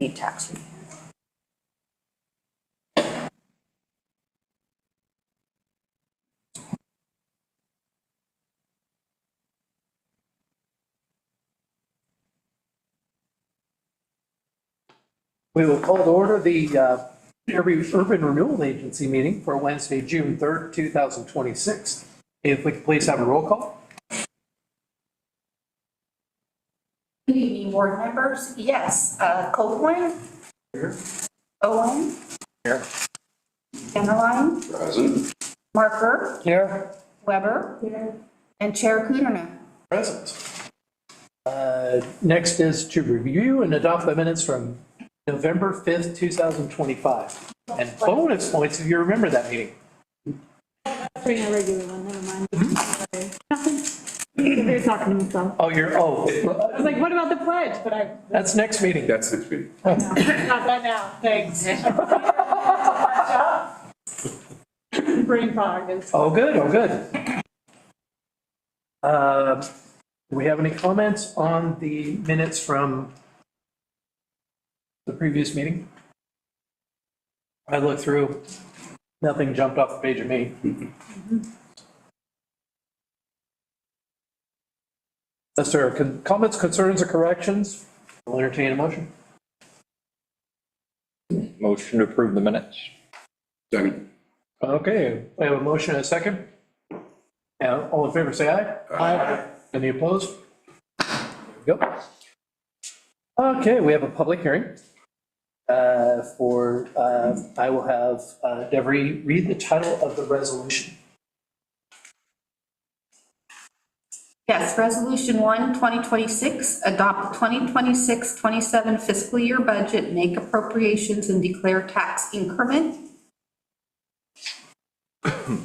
Need tax. We will call to order the Urban Renewal Agency meeting for Wednesday, June 3rd, 2026. If we could please have a roll call. Good evening, board members. Yes, Copeland. Here. Owen. Here. Enderline. Present. Marker. Here. Weber. Here. And Chair Kuderna. Present. Next is to review and adopt the minutes from November 5th, 2025. And bonus points if you remember that meeting. Bring a regular one, never mind. Sorry. They're talking to themselves. Oh, I was like, what about the pledge? But that's next meeting. That's next meeting. not that now, thanks. Brain fog is. Oh, good, oh, good. Do we have any comments on the minutes from the previous meeting? I looked through, nothing jumped off the page of me. Unless there are comments, concerns, or corrections, I'll entertain a motion. Motion to approve the minutes. Second. Okay, we have a motion and a second. All in favor, say aye. Aye. Any opposed? There we go. Okay, we have a public hearing. I will have Devery read the title of the resolution. Yes, Resolution 1, 2026, adopt 2026-27 fiscal year budget, make appropriations and declare tax increment.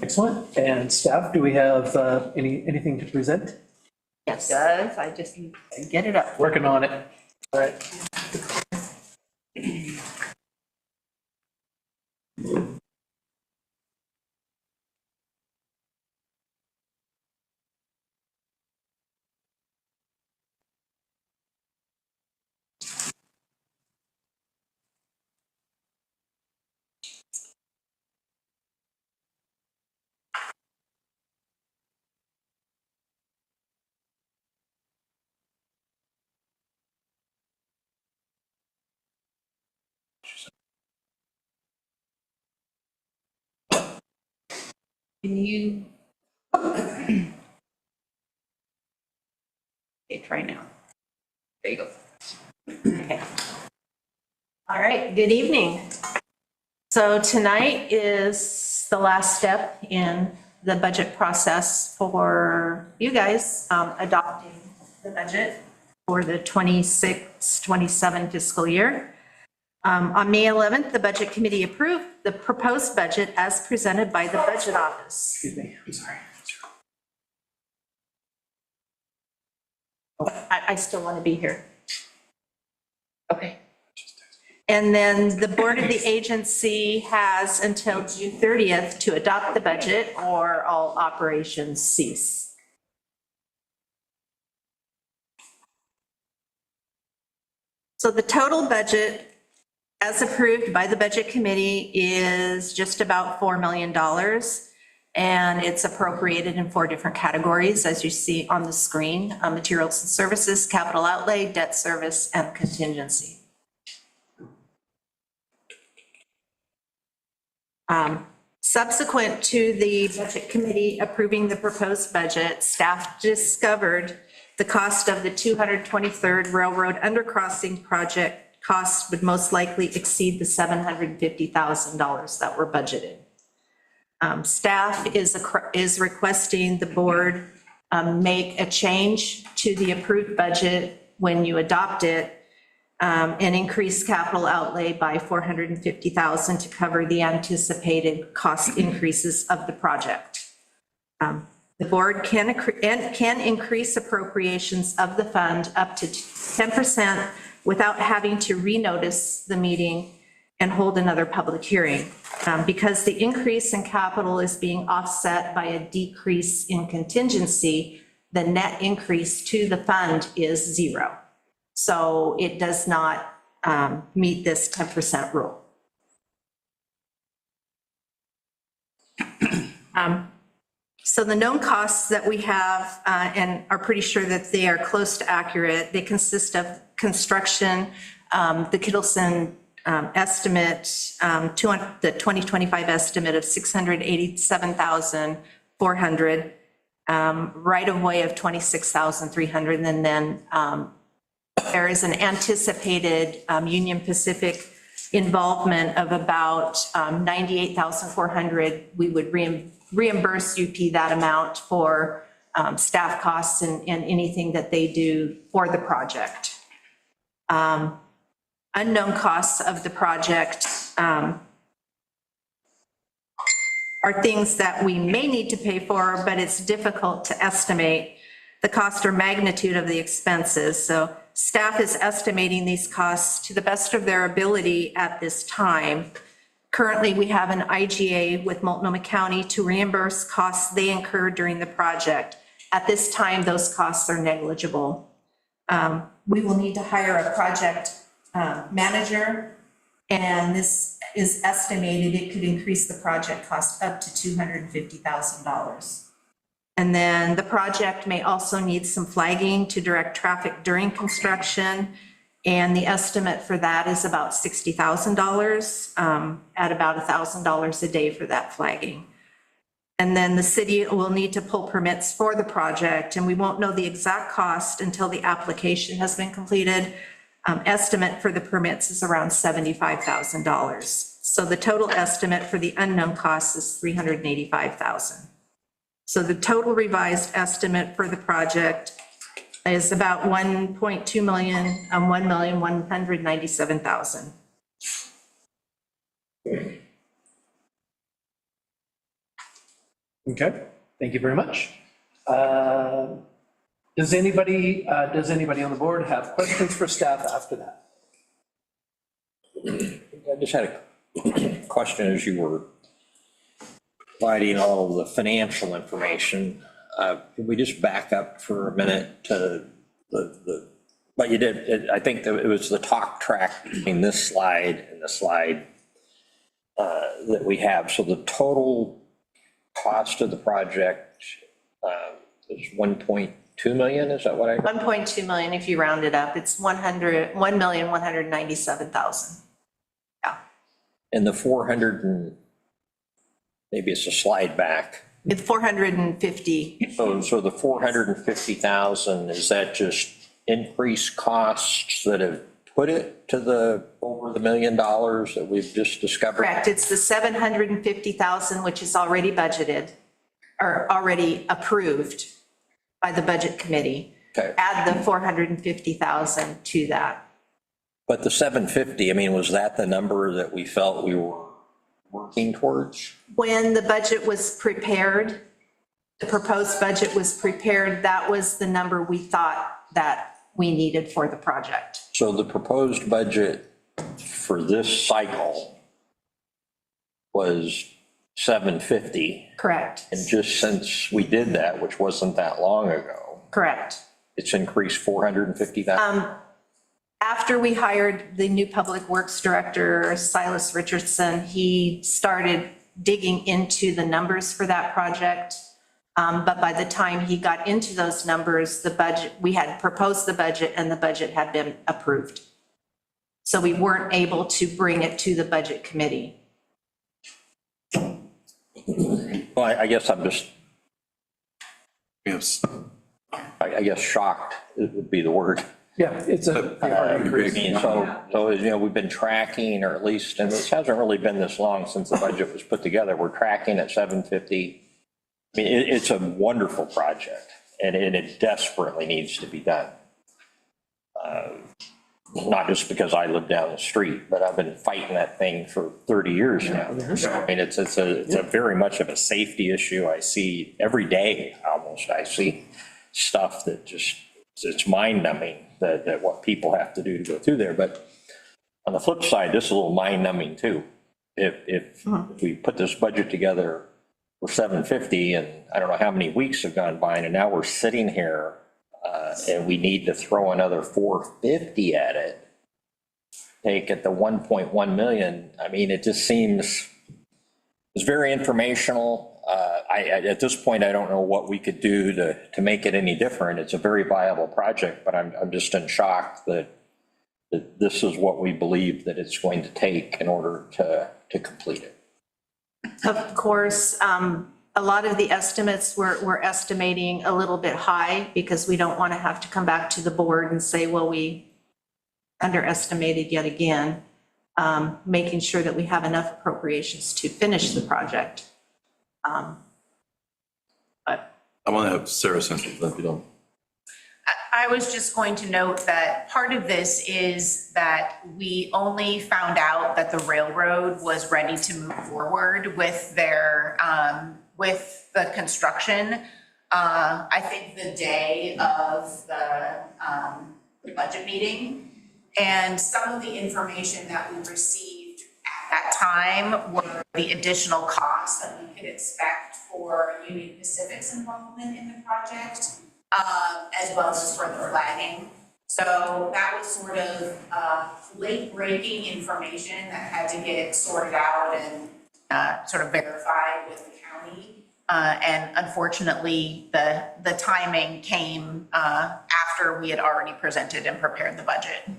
Excellent. And staff, do we have anything to present? Yes. Does, I just need to get it up. Working on it. All right. Can you? Okay, try now. There you go. Okay. All right, good evening. So tonight is the last step in the budget process for you guys adopting the budget for the 26-27 fiscal year. On May 11th, the Budget Committee approved the proposed budget as presented by the Budget Office. Excuse me, I'm sorry. I still want to be here. Okay. And then the board of the agency has until June 30th to adopt the budget or all operations cease. So the total budget as approved by the budget committee is just about $4 million. And it's appropriated in 4 different categories, as you see on the screen: materials and services, capital outlay, debt service, and contingency. Subsequent to the budget committee approving the proposed budget, staff discovered the cost of the 223rd Railroad Undercrossing project costs would most likely exceed the $750,000 that were budgeted. Staff is requesting the board make a change to the approved budget when you adopt it, and increase capital outlay by $450,000 to cover the anticipated cost increases of the project. The board can increase appropriations of the fund up to 10% without having to renotice the meeting and hold another public hearing. Because the increase in capital is being offset by a decrease in contingency, the net increase to the fund is 0. So it does not meet this 10% rule. So the known costs that we have and are pretty sure that they are close to accurate, they consist of construction, the Kittleson estimate, the 2025 estimate of $687,400, right-of-way of $26,300, and then there is an anticipated Union Pacific involvement of about $98,400. We would reimburse UP that amount for staff costs and anything that they do for the project. Unknown costs of the project are things that we may need to pay for, but it's difficult to estimate. the cost or magnitude of the expenses. So staff is estimating these costs to the best of their ability at this time. Currently, we have an IGA with Multnomah County to reimburse costs they incurred during the project. At this time, those costs are negligible. We will need to hire a project manager, and this is estimated it could increase the project cost up to $250,000. And then the project may also need some flagging to direct traffic during construction. And the estimate for that is about $60,000 at about $1,000 a day for that flagging. And then the city will need to pull permits for the project, and we won't know the exact cost until the application has been completed. Estimate for the permits is around $75,000. So the total estimate for the unknown cost is $385,000. So the total revised estimate for the project is about 1.2 million, 1,197,000. Okay, thank you very much. Does anybody on the board have questions for staff after that? I just had a question as you were providing all the financial information. Can we just back up for a minute to but you did, I think that it was the talk track between this slide and the slide that we have. So the total cost of the project is 1.2 million, is that what I? 1.2 million, if you round it up, it's 1,197,000. Yeah. And the 400 and, maybe it's a slide back. It's 450. So the 450,000, is that just increased costs that have put it to the, over the $1 million that we've just discovered? Correct, it's the 750,000, which is already budgeted, or already approved by the budget committee. Okay. Add the 450,000 to that. But the 750, I mean, was that the number that we felt we were working towards? When the budget was prepared, the proposed budget was prepared, that was the number we thought that we needed for the project. So the proposed budget for this cycle was 750. Correct, And just since we did that, which wasn't that long ago, correct. it's increased 450,000. After we hired the new Public Works Director, Silas Richardson, he started digging into the numbers for that project. But by the time he got into those numbers, the budget, we had proposed the budget and the budget had been approved. So we weren't able to bring it to the budget committee. Well, I guess I'm just, Yes. I guess shocked would be the word. Yeah, it's a hard increase. I mean, so, you know, we've been tracking, or at least, and this hasn't really been this long since the budget was put together, we're tracking at 750. I mean, it's a wonderful project, and it desperately needs to be done. Not just because I live down the street, but I've been fighting that thing for 30 years now. So, I mean, it's a very much of a safety issue. I see every day, almost, I see stuff that just, it's mind numbing that what people have to do to go through there. But on the flip side, this is a little mind numbing too. If we put this budget together for 750, and I don't know how many weeks have gone by, and now we're sitting here and we need to throw another 450 at it, take it to 1.1 million. I mean, it just seems, it's very informational. At this point, I don't know what we could do to make it any different. It's a very viable project, but I'm just in shock that this is what we believe that it's going to take in order to complete it. Of course, a lot of the estimates we're estimating a little bit high because we don't want to have to come back to the board and say, well, we underestimated yet again, making sure that we have enough appropriations to finish the project. But I want to have Sarah Central, if you don't. I was just going to note that part of this is that we only found out that the railroad was ready to move forward with their, with the construction I think the day of the budget meeting. And some of the information that we received at that time were the additional costs that we could expect for Union Pacific's involvement in the project, as well as for the flagging. So that was sort of late-breaking information that had to get sorted out and sort of verified with the county. And unfortunately, the timing came after we had already presented and prepared the budget.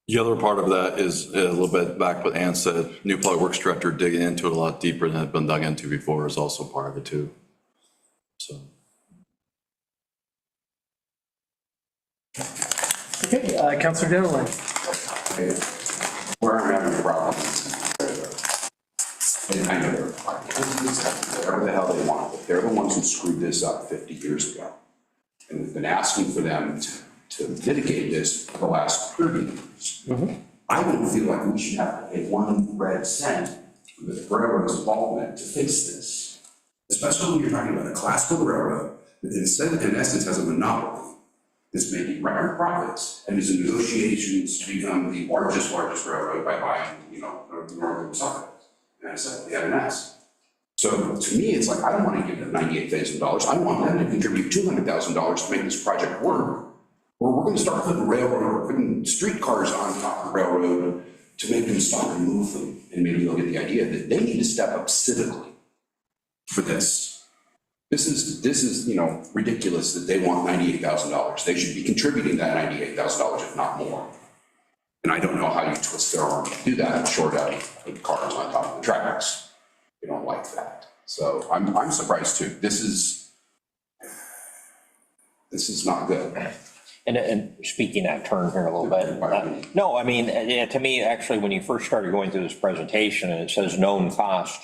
The other part of that is a little bit back what Ann said, new public works director digging into it a lot deeper than had been dug into before is also part of it too. So. Okay, Councilor Dennelan. Where I'm having a problem. And I know they're whatever the hell they want, but they're the ones who screwed this up 50 years ago. And we've been asking for them to mitigate this for the last 30 years. I don't feel like we should have to pay 1 red cent with the railroad's involvement to fix this. Especially when you're talking about a classical railroad that in essence has a monopoly. This may be record profits and is in negotiations to become the largest railroad by buying, the Northern Suffolk. And I said, we had an ask. So to me, it's like, I don't want to give them $98,000. I want them to contribute $200,000 to make this project work. Or we're going to start putting streetcars on top of the railroad to make them stop and move them. And maybe they'll get the idea that they need to step up civically for this. This is ridiculous that they want $98,000. They should be contributing that $98,000, if not more. And I don't know how you twist their arm to do that short of cars on top of the tracks. They don't like that. So I'm surprised too. This is not good. And speaking that turn here a little bit. No, I mean, to me, actually, when you first started going through this presentation and it says known cost,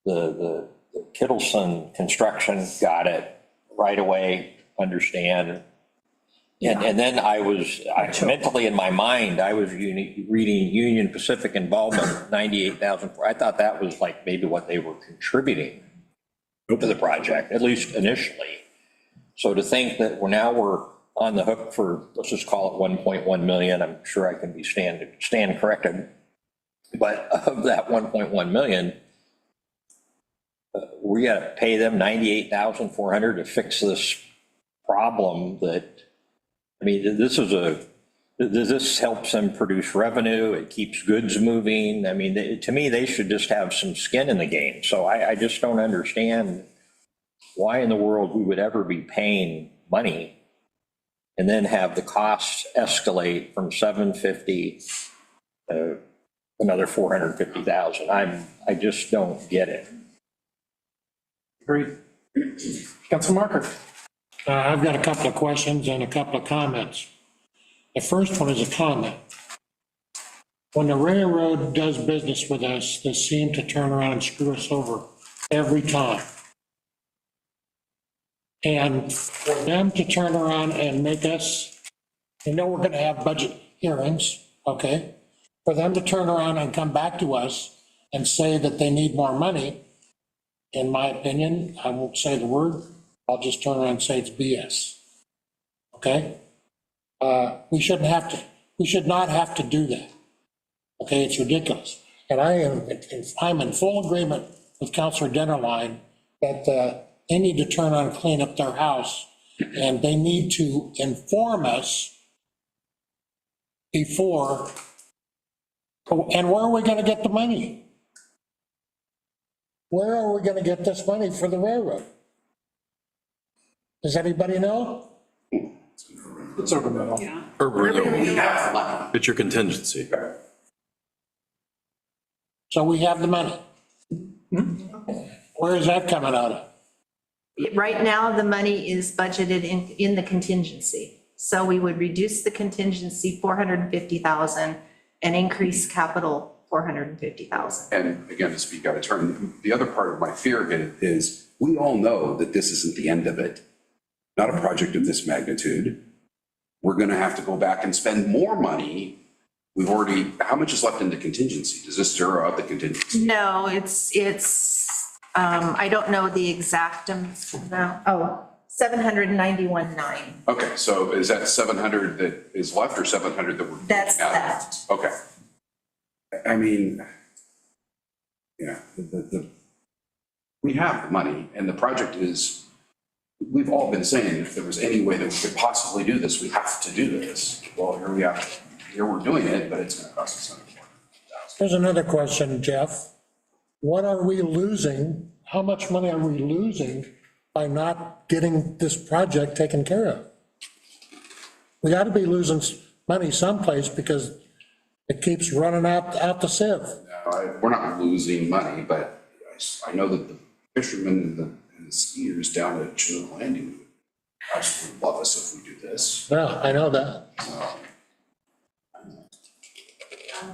the Kittleson construction got it right away, understand. And then I mentally in my mind, I was reading Union Pacific involvement, 98,000. I thought that was like maybe what they were contributing to the project, at least initially. So to think that we're on the hook for, let's just call it 1.1 million, I'm sure I can be stand corrected. But of that 1.1 million, we got to pay them 98,400 to fix this problem that, I mean, this helps them produce revenue. It keeps goods moving. I mean, to me, they should just have some skin in the game. So I just don't understand why in the world we would ever be paying money and then have the costs escalate from 750 to another 450,000. I just don't get it. Agreed. Council Marker. I've got a couple of questions and a couple of comments. The first one is a comment. When the railroad does business with us, they seem to turn around and screw us over every time. And for them to turn around and make us, we're going to have budget hearings, okay? For them to turn around and come back to us and say that they need more money, in my opinion, I won't say the word, I'll just turn around and say it's BS. Okay? We should not have to do that. Okay, it's ridiculous. And I'm in full agreement with Councilor Dennerlein that they need to turn around and clean up their house, and they need to inform us before, and where are we gonna get the money? Where are we gonna get this money for the railroad? Does anybody know? It's urban renewal. Urban renewal. It's your contingency. So we have the money. Where is that coming out of? Right now, the money is budgeted in the contingency. So we would reduce the contingency 450,000 and increase capital 450,000. And again, to speak out of turn, the other part of my fear is we all know that this isn't the end of it. Not a project of this magnitude. We're going to have to go back and spend more money. How much is left in the contingency? Does this zero out the contingency? No, it's I don't know the exact amount, oh, 791.9. Okay, so is that 700 that is left or 700 that we're? That's out? left. Okay. I mean, we have the money and the project is, we've all been saying if there was any way that we could possibly do this, we have to do this. Well, here we are, here we're doing it, but it's gonna cost us $140,000. Here's another question, Jeff. What are we losing? How much money are we losing by not getting this project taken care of? We got to be losing money someplace because it keeps running out the sieve. We're not losing money, but I know that the fishermen and the skiers down at Chinook Landing would absolutely love us if we do this. Yeah, I know that.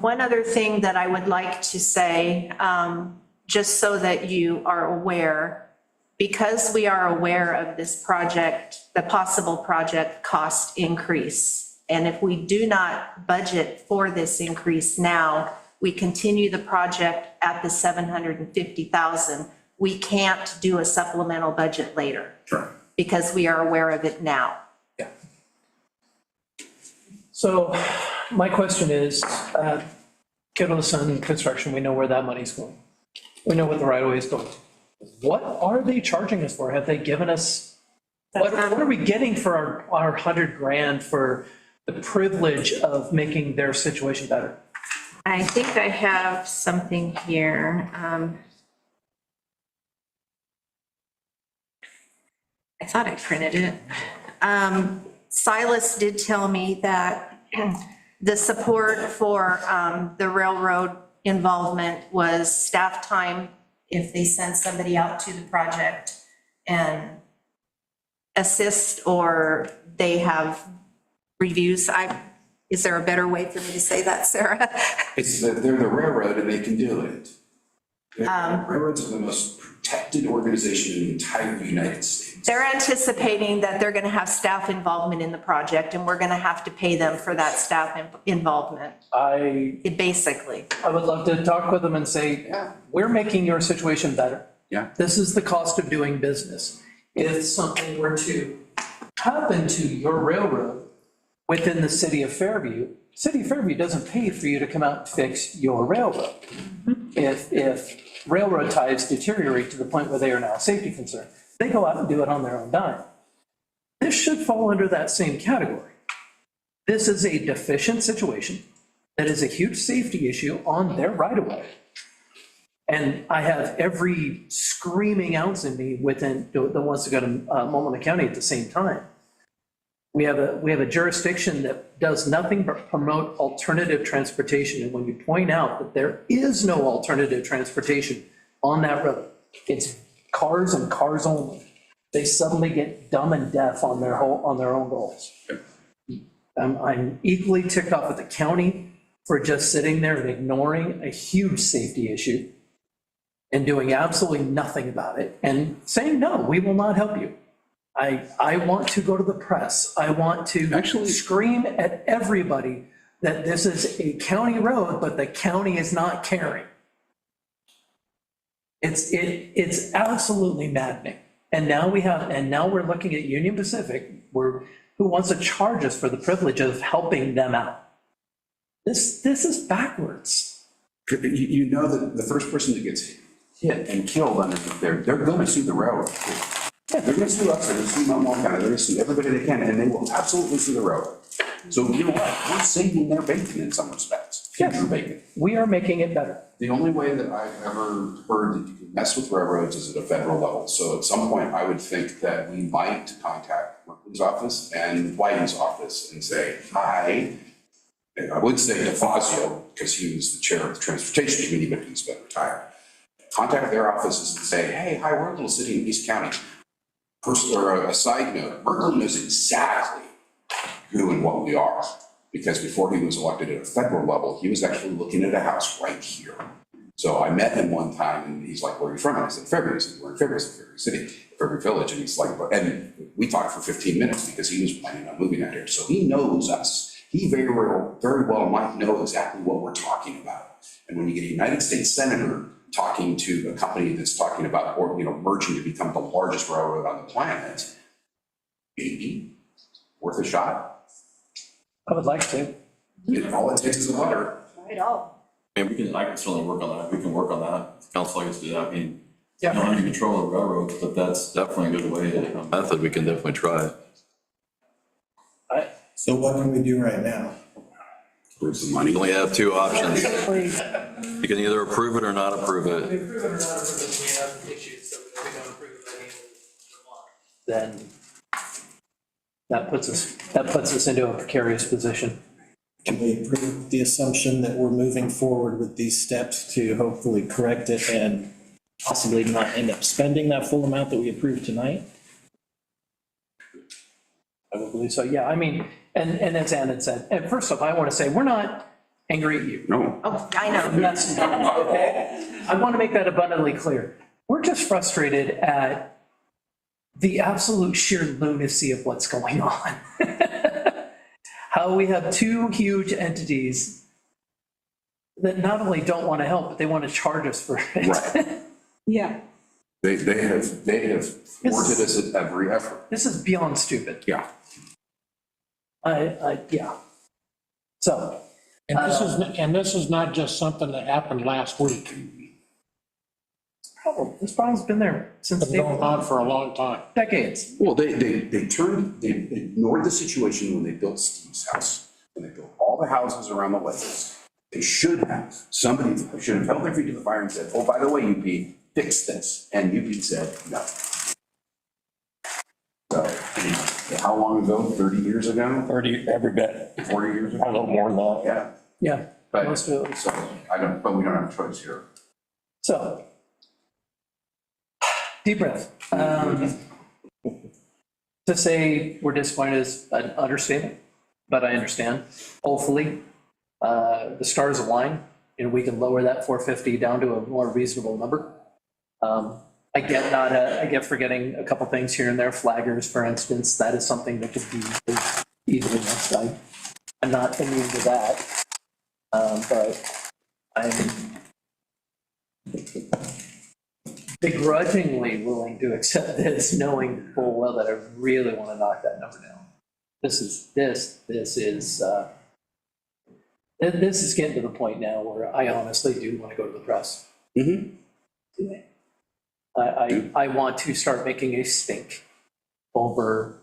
One other thing that I would like to say, just so that you are aware, because we are aware of this project, the possible project cost increase, and if we do not budget for this increase now, we continue the project at the 750,000, we can't do a supplemental budget later. Sure. Because we are aware of it now. Yeah. So my question is, Kittle Sun Construction, we know where that money's going. We know what the right of way is going to. What are they charging us for? Have they given us, what are we getting for our 100 grand for the privilege of making their situation better? I think I have something here. I thought I printed it. Silas did tell me that the support for the railroad involvement was staff time if they send somebody out to the project and assist, or they have reviews. Is there a better way for me to say that, Sarah? It's that they're the railroad and they can do it. Railroads are the most protected organization in the entire United States. They're anticipating that they're going to have staff involvement in the project, and we're going to have to pay them for that staff involvement, basically. I would love to talk with them and say, yeah, we're making your situation better. Yeah. This is the cost of doing business. If something were to happen to your railroad within the city of Fairview doesn't pay for you to come out and fix your railroad. If railroad ties deteriorate to the point where they are now a safety concern, they go out and do it on their own dime. This should fall under that same category. This is a deficient situation that is a huge safety issue on their right of way. And I have every screaming ounce in me within that wants to go to Multnomah County at the same time. We have a jurisdiction that does nothing but promote alternative transportation. And when you point out that there is no alternative transportation on that road, it's cars and cars only, they suddenly get dumb and deaf on their own goals. I'm equally ticked off at the county for just sitting there and ignoring a huge safety issue and doing absolutely nothing about it and saying, no, we will not help you. I want to go to the press. I want to actually scream at everybody that this is a county road, but the county is not caring. It's absolutely maddening. And now we're looking at Union Pacific, who wants to charge us for the privilege of helping them out. This is backwards. You know that the first person that gets hit and killed underneath there, they're going to sue the railroad. Yeah, they're going to sue us, they're going to sue Mount County, they're going to sue everybody they can, and they will absolutely sue the railroad. So you know what? We're saving their bacon in some respects, future bacon. We are making it better. The only way that I've ever heard that you can mess with railroads is at a federal level. So at some point, I would think that we might contact Workman's office and Whiting's office and say, hi. And I would say DeFazio, because he was the chair of the Transportation Committee, but he's been retired. Contact their offices and say, hey, hi, we're a little city in East County. Or a side note, Berkeley knows exactly who and what we are, because before he was elected at a federal level, he was actually looking at a house right here. So I met him one time and he's like, where are you from? And I said, Fairview. He said, we're in Fairview City, Fairview Village. And he's like, and we talked for 15 minutes because he was planning on moving out here. So he knows us. He very well might know exactly what we're talking about. And when you get a United States Senator talking to a company that's talking about, or, merging to become the largest railroad on the planet, maybe worth a shot. I would like to. All it takes is a letter. Right on. And I can certainly work on that, we can work on that, council likes to do that, I mean, Yeah. you don't have any control of railroads, but that's definitely a good way to. Method, we can definitely try it. So what can we do right now? Where's the money? You only have two options, you can either approve it or not approve it. Approve it or not approve it, we have issues, so if we don't approve it by the end of the month, then that puts us into a precarious position. Can we approve the assumption that we're moving forward with these steps to hopefully correct it and possibly not end up spending that full amount that we approved tonight? I would believe so, yeah, I mean, and as Ann had said, and first off, I want to say, we're not angry at you. No. Oh, I know. And that's, okay? I want to make that abundantly clear. We're just frustrated at the absolute sheer lunacy of what's going on. How we have two huge entities that not only don't want to help, but they want to charge us for it. Right. Yeah. They have thwarted us at every effort. This is beyond stupid. Yeah. Yeah. So, And this is not just something that happened last week. this problem's been there since It's been going on for a long time. decades. Well, they ignored the situation when they built Steve's house, when they built all the houses around the lakes. They should have, somebody should have held their feet to the fire and said, oh, by the way, UP, fix this. And UP said, no. So, how long ago? 30 years ago? 30, every bit, 40 years a ago? little more than that. Yeah. Yeah, But, most of it. so, but we don't have a choice here. So, deep breath. To say we're disappointed is an understatement, but I understand. Hopefully, the stars align and we can lower that 450 down to a more reasonable number. I get forgetting a couple things here and there, flaggers, for instance, that is something that could be easily next time. I'm not immune to that, but I'm begrudgingly willing to accept this, knowing full well that I really want to knock that number down. This is getting to the point now where I honestly do want to go to the press. Mm-hmm. I want to start making a stink over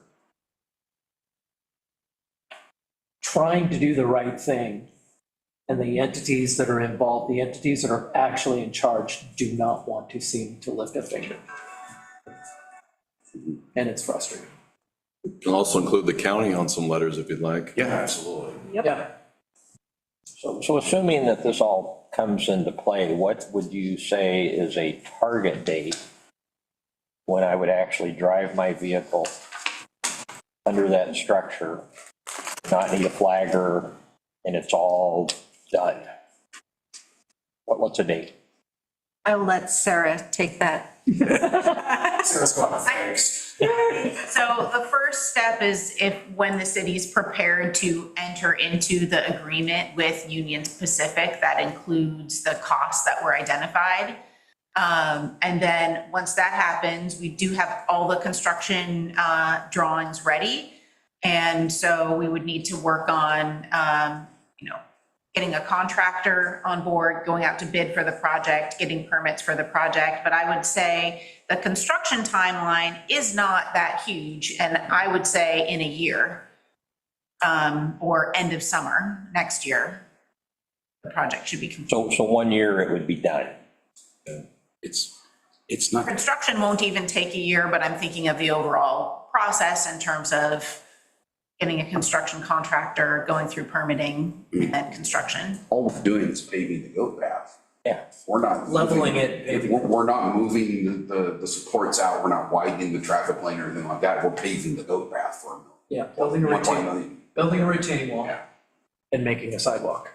trying to do the right thing, and the entities that are involved, the entities that are actually in charge, do not want to seem to lift a finger. And it's frustrating. You can also include the county on some letters if you'd like. Yeah, absolutely. Yeah. So assuming that this all comes into play, what would you say is a target date when I would actually drive my vehicle under that structure, not need a flagger, and it's all done? What's a date? I'll let Sarah take that. So the first step is when the city's prepared to enter into the agreement with Union Pacific, that includes the costs that were identified. And then once that happens, we do have all the construction drawings ready. And so we would need to work on, getting a contractor on board, going out to bid for the project, getting permits for the project. But I would say the construction timeline is not that huge. And I would say in a year, or end of summer next year, the project should be complete. So 1 year it would be done. It's not, Construction won't even take a year, but I'm thinking of the overall process in terms of getting a construction contractor, going through permitting and construction. all we're doing is paving the goat path. Yeah. We're not. Leveling it. We're not moving the supports out, we're not widening the traffic lane or anything like that, we're paving the goat path for them. Yeah, building a retaining wall Yeah. and making a sidewalk.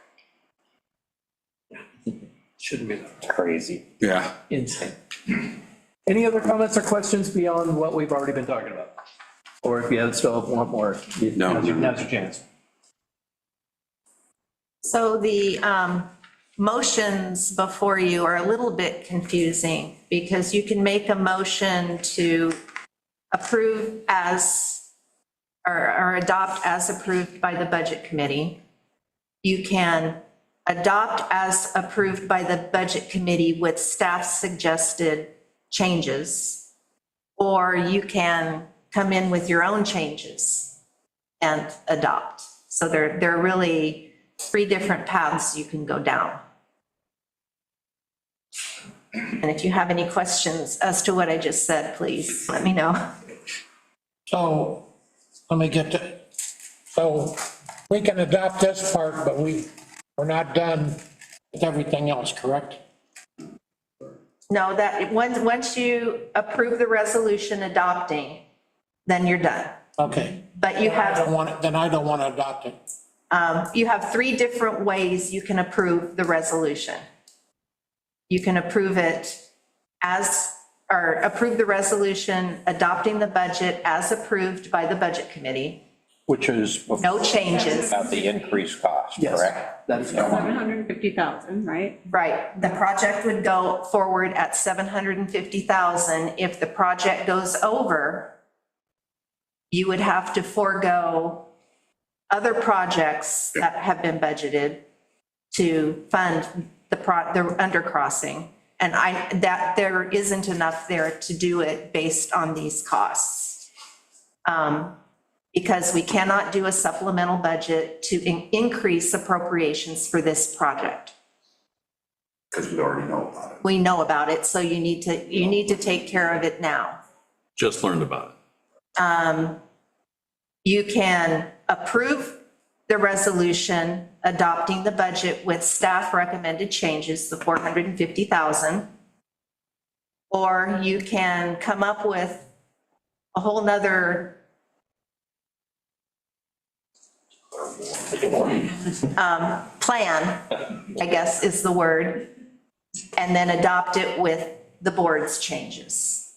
Shouldn't be that Crazy. Yeah. insane. Any other comments or questions beyond what we've already been talking about? Or if you still want more, No. now's your chance. So the motions before you are a little bit confusing because you can make a motion to approve as, or adopt as approved by the Budget Committee. You can adopt as approved by the Budget Committee with staff's suggested changes, or you can come in with your own changes and adopt. So there are really 3 different paths you can go down. And if you have any questions as to what I just said, please let me know. So, let me get to, so we can adopt this part, but we're not done with everything else, correct? No, that, once you approve the resolution adopting, then you're done. Okay. But you have, Then I don't want to adopt it. you have 3 different ways you can approve the resolution. You can approve it as, or approve the resolution adopting the budget as approved by the Budget Committee. Which is. No changes. About the increased cost, Yes, correct? that is. 750,000, right? Right, the project would go forward at 750,000. If the project goes over, you would have to forego other projects that have been budgeted to fund the undercrossing. And that there isn't enough there to do it based on these costs. Because we cannot do a supplemental budget to increase appropriations for this project. Because we already know about it. We know about it, so you need to take care of it now. Just learned about it. You can approve the resolution adopting the budget with staff recommended changes, the 450,000. Or you can come up with a whole nother plan, I guess is the word, and then adopt it with the board's changes.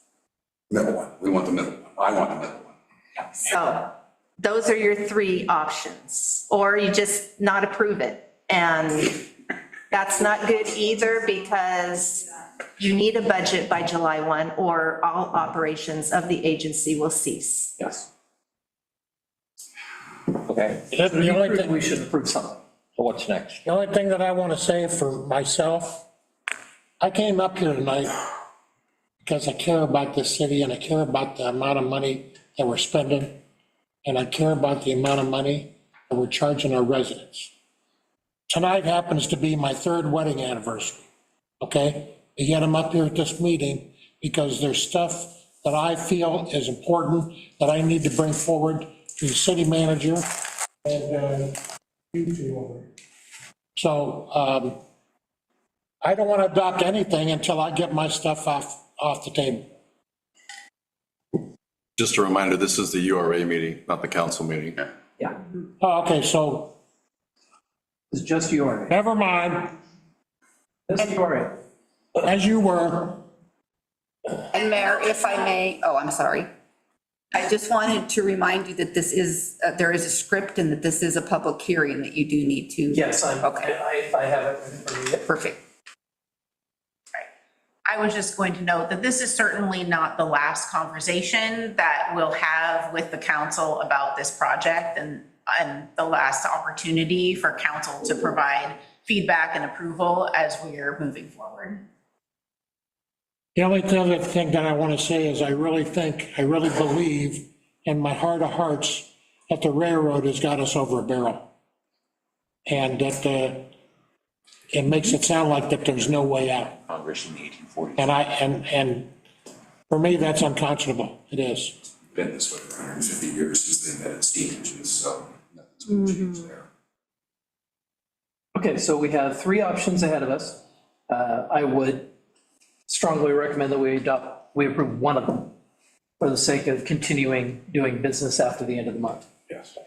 Middle one. We want the middle one. I want the middle one. So those are your 3 options, or you just not approve it. And that's not good either because you need a budget by July 1 or all operations of the agency will cease. Yes. Okay, The only thing, We should approve something. so what's next? the only thing that I want to say for myself, I came up here tonight because I care about this city and I care about the amount of money that we're spending. And I care about the amount of money that we're charging our residents. Tonight happens to be my 3rd wedding anniversary, okay? Yet I'm up here at this meeting because there's stuff that I feel is important that I need to bring forward to the city manager and you two over. So I don't want to adopt anything until I get my stuff off the table. Just a reminder, this is the URA meeting, not the council meeting. Yeah, Oh, okay, so it's just your, never mind, this is your. as you were. And Mayor, if I may, oh, I'm sorry. I just wanted to remind you that this is, there is a script and that this is a public hearing that you do need to. Yes, Okay. I have it in front of me. Perfect. I was just going to note that this is certainly not the last conversation that we'll have with the council about this project and the last opportunity for council to provide feedback and approval as we're moving forward. The only other thing that I want to say is I really believe in my heart of hearts that the railroad has got us over a barrel. And that it makes it sound like that there's no way out. Congress in 1840. And for me, that's unconscionable. It is. Been this way for 150 years since they invented steam engines, so nothing's going to change there. Okay, so we have 3 options ahead of us. I would strongly recommend that we approve one of them for the sake of continuing doing business after the end of the month. Yes.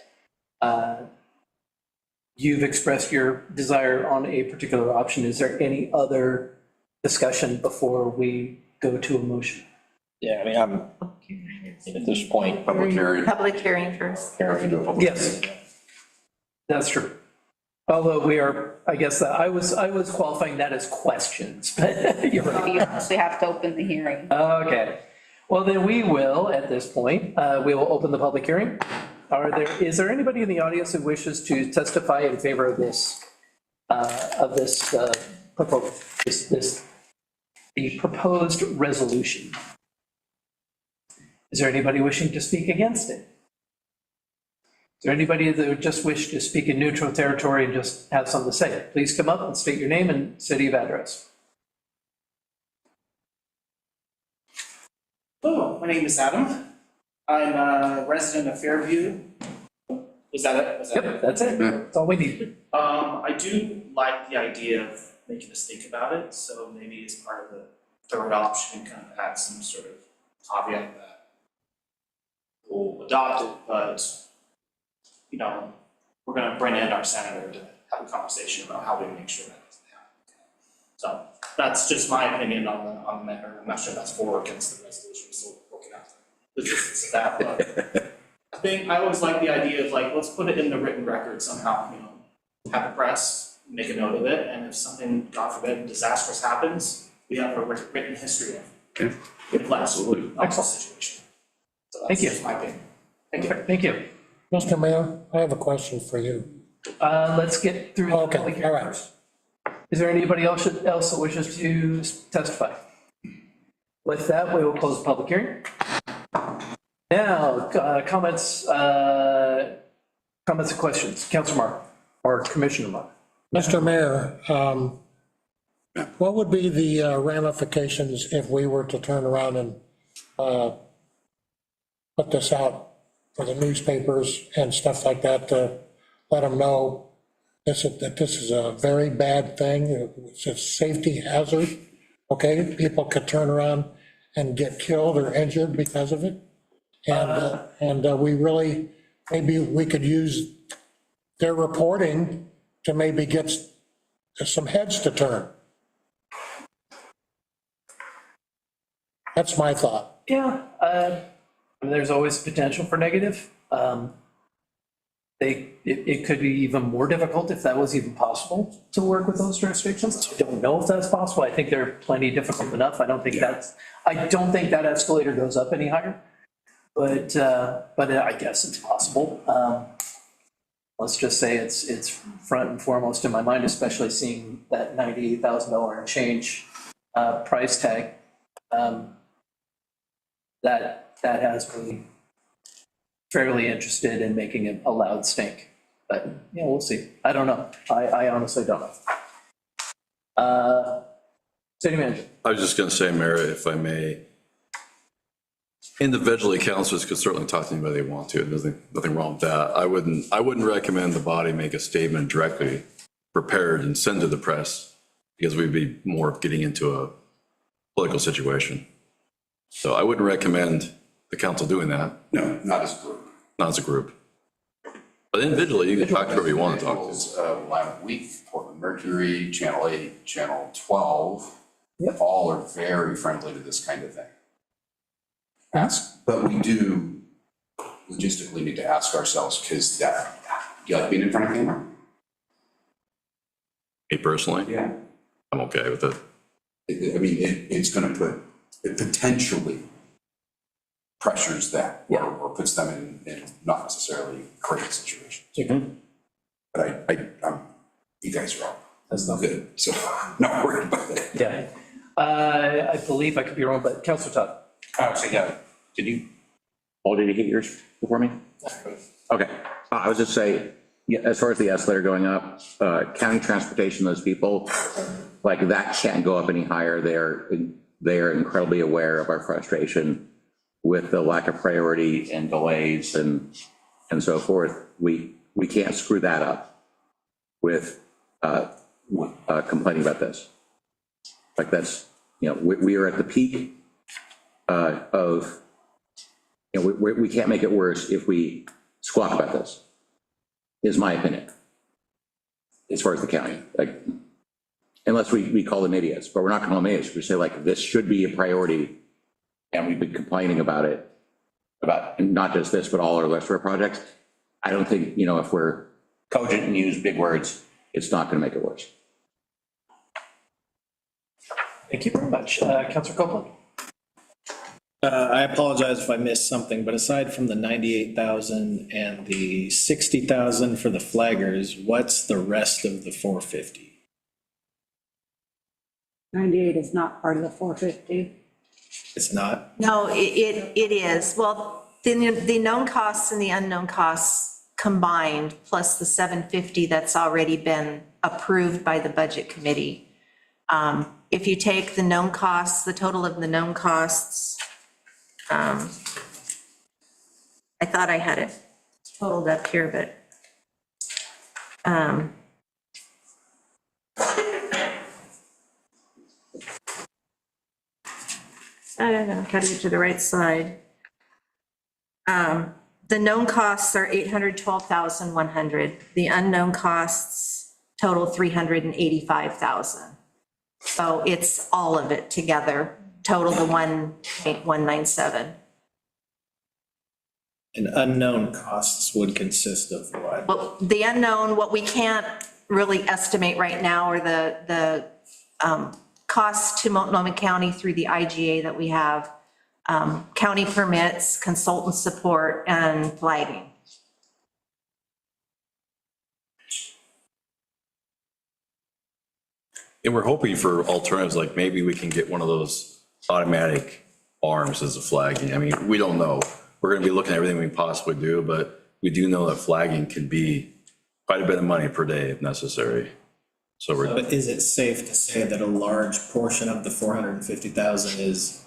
You've expressed your desire on a particular option. Is there any other discussion before we go to a motion? Yeah, I mean, I'm, at this point. Public hearing. Public hearing first. Have to do a public Yes. hearing. That's true. Although we are, I guess, I was qualifying that as questions, but you're right. You actually have to open the hearing. Okay, well, then we will, at this point, we will open the public hearing. Is there anybody in the audience who wishes to testify in favor of this, the proposed resolution? Is there anybody wishing to speak against it? Is there anybody that would just wish to speak in neutral territory and just have something to say? Please come up and state your name and city of address. Hello, my name is Adam. I'm a resident of Fairview. Was that it? Was that Yep, that's it. That's all we need. I do like the idea of making us think about it, so maybe as part of the third option, kind of add some sort of caveat that we'll adopt it, but, you know, we're gonna bring in our senator to have a conversation about how we make sure that doesn't happen. So that's just my opinion on the matter. I'm not sure that's for or against the resolution, we're still working out the logistics of that, but I think I always like the idea of like, let's put it in the written record somehow, you know, have the press make a note of it, and if something, God forbid, disastrous happens, we have a written history of it. Absolutely. Excellent situation. So Thank that's you. just my opinion. Thank you. Thank you. Mr. Mayor, I have a question for you. Let's get through the Okay, public all hearing right. first. Is there anybody else that wishes to testify? With that, we will close the public hearing. Now, comments and questions. Councilor Mark or Commissioner Mark. Mr. Mayor, what would be the ramifications if we were to turn around and put this out for the newspapers and stuff like that to let them know that this is a very bad thing, it's a safety hazard, okay? People could turn around and get killed or injured because of it. And we really, maybe we could use their reporting to maybe get some heads to turn. That's my thought. Yeah, there's always potential for negative. It could be even more difficult if that was even possible to work with those jurisdictions. I don't know if that's possible. I think they're plenty difficult enough. I don't think that escalator goes up any higher. But I guess it's possible. Let's just say it's front and foremost in my mind, especially seeing that $98,000 and change price tag. That has me fairly interested in making it a loud stink. But, yeah, we'll see. I don't know. I honestly don't know. City Manager. I was just going to say, Mayor, if I may, individually, councilors could certainly talk to anybody they want to. There's nothing wrong with that. I wouldn't recommend the body make a statement directly prepared and send to the press, because we'd be more getting into a political situation. So I wouldn't recommend the council doing that. No, not as a group. Not as a group. But individually, you can talk to whoever you want to talk to. Last week, Portland Mercury, Channel 8, Channel 12, Yep. all are very friendly to this kind of thing. But we do logistically need to ask ourselves, because you like being in front of camera? Me personally, Yeah. I'm okay with it. I mean, it's gonna it potentially pressures that, or puts them in not necessarily crazy situations. But you guys are all, that's not good, so I'm not worried about it. Yeah. I believe I could be wrong, but Councilor Todd. So yeah, did you hit yours before me? Okay, I was just saying, yeah, as far as the escalator going up, county transportation, those people, like that can't go up any higher. They're incredibly aware of our frustration with the lack of priority and delays and so forth. We can't screw that up with complaining about this. Like that's, we are at the peak of, we can't make it worse if we squawk about this, is my opinion, as far as the county. Like, unless we call them idiots, but we're not calling them idiots. We say like, this should be a priority, and we've been complaining about it, about not just this, but all our rest of our projects. I don't think, if we're cogent and use big words, it's not going to make it worse. Thank you very much. Counselor Copeland? I apologize if I missed something, but aside from the 98,000 and the 60,000 for the flaggers, what's the rest of the 450? 98 is not part of the 450. It's not? No, it is. Well, the known costs and the unknown costs combined, plus the 750 that's already been approved by the budget committee. If you take the known costs, the total of the known costs, I thought I had it totaled up here, but I don't know how to get to the right side. The known costs are 812,100. The unknown costs total 385,000. So it's all of it together, total the 1.197. And unknown costs would consist of what? Well, the unknown, what we can't really estimate right now are the costs to Multnomah County through the IGA that we have, county permits, consultant support, and flagging. And we're hoping for alternatives, like maybe we can get one of those automatic arms as a flagging. I mean, we don't know. We're gonna be looking at everything we can possibly do, but we do know that flagging can be quite a bit of money per day if necessary. So we're, But is it safe to say that a large portion of the 450,000 is,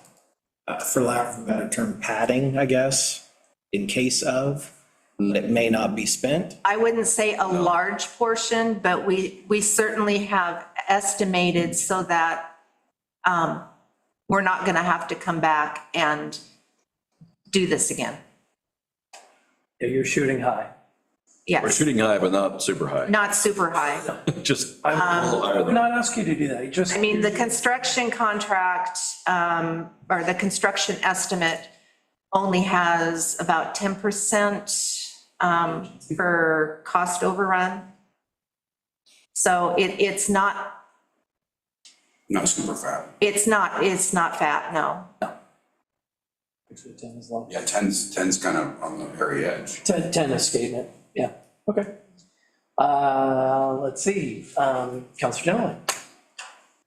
for lack of a better term, padding, I guess, in case of, that it may not be spent? I wouldn't say a large portion, but we certainly have estimated so that we're not gonna have to come back and do this again. Yeah, you're shooting high. we're Yes, shooting high, but not super high. not super high. Just a little higher I would than. not ask you to do that. You just. I mean, the construction contract, or the construction estimate only has about 10% for cost overrun. So it's not, Not super fat. it's not fat, no. Yeah, 10's kind of on the very edge. 10 escapement, yeah, okay. Let's see, Counselor General.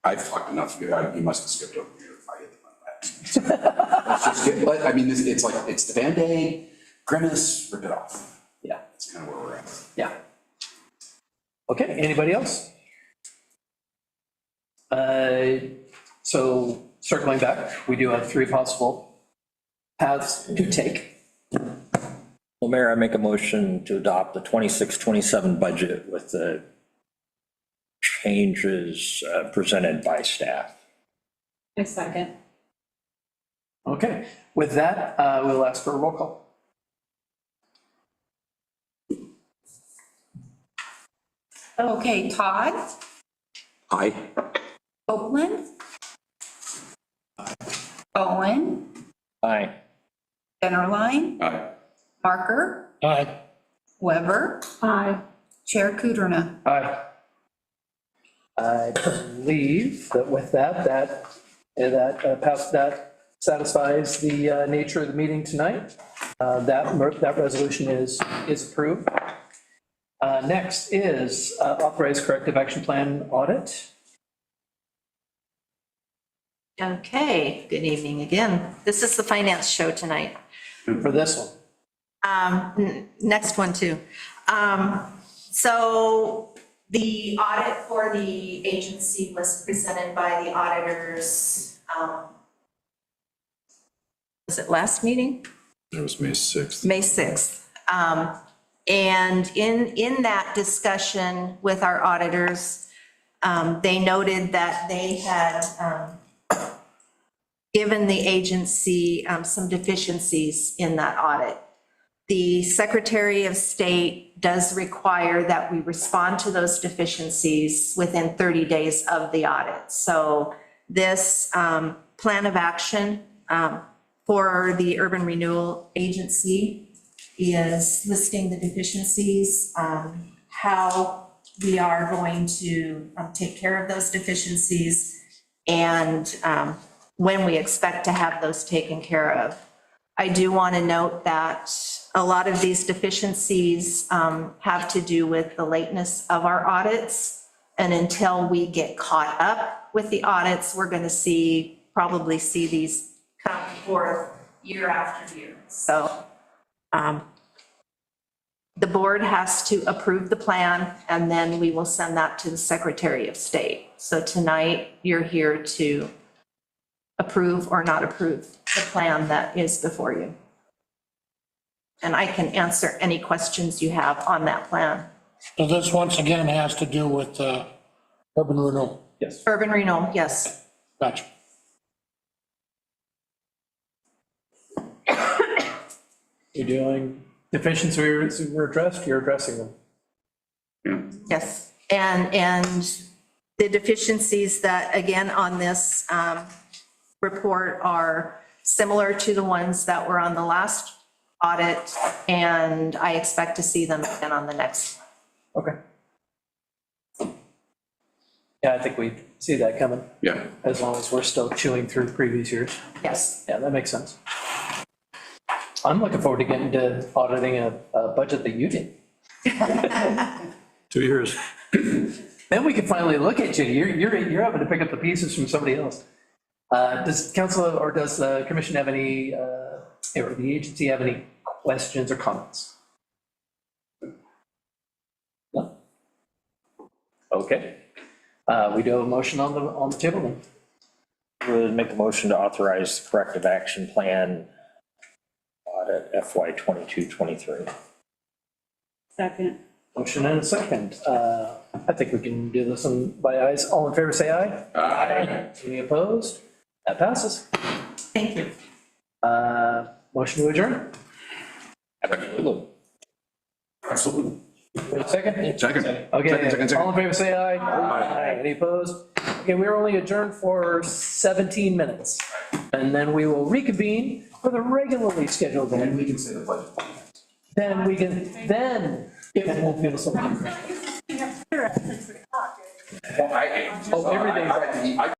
I've talked enough, you must have skipped over here if I hit the button. Let's just get, I mean, it's like, it's the Band-Aid, grimace, rip it off. Yeah, That's kind of where we're at. yeah. Okay, anybody else? So circling back, we do have 3 possible paths to take. Well, Mayor, I make a motion to adopt the 26-27 budget with the changes presented by staff. I second. Okay, with that, we'll ask for a roll call. Okay, Todd, Aye. Copeland, Owen, Aye. Generline, Aye. Marker, Aye. Weber, Aye. Chair Kudrna. Aye. I believe that with that satisfies the nature of the meeting tonight. That resolution is approved. Next is authorized corrective action plan audit. Okay, good evening again. This is the finance show tonight. For this one. Next one too. So the audit for the agency was presented by the auditors, was it last meeting? It was May 6th. May 6th. And in that discussion with our auditors, they noted that they had given the agency some deficiencies in that audit. The Secretary of State does require that we respond to those deficiencies within 30 days of the audit. So this plan of action for the Urban Renewal Agency is listing the deficiencies, how we are going to take care of those deficiencies and when we expect to have those taken care of. I do want to note that a lot of these deficiencies have to do with the lateness of our audits. And until we get caught up with the audits, we're going to probably see these come forth year after year. So the board has to approve the plan, and then we will send that to the Secretary of State. So tonight, you're here to approve or not approve the plan that is before you. And I can answer any questions you have on that plan. So this once again has to do with urban renewal. Yes. Urban renewal, yes. Gotcha. You're doing deficiencies were addressed, you're addressing them. Yes, and the deficiencies that, again, on this report are similar to the ones that were on the last audit, and I expect to see them again on the next. Okay. Yeah, I think we see that coming, Yeah. as long as we're still chewing through previous years. Yes. Yeah, that makes sense. I'm looking forward to getting to auditing a budget that you did. 2 years. Then we can finally look at you. You're having to pick up the pieces from somebody else. Does council or does the commission have any, or the agency have any questions or comments? No? Okay. We do have a motion on the table then. Would make a motion to authorize the corrective action plan audit FY 22-23. Second. Motion and a second. I think we can do this one by ayes. All in favor, say aye. Aye. Any opposed? That passes. Thank you. Motion to adjourn. Absolutely. Absolutely. Wait a second. Second. Okay, Second. all in favor, say aye. Aye. Any opposed? Okay, we're only adjourned for 17 minutes. And then we will reconvene for the regularly scheduled Then meeting. we can say the budget. Then it won't feel so. Oh, everything's. I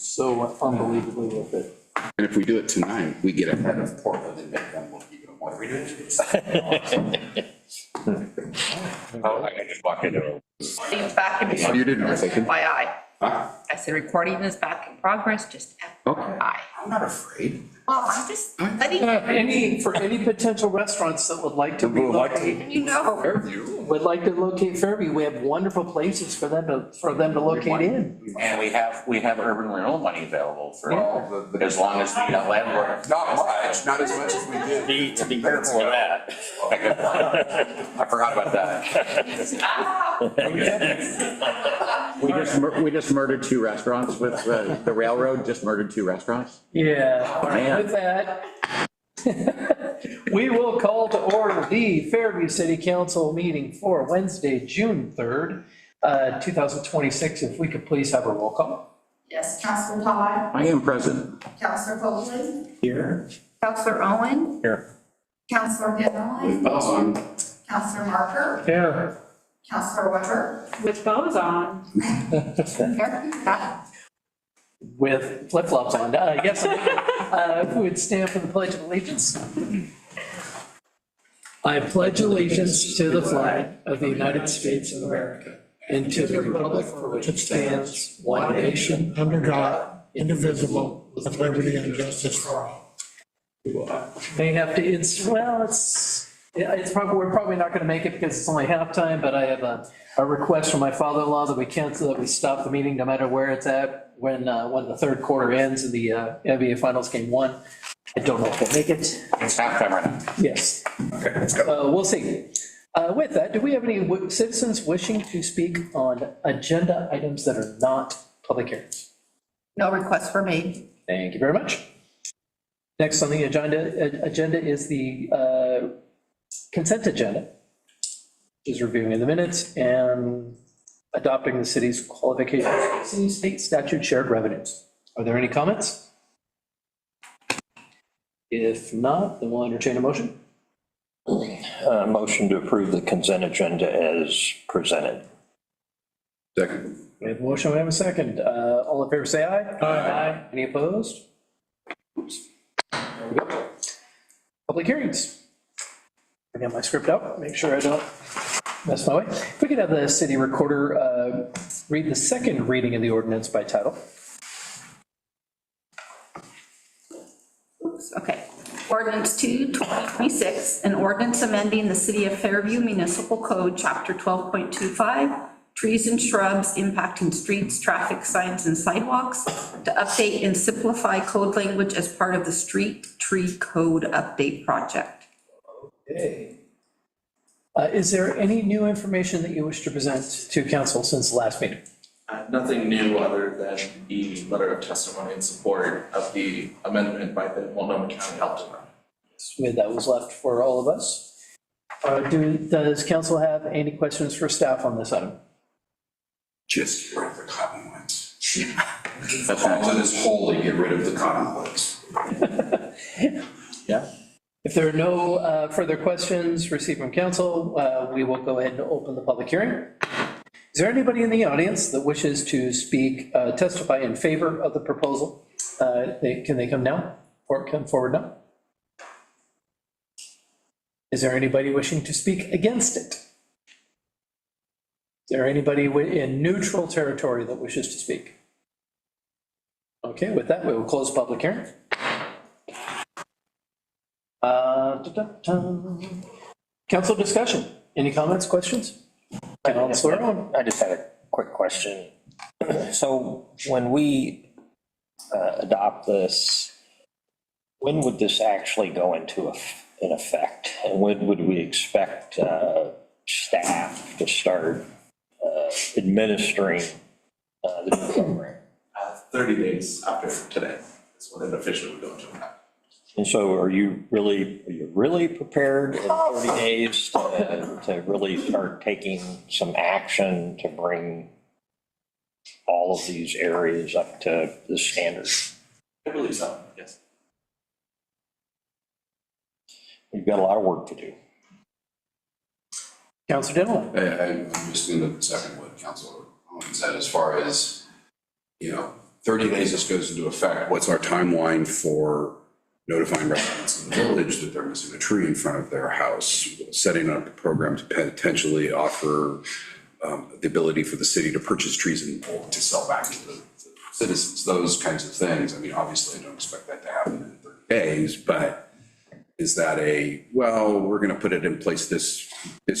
so unbelievably worth it. And if we do it tonight, we get ahead of Portland and make them look even more. Oh, I just walked into a. It's back in. Oh, you didn't know, thinking? FYI. Huh? I said recording is back in progress, just Okay. FYI. I'm not afraid. Well, I'm just letting For any potential restaurants that would like to relocate, you know. Fairview. would like to locate Fairview, we have wonderful places for them to locate in. And we have urban renewal money available for, Well, as long as the landlord. Not much, not as much as we did. To be careful of that. I forgot about that. We just murdered 2 restaurants with, the railroad just murdered 2 restaurants. Yeah, all right, Man. with that, we will call to order the Fairview City Council meeting for Wednesday, June 3rd, 2026. If we could please have a roll call. Yes, Counselor Todd, I am present. Counselor Copeland, Here. Counselor Owen, Here. Counselor Henry, Bells on. Counselor Marker, Here. Counselor Weber, With bows on. With flip-flops on. Yes, if we would stand for the Pledge of Allegiance. I pledge allegiance to the flag of the United States of America and to the republic for which it stands, one nation, Under God, indivisible, with liberty and justice for all. May have to, we're probably not gonna make it because it's only halftime, but I have a request from my father-in-law that we stop the meeting no matter where it's at when the third quarter ends in the NBA Finals Game 1. I don't know if we'll make it. It's halftime right now. Yes. Okay, let's go. We'll see. With that, do we have any citizens wishing to speak on agenda items that are not public hearings? No requests were made. Thank you very much. Next on the agenda is the consent agenda, which is reviewing the minutes and adopting the city's qualifications, city state statute shared revenues. Are there any comments? If not, then we'll entertain a motion. Motion to approve the consent agenda as presented. Second. We have a motion, we have a second. All in favor, say aye. Aye. Any opposed? Oops. There we go. Public hearings. I got my script out, make sure I don't mess my way. If we could have the city recorder read the second reading of the ordinance by title. Oops, okay. Ordinance 2, 2026, an ordinance amending the City of Fairview Municipal Code, Chapter 12.25, trees and shrubs impacting streets, traffic signs, and sidewalks, to update and simplify code language as part of the Street Tree Code Update Project. Okay. Is there any new information that you wish to present to council since the last meeting? Nothing new other than the letter of testimony in support of the amendment by the Multnomah County Health Department. That was left for all of us. Does council have any questions for staff on this item? Just get rid of the cottonwoods. That's All is holy, get rid of the cottonwoods. Yeah. If there are no further questions received from council, we will go ahead and open the public hearing. Is there anybody in the audience that wishes to speak, testify in favor of the proposal? Can they come now or come forward now? Is there anybody wishing to speak against it? Is there anybody in neutral territory that wishes to speak? Okay, with that, we will close public hearing. Council discussion. Any comments, questions? Councilor Owen. I just had a quick question. So when we adopt this, when would this actually go into in effect? And when would we expect staff to start administering the new program? 30 days after today is when it officially would go into effect. And so are you really prepared in 30 days to really start taking some action to bring all of these areas up to the standards? I believe so, yes. We've got a lot of work to do. Councilor Denholm. I'm just going to second what Councilor Owen said as far as, 30 days this goes into effect, what's our timeline for notifying residents in the village that they're missing a tree in front of their house, setting up a program to potentially offer the ability for the city to purchase trees in bulk to sell back to the citizens, those kinds of things. I mean, obviously, I don't expect that to happen in 30 days, but is that well, we're going to put it in place this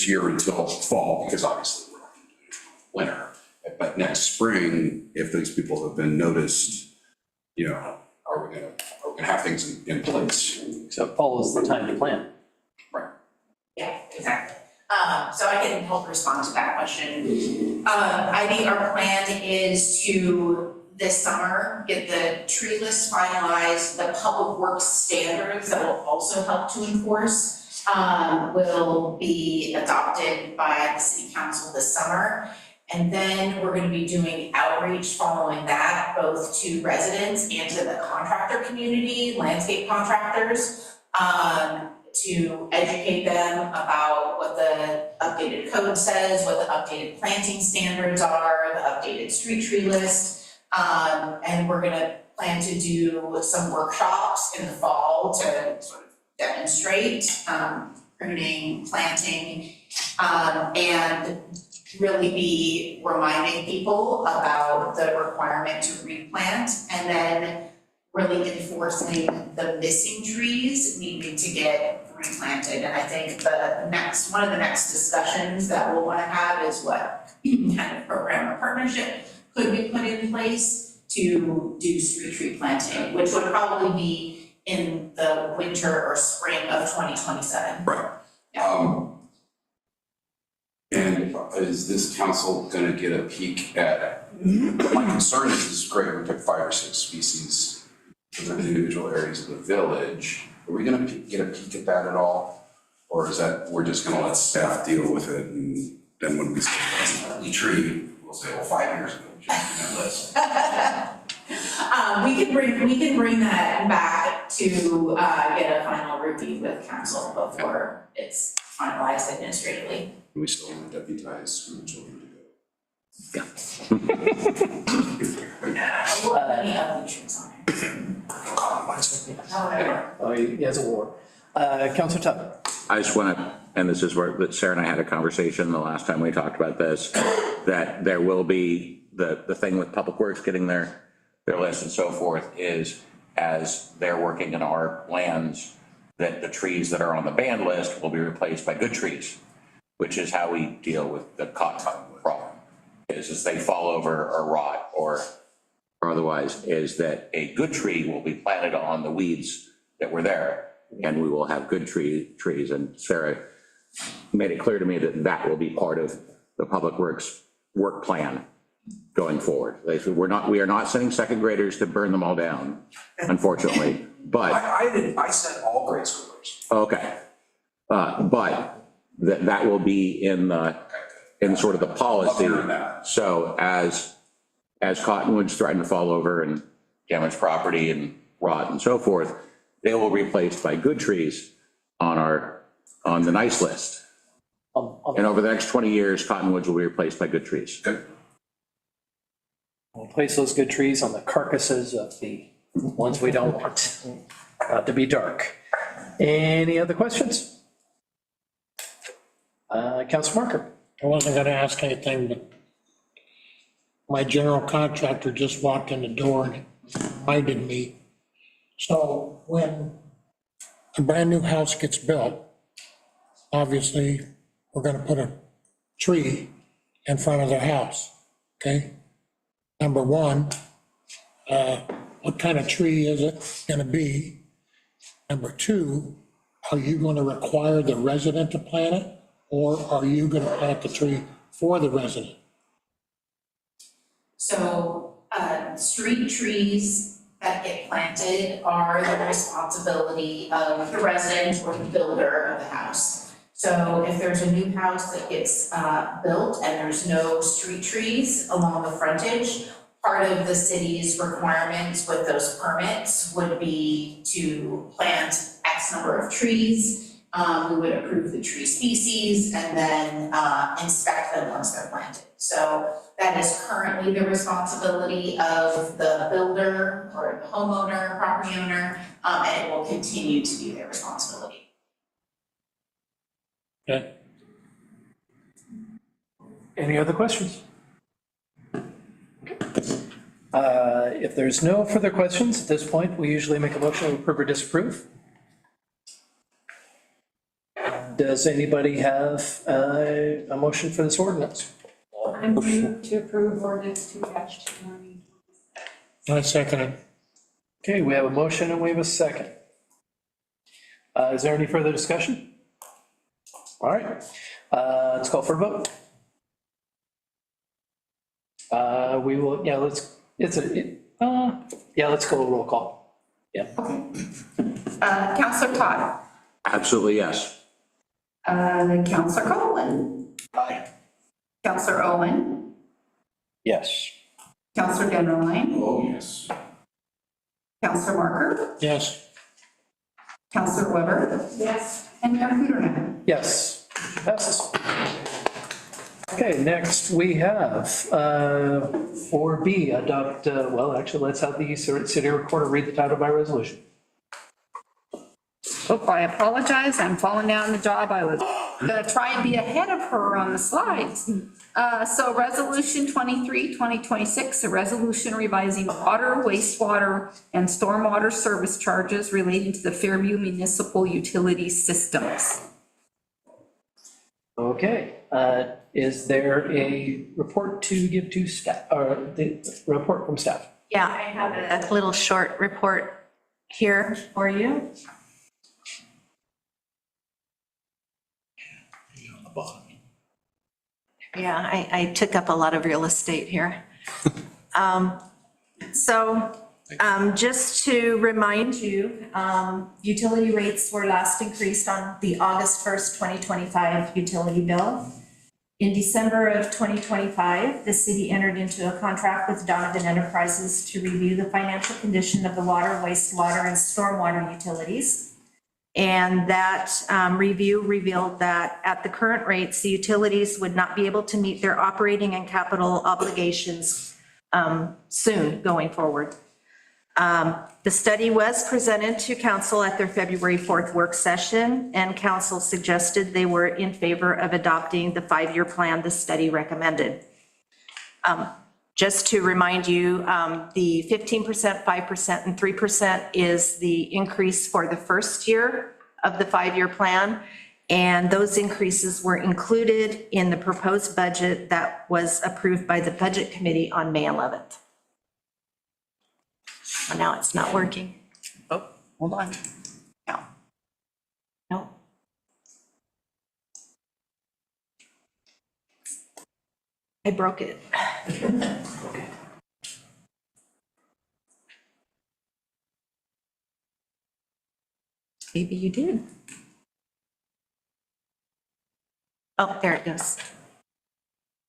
year until fall, because obviously we're not going to do it in winter. But next spring, if these people have been noticed, are we going to have things in place? So fall is the time to plan. Right. Yeah, exactly. So I can help respond to that question. I think our plan is to, this summer, get the tree list finalized, the public works standards that will also help to enforce, will be adopted by the city council this summer. And then we're gonna be doing outreach following that, both to residents and to the contractor community, landscape contractors, to educate them about what the updated code says, what the updated planting standards are, the updated street tree list. And we're gonna plan to do some workshops in the fall to sort of demonstrate pruning, planting, and really be reminding people about the requirement to replant, and then really enforcing the missing trees needing to get replanted. And I think one of the next discussions that we'll want to have is what kind of program or partnership could we put in place to do street tree planting, which would probably be in the winter or spring of 2027. Right. Yeah. And is this council going to get a peek at, my concern is this is great, we took 5 or 6 species from the individual areas of the village. Are we going to get a peek at that at all? Or is that, we're just going to let staff deal with it, and then when we see a tree, we'll say, well, 5 years ago, we should have list. We can bring that back to get a final review with council before it's finalized administratively. We still want to deputize school children to go. We'll put any other trees on it. However. Oh, he has a war. Councilor Tucker. I just want to, and this is where Sarah and I had a conversation the last time we talked about this, that there will be, the thing with Public Works getting their list and so forth is, as they're working in our lands, that the trees that are on the banned list will be replaced by good trees, which is how we deal with the cottonwood problem. Is they fall over or rot or otherwise, is that a good tree will be planted on the weeds that were there, and we will have good trees. And Sarah made it clear to me that that will be part of the Public Works work plan going forward. We are not sending second graders to burn them all down, unfortunately, but. I said all grade schoolers. Okay. But that will be in sort of the policy. So as cottonwoods threaten to fall over and damage property and rot and so forth, they will be replaced by good trees on the nice list. And over the next 20 years, cottonwoods will be replaced by good trees. Good. We'll place those good trees on the carcasses of the ones we don't want to be dark. Any other questions? Councilor Marker. I wasn't gonna ask anything, but my general contractor just walked in the door and reminded me. So when a brand-new house gets built, obviously, we're gonna put a tree in front of their house, okay? Number one, what kind of tree is it gonna be? Number two, are you gonna require the resident to plant it? Or are you gonna plant the tree for the resident? So, street trees that get planted are the responsibility of the resident or the builder of the house. So if there's a new house that gets built and there's no street trees along the frontage, part of the city's requirements with those permits would be to plant X number of trees. We would approve the tree species and then inspect them once they're planted. So that is currently the responsibility of the builder or the homeowner, property owner, and it will continue to be their responsibility. Okay. Any other questions? If there's no further questions at this point, we usually make a motion to approve or disapprove. Does anybody have a motion for this ordinance? I move to approve ordinance 2-2020. I second it. Okay, we have a motion and we have a second. Is there any further discussion? All right, let's call for a vote. We will, yeah, let's go roll call. Yeah. Counselor Todd. Absolutely, yes. Counselor Copeland. Aye. Counselor Owen. Yes. Counselor Dennerlein. Oh, yes. Counselor Marker. Yes. Counselor Weber. Yes. And Mayor Kuderman. Yes, passes. Okay, next we have 4B, adopt, well, actually, let's have the city recorder read the title by resolution. Oh, I apologize, I'm falling down the job. I was gonna try and be ahead of her on the slides. So resolution 23, 2026, a resolution revising water, wastewater, and stormwater service charges relating to the Fairview municipal utility systems. Okay, is there a report to give to staff, or the report from staff? Yeah, I have a little short report here for you. Yeah, I took up a lot of real estate here. Just to remind you, utility rates were last increased on the August 1st, 2025 utility bill. In December of 2025, the city entered into a contract with Donovan Enterprises to review the financial condition of the water, wastewater, and stormwater utilities. And that review revealed that at the current rates, the utilities would not be able to meet their operating and capital obligations soon going forward. The study was presented to council at their February 4th work session, and council suggested they were in favor of adopting the 5-year plan the study recommended. Just to remind you, the 15%, 5%, and 3% is the increase for the first year of the 5-year plan. And those increases were included in the proposed budget that was approved by the Budget Committee on May 11th. Well, now it's not working. Oh, hold on. No. No. I broke it. Maybe you did. Oh, there it goes.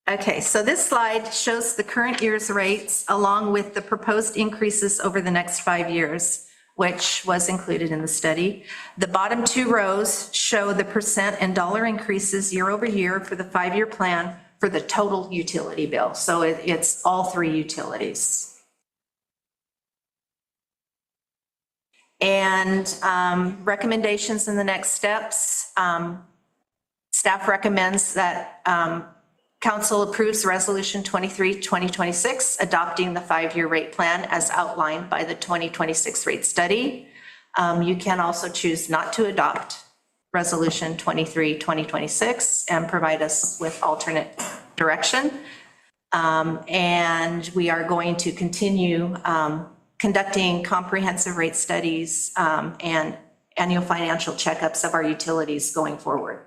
Okay, so this slide shows the current year's rates along with the proposed increases over the next 5 years, which was included in the study. The bottom 2 rows show the percent and dollar increases year over year for the 5-year plan for the total utility bill. So it's all 3 utilities. And recommendations in the next steps. Staff recommends that council approves resolution 23, 2026, adopting the 5-year rate plan as outlined by the 2026 rate study. You can also choose not to adopt resolution 23, 2026 and provide us with alternate direction. And we are going to continue conducting comprehensive rate studies and annual financial checkups of our utilities going forward.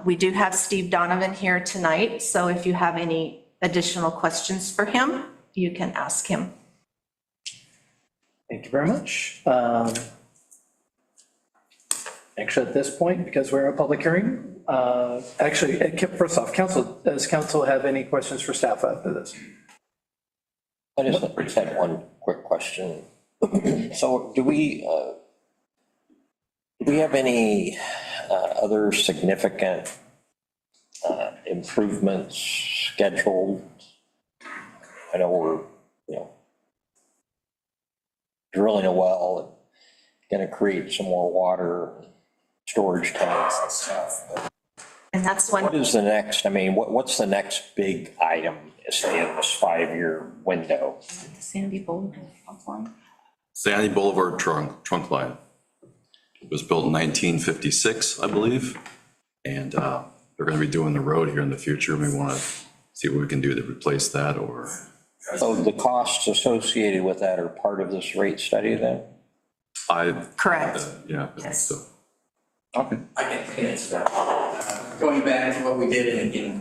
We do have Steve Donovan here tonight, so if you have any additional questions for him, you can ask him. Thank you very much. Actually, at this point, because we're in a public hearing, first off, does council have any questions for staff after this? I just had one quick question. So do we have any other significant improvements scheduled? I know we're, drilling a well, gonna create some more water, storage tanks and stuff. And that's What one, is the next, what's the next big item, say, in this 5-year window? The Sandy Boulevard line. Sandy Boulevard trunk line. It was built in 1956, I believe. And they're going to be doing the road here in the future. We want to see what we can do to replace that or. So the costs associated with that are part of this rate study then? correct. Yeah. Yes. So. Okay. I can answer that. Going back to what we did in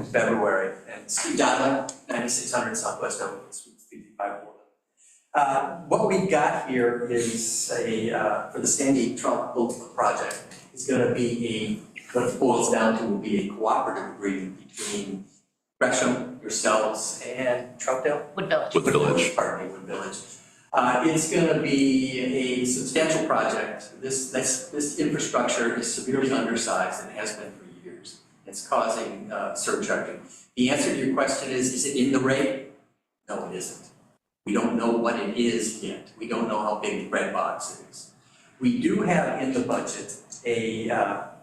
February, and Steve Donlin, 9600 Southwest Oakland, Suite 55 Portland. What we got here is for the Sandy Trunk Boulevard project, is gonna be what it boils down to will be a cooperative agreement between Gresham, yourselves, and Troutdale? Wood Village. Wood Village. Pardon me, Wood Village. It's gonna be a substantial project. This infrastructure is severely undersized and has been for years. It's causing surcharging. The answer to your question is it in the rate? No, it isn't. We don't know what it is yet. We don't know how big the red box is. We do have in the budget a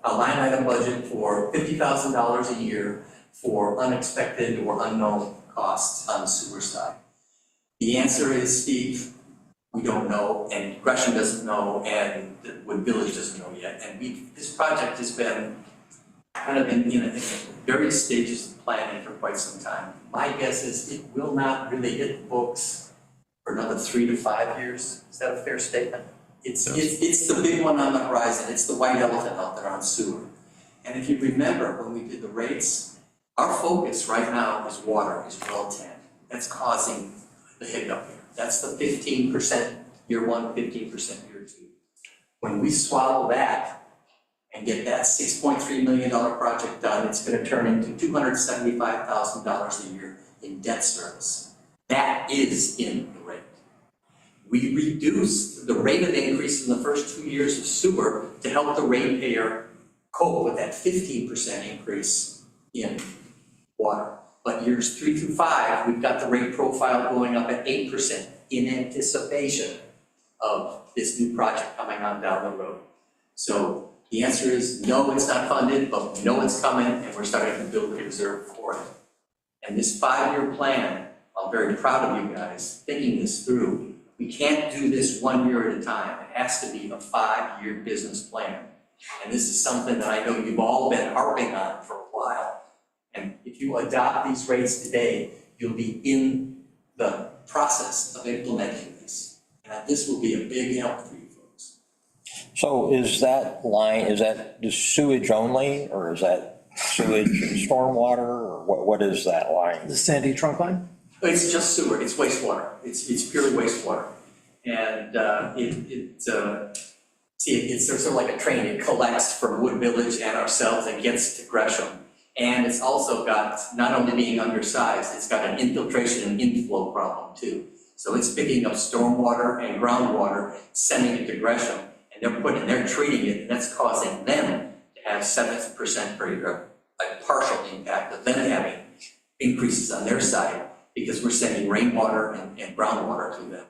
line item budget for $50,000 a year for unexpected or unknown costs on the sewer side. The answer is, Steve, we don't know, and Gresham doesn't know, and the Wood Village doesn't know yet. And this project has been kind of in various stages of planning for quite some time. My guess is it will not really hit the books for another 3 to 5 years. Is that a fair statement? It's the big one on the horizon. It's the white elephant out there on sewer. And if you remember when we did the rates, our focus right now is water, is well 10. That's causing the hiccup here. That's the 15% year one, 15% year two. When we swallow that and get that $6.3 million project done, it's gonna turn into $275,000 a year in debt service. That is in the rate. We reduced the rate of increase in the first 2 years of sewer to help the ratepayer cope with that 15% increase in water. But years 3 through 5, we've got the rate profile going up at 8% in anticipation of this new project coming on down the road. So the answer is no, it's not funded, but we know it's coming and we're starting to build a reserve for it. And this 5-year plan, I'm very proud of you guys thinking this through. We can't do this 1 year at a time. It has to be a 5-year business plan. And this is something that I know you've all been harping on for a while. And if you adopt these rates today, you'll be in the process of implementing this. And this will be a big help for you folks. So is that the sewage only, or is that sewage and stormwater, or what is that line? The Sandy trunk line? It's just sewer, it's wastewater. It's purely wastewater. And it's sort of like a train. It collects from Wood Village and ourselves and gets to Gresham. And it's also got, not only being undersized, it's got an infiltration and inflow problem too. So it's picking up stormwater and groundwater, sending it to Gresham, and they're treating it, and that's causing them to have 7% per year, a partial impact of them having increases on their side, because we're sending rainwater and groundwater to them.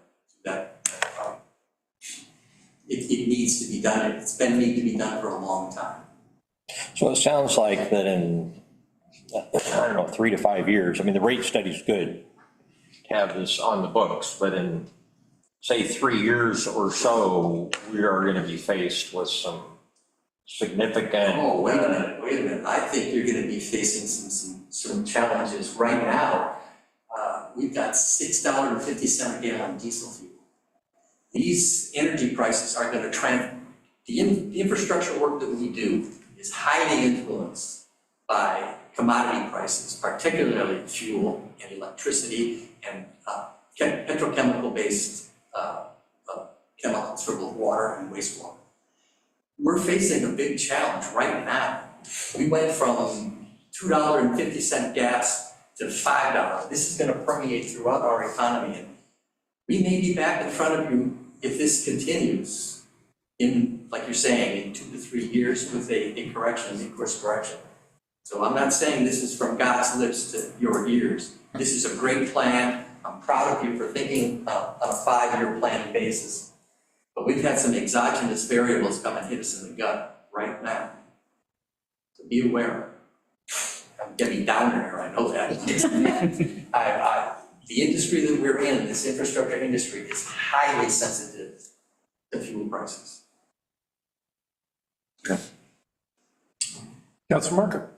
It needs to be done. It's been needing to be done for a long time. So it sounds like that in, 3 to 5 years, the rate study's good to have this on the books, but in, say, 3 years or so, we are gonna be faced with some significant. Oh, wait a minute. I think you're gonna be facing some challenges right now. We've got $6.50 a gallon diesel fuel. These energy prices are gonna the infrastructure work that we do is highly influenced by commodity prices, particularly fuel and electricity and petrochemical-based chemicals for both water and wastewater. We're facing a big challenge right now. We went from $2.50 gas to $5. This is going to permeate throughout our economy. And we may be back in front of you if this continues in, like you're saying, in 2 to 3 years with a course correction. So I'm not saying this is from God's lips to your ears. This is a great plan. I'm proud of you for thinking on a 5-year planning basis. But we've had some exogenous variables come and hit us in the gut right now. So be aware. I'm getting down here, I know that. The industry that we're in, this infrastructure industry, is highly sensitive to fuel prices. Councilor Marker.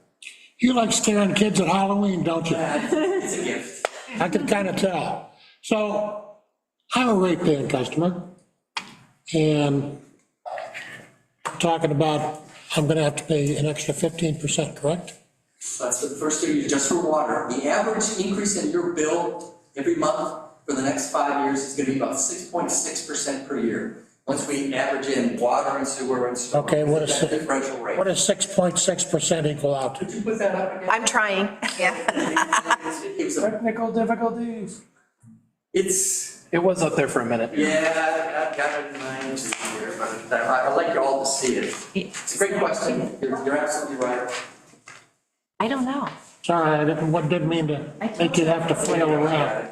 You like scaring kids at Halloween, don't you? It's a gift. I can kind of tell. So I'm a rate-paying customer, and talking about, I'm gonna have to pay an extra 15%, correct? That's for the first 2 years, just for water. The average increase in your bill every month for the next 5 years is gonna be about 6.6% per year. Once we average in water and sewer and storm. Okay, what is, that differential rate? what does 6.6% equal out to? Could you put that up again? I'm trying, yeah. It was Technical difficulties. It was up there for a minute. Yeah, I've got it in mind here, but I'd like you all to see it. It's a great question. You're absolutely right. I don't know. Sorry, I didn't mean to make you have to flail around.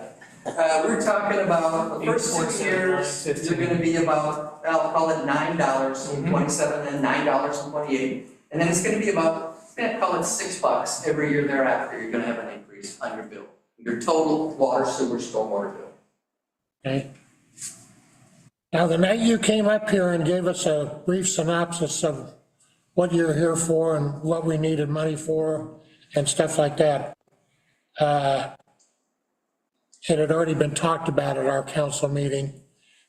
We're talking about the first 6 years, you're gonna be about, I'll call it $9.27 and $9.28. And then it's gonna be about, call it $6 every year thereafter, you're gonna have an increase on your bill. Your total water, sewer, stormwater bill. Okay. Now, the night you came up here and gave us a brief synopsis of what you're here for and what we needed money for and stuff like that, it had already been talked about at our council meeting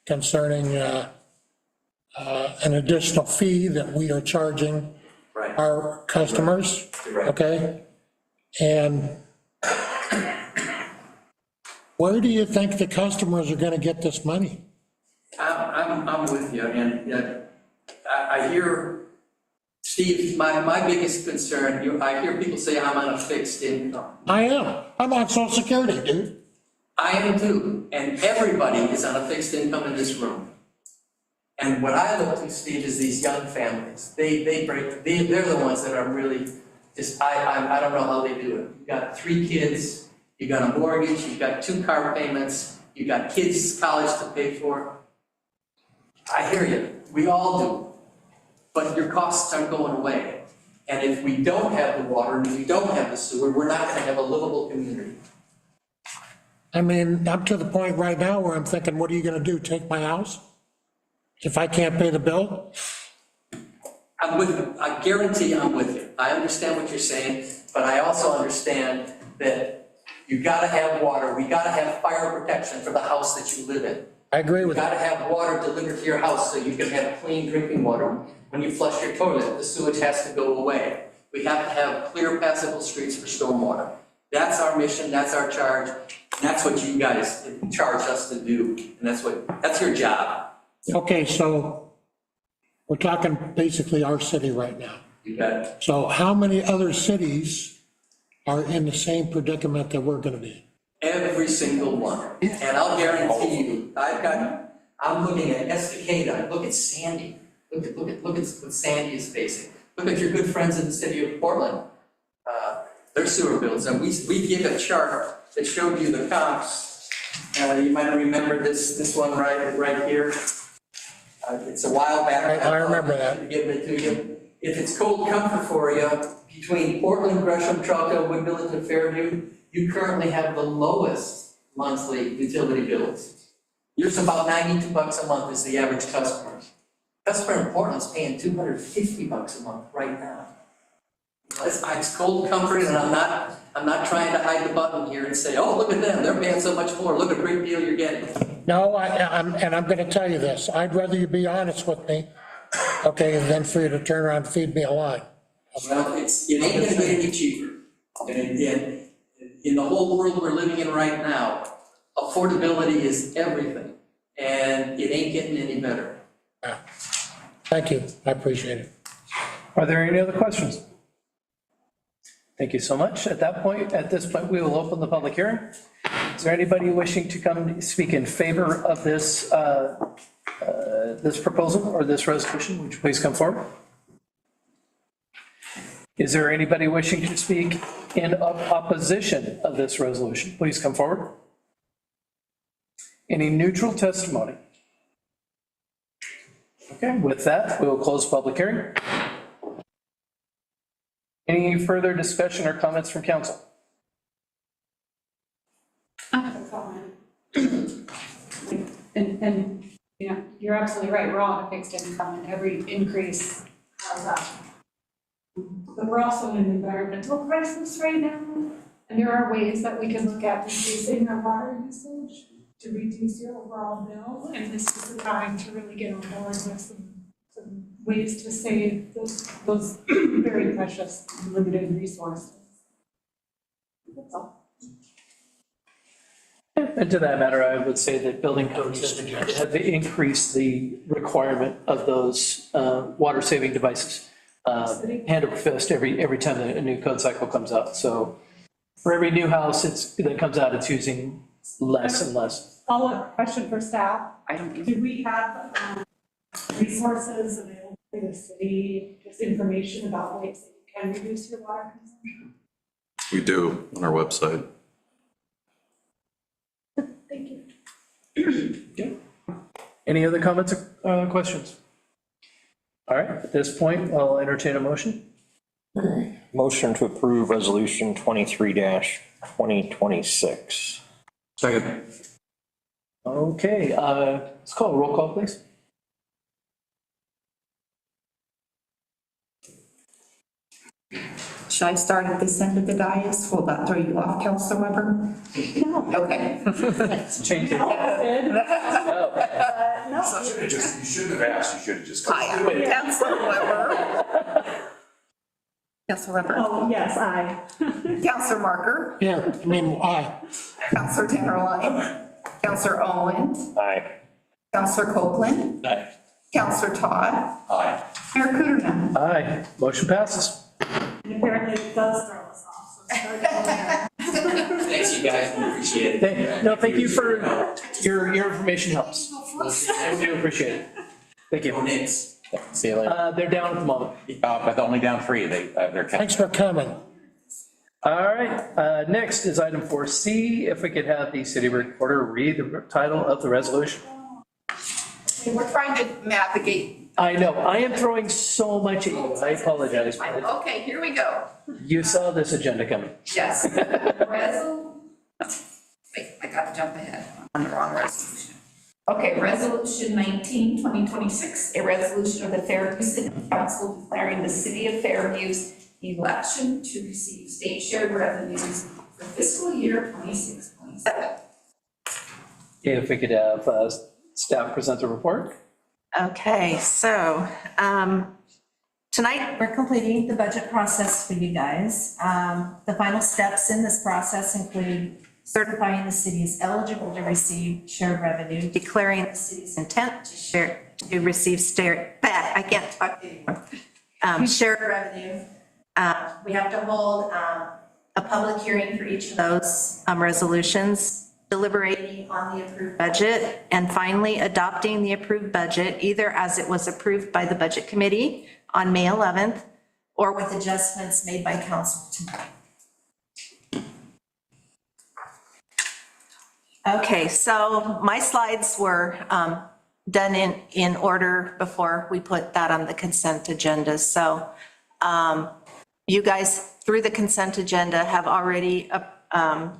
concerning an additional fee that we are charging Right. our customers, Correct. okay? And where do you think the customers are gonna get this money? I'm with you, and I hear, Steve, my biggest concern, I hear people say I'm on a fixed income. I am. I'm on social security, dude. I am too, and everybody is on a fixed income in this room. And what I look to, Steve, is these young families. They're the ones that are really just, I don't know how they do it. You've got 3 kids, you got a mortgage, you've got 2 car payments, you've got kids' college to pay for. I hear you, we all do, but your costs aren't going away. And if we don't have the water, and if we don't have the sewer, we're not gonna have a livable community. I mean, up to the point right now where I'm thinking, what are you gonna do, take my house? If I can't pay the bill? I'm with you, I guarantee I'm with you. I understand what you're saying, but I also understand that you gotta have water, we gotta have fire protection for the house that you live in. I agree You with that. gotta have water delivered to your house so you can have clean drinking water. When you flush your toilet, the sewage has to go away. We have to have clear passable streets for stormwater. That's our mission, that's our charge, and that's what you guys charge us to do, and that's your job. Okay, so we're talking basically our city right now. You got it. So how many other cities are in the same predicament that we're gonna be? Every single one. And I'll guarantee you, I'm looking at Estacada, look at Sandy. Look at what Sandy is facing. Look at your good friends in the city of Portland. Their sewer bills, and we gave a chart that showed you the comps. You might remember this one right here. It's a while back. I remember that. Giving it to you. If it's cold comfort for you, between Portland, Gresham, Troutdale, Wood Village, and Fairview, you currently have the lowest monthly utility bills. Yours about $92 a month is the average customer. Customer in Portland's paying $250 a month right now. It's cold comfort, and I'm not trying to hide the button here and say, oh, look at them, they're paying so much more, look at a great deal you're getting. No, I'm gonna tell you this, I'd rather you be honest with me, okay, than for you to turn around and feed me a lie. Well, it ain't gonna get any cheaper. And in the whole world we're living in right now, affordability is everything, and it ain't getting any better. Thank you, I appreciate it. Are there any other questions? Thank you so much. At this point, we will open the public hearing. Is there anybody wishing to come speak in favor of this, this proposal or this resolution? Would you please come forward? Is there anybody wishing to speak in opposition of this resolution? Please come forward. Any neutral testimony? Okay, with that, we will close public hearing. Any further discussion or comments from council? I have a comment. And, you know, you're absolutely right, we're all in a fixed income and every increase adds up. But we're also in an environmental crisis right now, and there are ways that we can look at reducing our water usage to reduce your overall bill, and this is the time to really get on board with some ways to save those very precious limited resources. That's all. And to that matter, I would say that building codes have increased the requirement of those water-saving devices, hand over fist every time a new code cycle comes out. So for every new house that comes out, it's using less and less. Follow-up question for staff. Do we have resources available for the city, just information about ways that you can reduce your water consumption? We do on our website. Thank you. Okay. Any other comments or questions? All right, at this point, I'll entertain a motion. Motion to approve resolution 23-2026. Second. Okay, let's call a roll call, please. Should I start at this end of the dais? Will that throw you off, Counselor Weber? No. Okay. Change it. You shouldn't have asked, you should have just. Hi, Counselor Weber. Counselor Weber. Oh, yes, aye. Counselor Marker. Yeah, I mean, aye. Counselor Tannerline. Counselor Owen. Aye. Counselor Copeland. Aye. Counselor Todd. Aye. Mayor Kuderman. Aye, motion passes. And apparently it does throw us off, so start there. Thanks, you guys, we appreciate it. No, thank you for your information helps. I do appreciate it. Thank Go you. Knicks. See you later. They're down at the moment. But only down 3, they're. Thanks for coming. All right, next is item 4C. If we could have the city recorder read the title of the resolution. We're trying to navigate. I know, I am throwing so much at you. I apologize. but Okay, here we go. You saw this agenda coming. Yes. Wait, I gotta jump ahead on the wrong resolution. Okay, resolution 19/2026, a resolution of the Fairview City Council declaring the city of Fairview's election to receive state shared revenues for fiscal year 26-27. If we could have staff present the report. Okay, so tonight, we're completing the budget process for you guys. The final steps in this process include certifying the city is eligible to receive shared revenue, declaring the city's intent to receive shared revenue. We have to hold a public hearing for each of those resolutions, deliberating on the approved budget, and finally adopting the approved budget, either as it was approved by the Budget Committee on May 11th, or with adjustments made by council tonight. Okay, so my slides were done in order before we put that on the consent agenda. So you guys, through the consent agenda, have already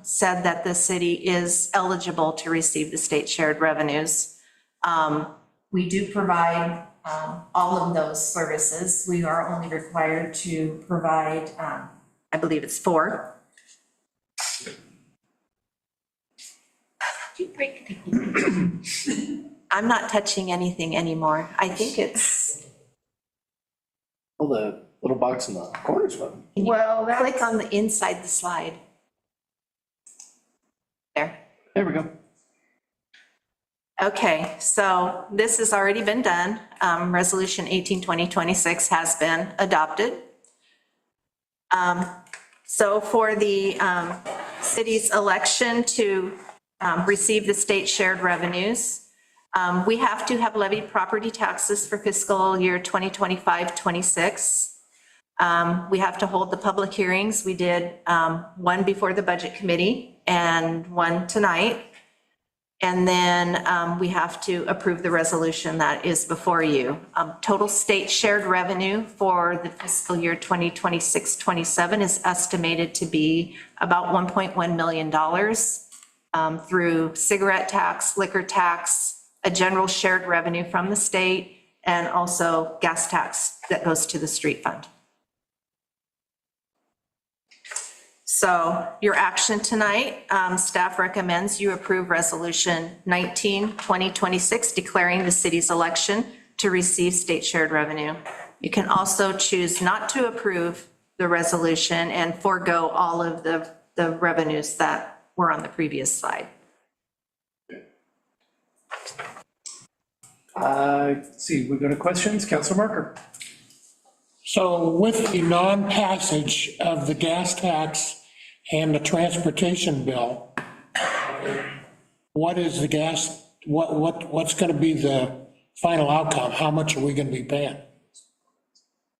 said that the city is eligible to receive the state shared revenues. We do provide all of those services. We are only required to provide, I believe it's 4. I'm not touching anything anymore. I think it's. Oh, the little box in the corner's one. Well, click on the inside the slide. There. There we go. Okay, so this has already been done. Resolution 18/2026 has been adopted. So for the city's election to receive the state shared revenues, we have to have levied property taxes for fiscal year 2025-26. We have to hold the public hearings. We did one before the Budget Committee and one tonight. And then we have to approve the resolution that is before you. Total state shared revenue for the fiscal year 2026-27 is estimated to be about $1.1 million through cigarette tax, liquor tax, a general shared revenue from the state, and also gas tax that goes to the street fund. So your action tonight, staff recommends you approve Resolution 19-2026, declaring the city's election to receive state shared revenue. You can also choose not to approve the resolution and forego all of the revenues that were on the previous slide. Let's see, we go to questions. Councilor Marker. So with the non-passage of the gas tax and the transportation bill, what is the gas, what's going to be the final outcome? How much are we going to be paying?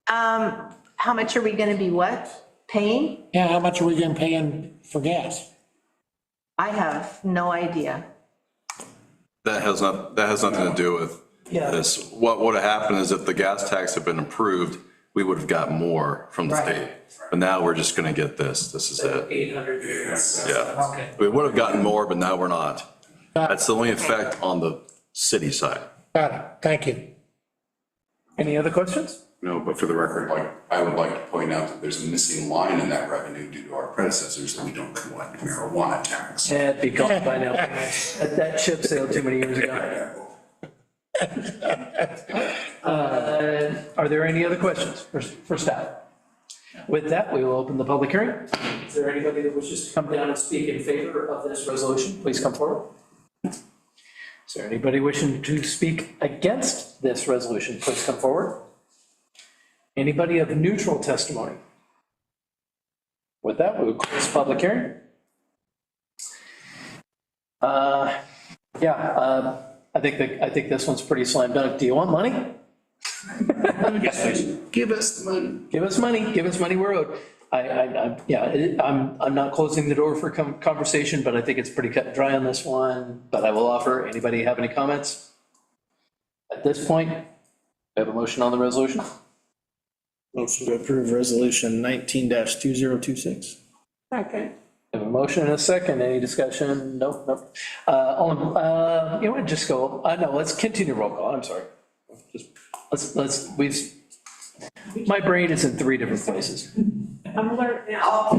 How much are we going to be paying? Yeah, how much are we going to pay for gas? I have no idea. That has nothing to do with this. What would have happened is if the gas tax had been approved, we would have got more from the state. But now we're just gonna get this. This is it. 800. Yeah. Okay. We would have gotten more, but now we're not. That's the only effect on the city side. Got it, thank you. Any other questions? No, but for the record, I would like to point out that there's a missing line in that revenue due to our predecessors that we don't collect marijuana tax. It'd be gone by now. That ship sailed too many years ago. Are there any other questions for staff? With that, we will open the public hearing. Is there anybody that wishes to come down and speak in favor of this resolution? Please come forward. Is there anybody wishing to speak against this resolution? Please come forward. Anybody of neutral testimony? With that, we will close the public hearing. I think this one's pretty slam dunk. Do you want money? Give us the money. Give us money. Give us money we're owed. I'm not closing the door for conversation, but I think it's pretty cut and dry on this one. But I will offer. Anybody have any comments? At this point, we have a motion on the resolution. Motion to approve resolution 19-2026. Second. We have a motion and a second. Any discussion? Nope. You know what, just go, no, let's continue roll call. I'm sorry. My brain is in 3 different places. I'm alert now.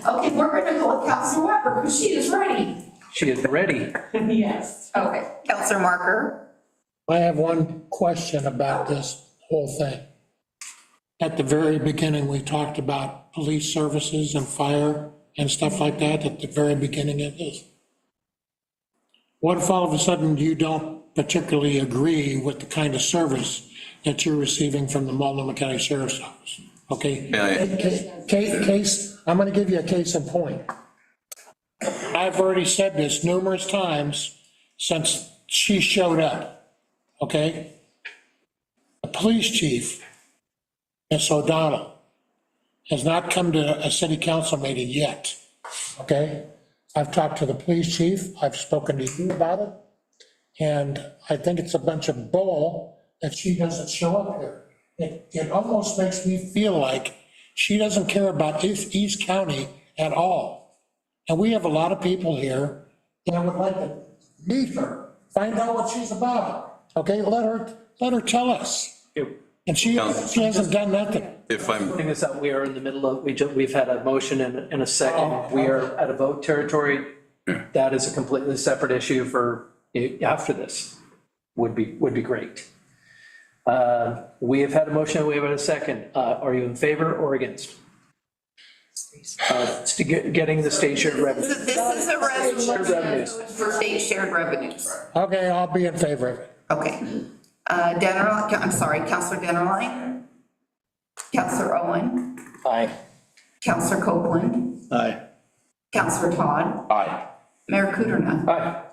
Okay, we're gonna go with Counselor Weber, because she is ready. She is ready. Yes. Okay, Counselor Marker. I have one question about this whole thing. At the very beginning, we talked about police services and fire and stuff like that at the very beginning of this. What if all of a sudden you don't particularly agree with the kind of service that you're receiving from the Multnomah County Sheriff's Office? Okay? I'm going to give you a case in point. I've already said this numerous times since she showed up, okay? The police chief, Ms. O'Donnell, has not come to a city council meeting yet, okay? I've talked to the police chief, I've spoken to you about it, and I think it's a bunch of bull that she doesn't show up here. It almost makes me feel like she doesn't care about East County at all. And we have a lot of people here that would like to meet her, find out what she's about, okay? Let her tell us. And she hasn't done nothing. If I'm, Putting this out, we are in the middle of, we've had a motion and a second. We are at a vote territory. That is a completely separate issue for after this. Would be great. We have had a motion, we have had a second. Are you in favor or against? Getting the state shared revenue. This is a resolution for state shared revenues. Okay, I'll be in favor of it. Okay. Counselor Dennerlein? Counselor Owen? Aye. Counselor Copeland? Aye. Counselor Todd? Aye. Mayor Kuderna? Aye.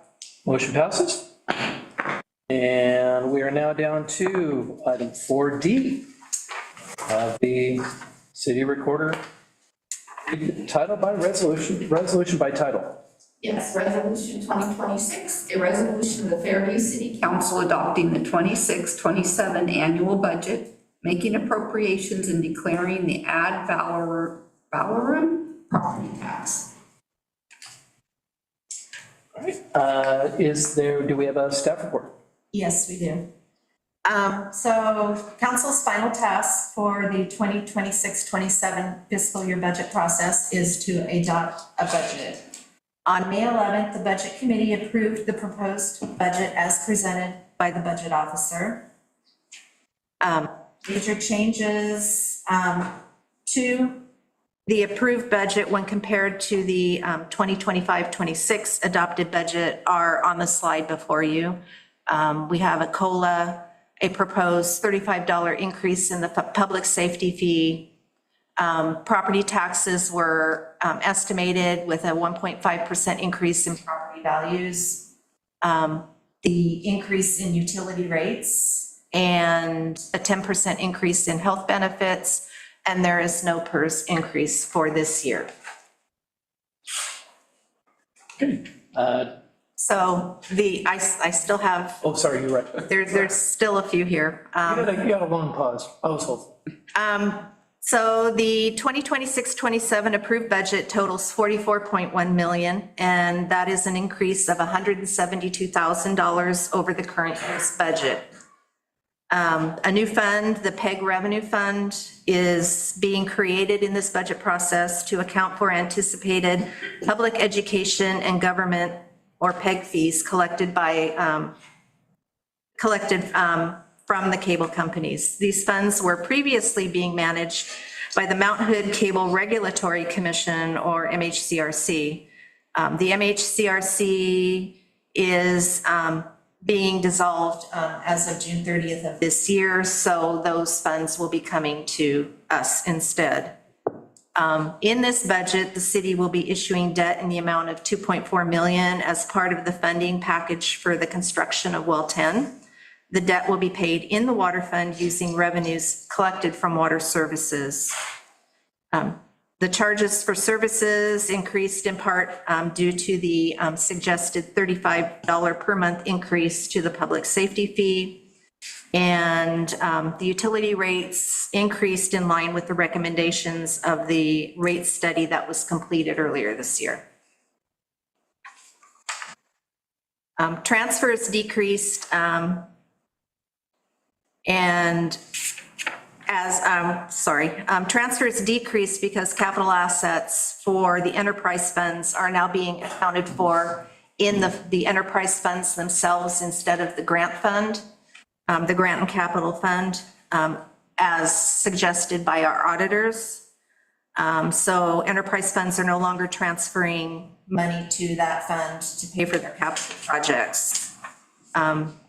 Motion passes. And we are now down to item 4D. The city recorder, title by resolution by title. Yes, Resolution 2026, a resolution of the Fairview City Council adopting the 26-27 annual budget, making appropriations and declaring the ad valorem property tax. All right, do we have a staff report? Yes, we do. So council's final task for the 2026-27 fiscal year budget process is to adopt a budget. On May 11th, the Budget Committee approved the proposed budget as presented by the budget officer. Major changes to the approved budget when compared to the 2025-26 adopted budget are on the slide before you. We have a COLA, a proposed $35 increase in the public safety fee. Property taxes were estimated with a 1.5% increase in property values. The increase in utility rates and a 10% increase in health benefits, and there is no PERS increase for this year. Okay. So I still have, Oh, sorry, you're right. there's still a few here. You had a long pause. I was hopeful. So the 2026-27 approved budget totals $44.1 million, and that is an increase of $172,000 over the current year's budget. A new fund, the PEG Revenue Fund, is being created in this budget process to account for anticipated public education and government or PEG fees collected from the cable companies. These funds were previously being managed by the Mount Hood Cable Regulatory Commission, or MHCRC. The MHCRC is being dissolved as of June 30th of this year, so those funds will be coming to us instead. In this budget, the city will be issuing debt in the amount of $2.4 million as part of the funding package for the construction of Well 10. The debt will be paid in the water fund using revenues collected from water services. The charges for services increased in part due to the suggested $35 per month increase to the public safety fee. And the utility rates increased in line with the recommendations of the rate study that was completed earlier this year. Transfers decreased. Transfers decreased because capital assets for the enterprise funds are now being accounted for in the enterprise funds themselves instead of the grant fund, the grant and capital fund, as suggested by our auditors. So enterprise funds are no longer transferring money to that fund to pay for their capital projects.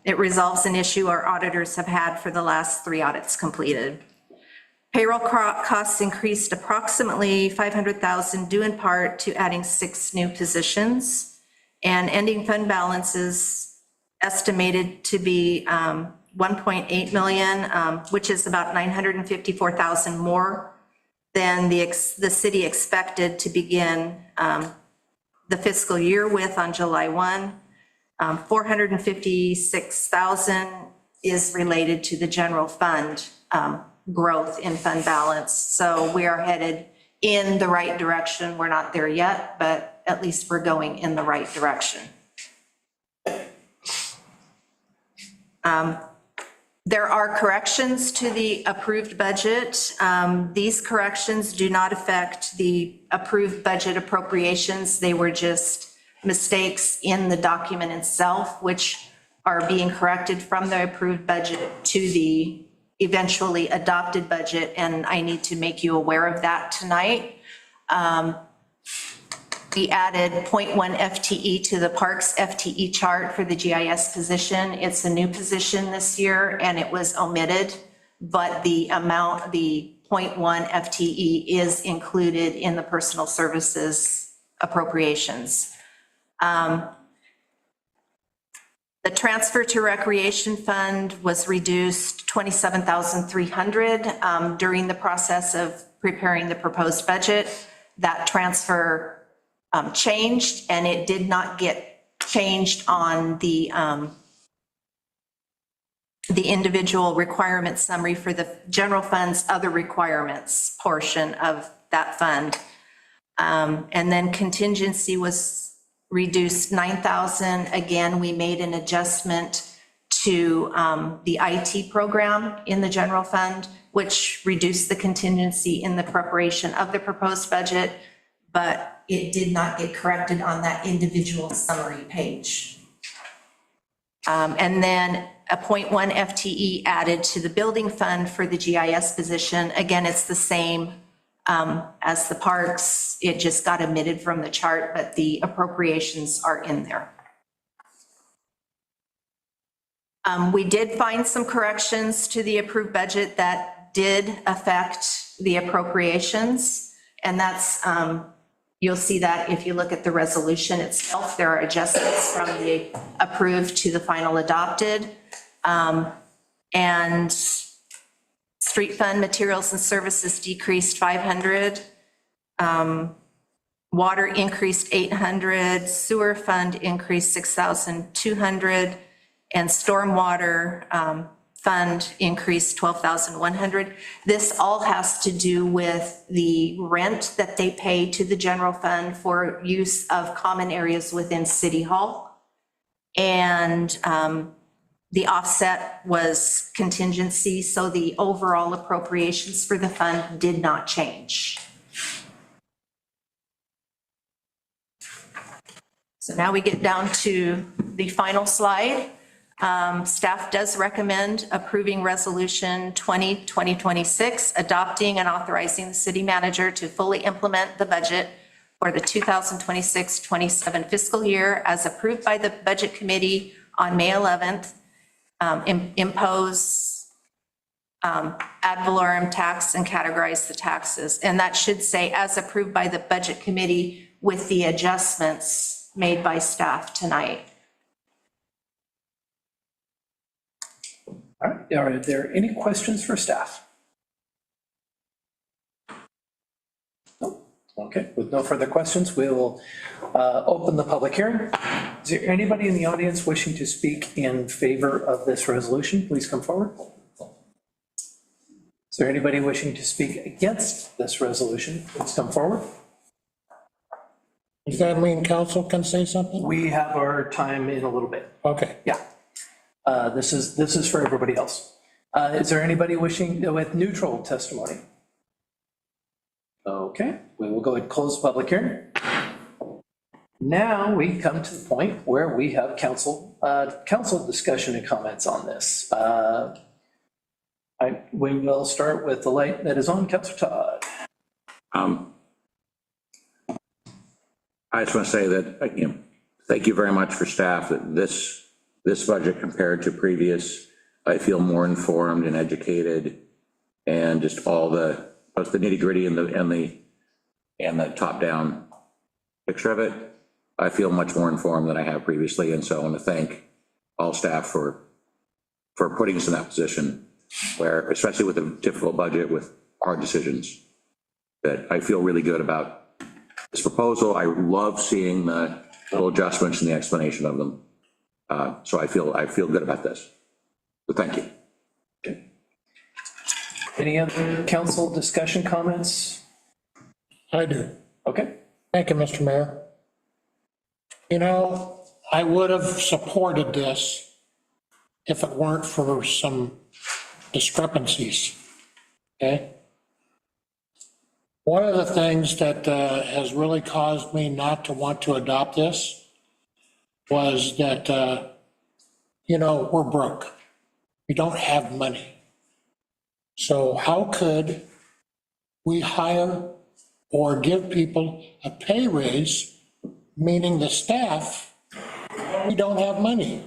It resolves an issue our auditors have had for the last 3 audits completed. Payroll costs increased approximately $500,000 due in part to adding 6 new positions, and ending fund balances estimated to be 1.8 million, which is about 954,000 more than the city expected to begin the fiscal year with on July 1. 456,000 is related to the general fund growth in fund balance. So we are headed in the right direction. We're not there yet, but at least we're going in the right direction. There are corrections to the approved budget. These corrections do not affect the approved budget appropriations. They were just mistakes in the document itself, which are being corrected from the approved budget to the eventually adopted budget, and I need to make you aware of that tonight. We added 0.1 FTE to the Parks FTE chart for the GIS position. It's a new position this year, and it was omitted, but the amount, the 0.1 FTE is included in the personal services appropriations. The transfer to recreation fund was reduced 27,300 during the process of preparing the proposed budget. That transfer changed, and it did not get changed on the individual requirement summary for the general fund's other requirements portion of that fund. And then contingency was reduced 9,000. Again, we made an adjustment to the IT program in the general fund, which reduced the contingency in the preparation of the proposed budget, but it did not get corrected on that individual summary page. And then a 0.1 FTE added to the building fund for the GIS position. Again, it's the same as the parks. It just got omitted from the chart, but the appropriations are in there. We did find some corrections to the approved budget that did affect the appropriations, and that's, you'll see that if you look at the resolution itself, there are adjustments from the approved to the final adopted. And street fund materials and services decreased 500. Water increased 800, sewer fund increased 6,200, and stormwater fund increased 12,100. This all has to do with the rent that they pay to the general fund for use of common areas within City Hall. And the offset was contingency, so the overall appropriations for the fund did not change. So now we get down to the final slide. Staff does recommend approving Resolution 2026, adopting and authorizing the city manager to fully implement the budget for the 2026-27 fiscal year as approved by the Budget Committee on May 11th. Impose ad valorem tax and categorize the taxes. And that should say as approved by the Budget Committee with the adjustments made by staff tonight. All right, are there any questions for staff? No? Okay, with no further questions, we will open the public hearing. Is there anybody in the audience wishing to speak in favor of this resolution? Please come forward. Is there anybody wishing to speak against this resolution? Please come forward. Does that mean council can say something? We have our time in a little bit. Okay. Yeah. This is for everybody else. Is there anybody wishing with neutral testimony? Okay, we will go ahead and close the public hearing. Now we come to the point where we have council discussion and comments on this. We will start with the light that is on, Councilor Todd. I just want to say that, thank you very much for staff, that this budget compared to previous, I feel more informed and educated, and just all the nitty gritty and the top down picture of it. I feel much more informed than I have previously, and so I want to thank all staff for putting us in that position where, especially with a difficult budget with hard decisions, that I feel really good about this proposal. I love seeing the little adjustments and the explanation of them. So I feel good about this. So thank you. Okay. Any other council discussion comments? I do. Okay. Thank you, Mr. Mayor. You know, I would have supported this if it weren't for some discrepancies, okay? One of the things that has really caused me not to want to adopt this was that, we're broke. We don't have money. So how could we hire or give people a pay raise, meaning the staff, we don't have money?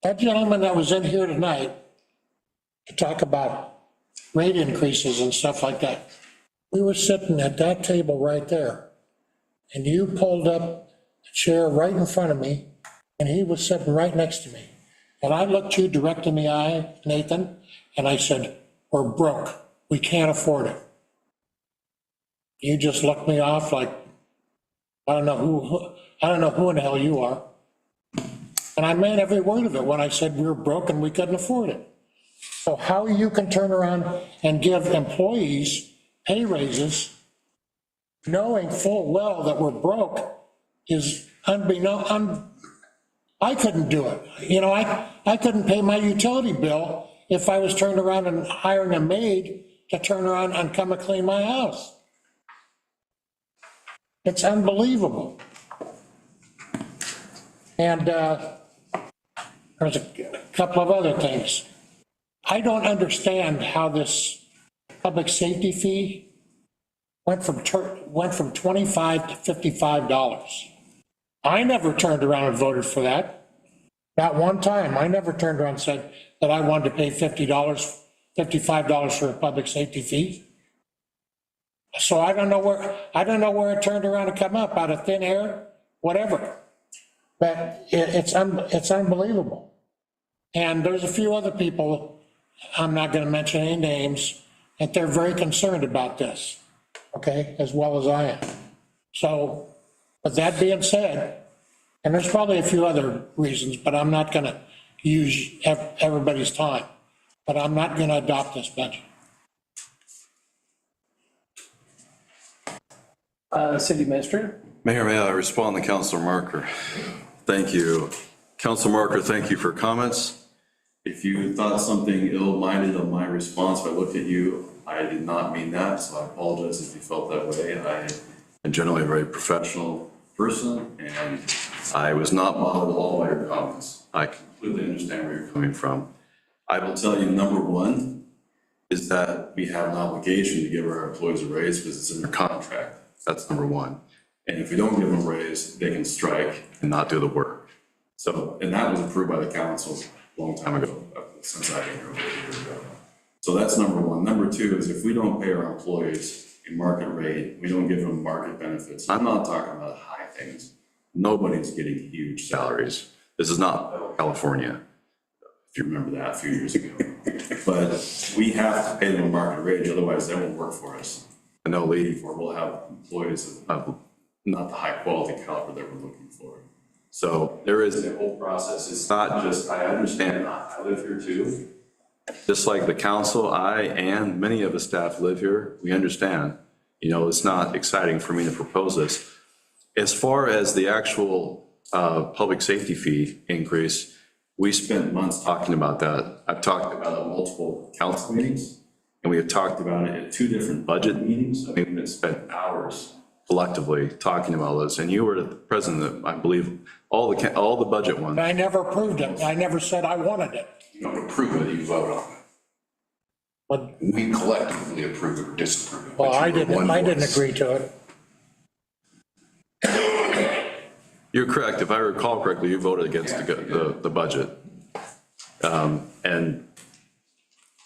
That gentleman that was in here tonight to talk about rate increases and stuff like that, we were sitting at that table right there, and you pulled up the chair right in front of me, and he was sitting right next to me. And I looked you direct in the eye, Nathan, and I said, we're broke. We can't afford it. You just looked me off like, I don't know who in the hell you are. And I meant every word of it when I said we were broke and we couldn't afford it. So how you can turn around and give employees pay raises knowing full well that we're broke is unbeknown. I couldn't do it. You know, I couldn't pay my utility bill if I was turned around and hiring a maid to turn around and come and clean my house. It's unbelievable. And there's a couple of other things. I don't understand how this public safety fee went from $25 to $55. I never turned around and voted for that. Not one time. I never turned around and said that I wanted to pay $55 for a public safety fee. So I don't know where it turned around and come up, out of thin air, whatever. But it's unbelievable. And there's a few other people, I'm not going to mention any names, that they're very concerned about this, okay, as well as I am. So, with that being said, and there's probably a few other reasons, but I'm not going to use everybody's time, but I'm not going to adopt this budget. City Administrator? Mayor, may I respond to Councilor Marker? Thank you. Councilor Marker, thank you for comments. If you thought something ill-minded of my response, if I looked at you, I did not mean that, so I apologize if you felt that way. I am generally a very professional person, and I was not bothered at all by your comments. I completely understand where you're coming from. I will tell you, number one, is that we have an obligation to give our employees a raise because it's in their contract. That's number one. And if we don't give them a raise, they can strike and not do the work. So, and that was approved by the council a long time ago, since I've been here over a year ago. So that's number one. Number two is if we don't pay our employees a market rate, we don't give them market benefits. I'm not talking about high things. Nobody's getting huge salaries. This is not California, if you remember that a few years ago. But we have to pay them a market rate, otherwise they won't work for us. And they'll leave, or we'll have employees of not the high quality caliber that we're looking for. So there is a whole process. It's not just, I understand, I live here too. Just like the council, I and many of the staff live here, we understand. You know, it's not exciting for me to propose this. As far as the actual public safety fee increase, we spent months talking about that. I've talked about it at multiple council meetings, and we have talked about it at 2 different budget meetings. I mean, we've spent hours collectively talking about this, and you were the president, I believe, all the budget ones. I never approved it. I never said I wanted it. You don't approve it, you vote on it. But, We collectively approve it or disapprove it. well, but I you were didn't one voice. agree to it. You're correct. If I recall correctly, you voted against the budget. And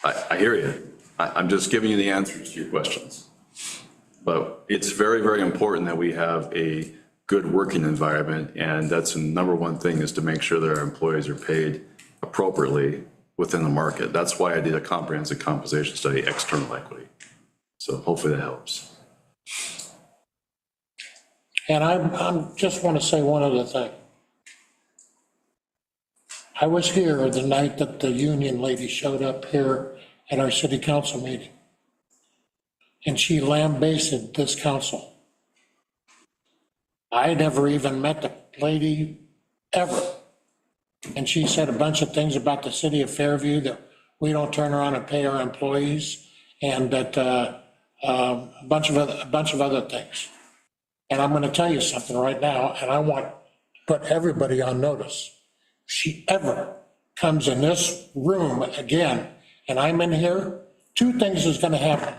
I hear you. I'm just giving you the answers to your questions. But it's very, very important that we have a good working environment, and that's the number one thing, is to make sure that our employees are paid appropriately within the market. That's why I did a comprehensive compensation study, external equity. So hopefully that helps. And I just want to say one other thing. I was here the night that the union lady showed up here at our city council meeting. And she lambasted this council. I never even met the lady ever. And she said a bunch of things about the city of Fairview, that we don't turn around and pay our employees, and that a bunch of other things. And I'm going to tell you something right now, and I want to put everybody on notice. If she ever comes in this room again, and I'm in here, 2 things is going to happen.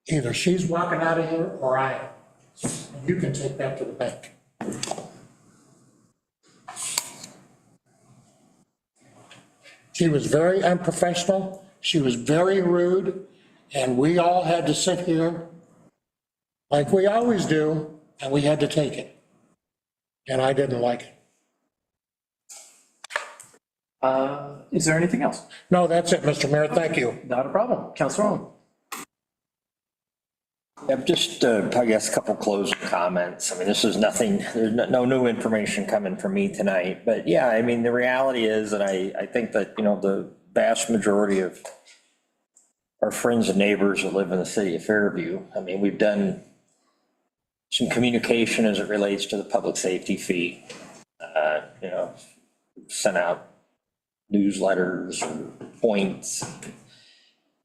Either she's walking out of here or I am. You can take that to the bank. She was very unprofessional. She was very rude, and we all had to sit here like we always do, and we had to take it. And I didn't like it. Is there anything else? No, that's it, Mr. Mayor, thank you. Not a problem. Counselor Owen? Just, I guess, a couple closing comments. I mean, this is nothing, there's no new information coming from me tonight. But yeah, I mean, the reality is, and I think that, you know, the vast majority of our friends and neighbors that live in the city of Fairview, I mean, we've done some communication as it relates to the public safety fee. You know, sent out newsletters or points.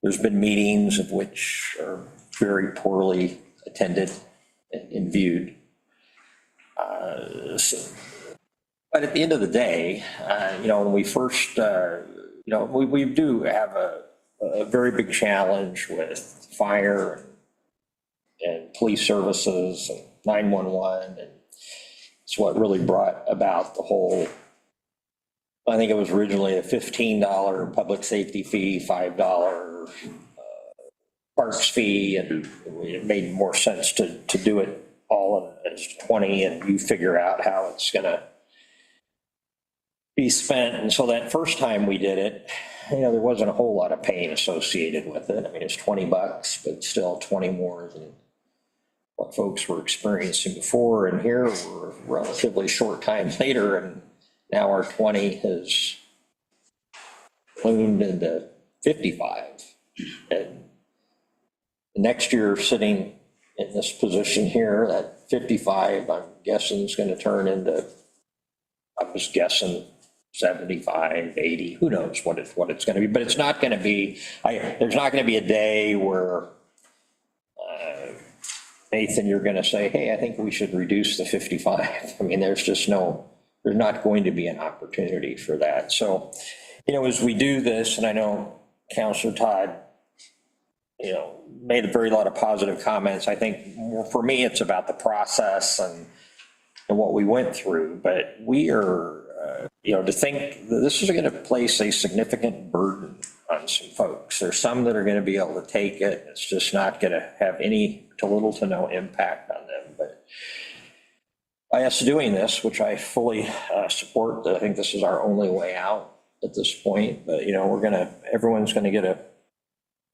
There's been meetings of which are very poorly attended and viewed. But at the end of the day, you know, when we first, you know, we do have a very big challenge with fire and police services and 911, and it's what really brought about the whole, I think it was originally a $15 public safety fee, $5 parks fee, and it made more sense to do it all as 20, and you figure out how it's gonna be spent. And so that first time we did it, you know, there wasn't a whole lot of pain associated with it. I mean, it's $20, but still 20 more than what folks were experiencing before. And here we're a relatively short time later, and now our 20 has ballooned into 55. And next year, sitting in this position here, that 55, I'm guessing is going to turn into, I'm just guessing, 75, 80, who knows what it's going to be. But it's not going to be, there's not going to be a day where, Nathan, you're going to say, hey, I think we should reduce the 55. I mean, there's just no, there's not going to be an opportunity for that. So, you know, as we do this, and I know Councilor Todd, you know, made a very lot of positive comments. I think for me, it's about the process and what we went through, but we are, you know, to think that this is going to place a significant burden on some folks. There's some that are going to be able to take it. It's just not going to have any to little to no impact on them. But by us doing this, which I fully support, I think this is our only way out at this point. But, you know, everyone's going to get a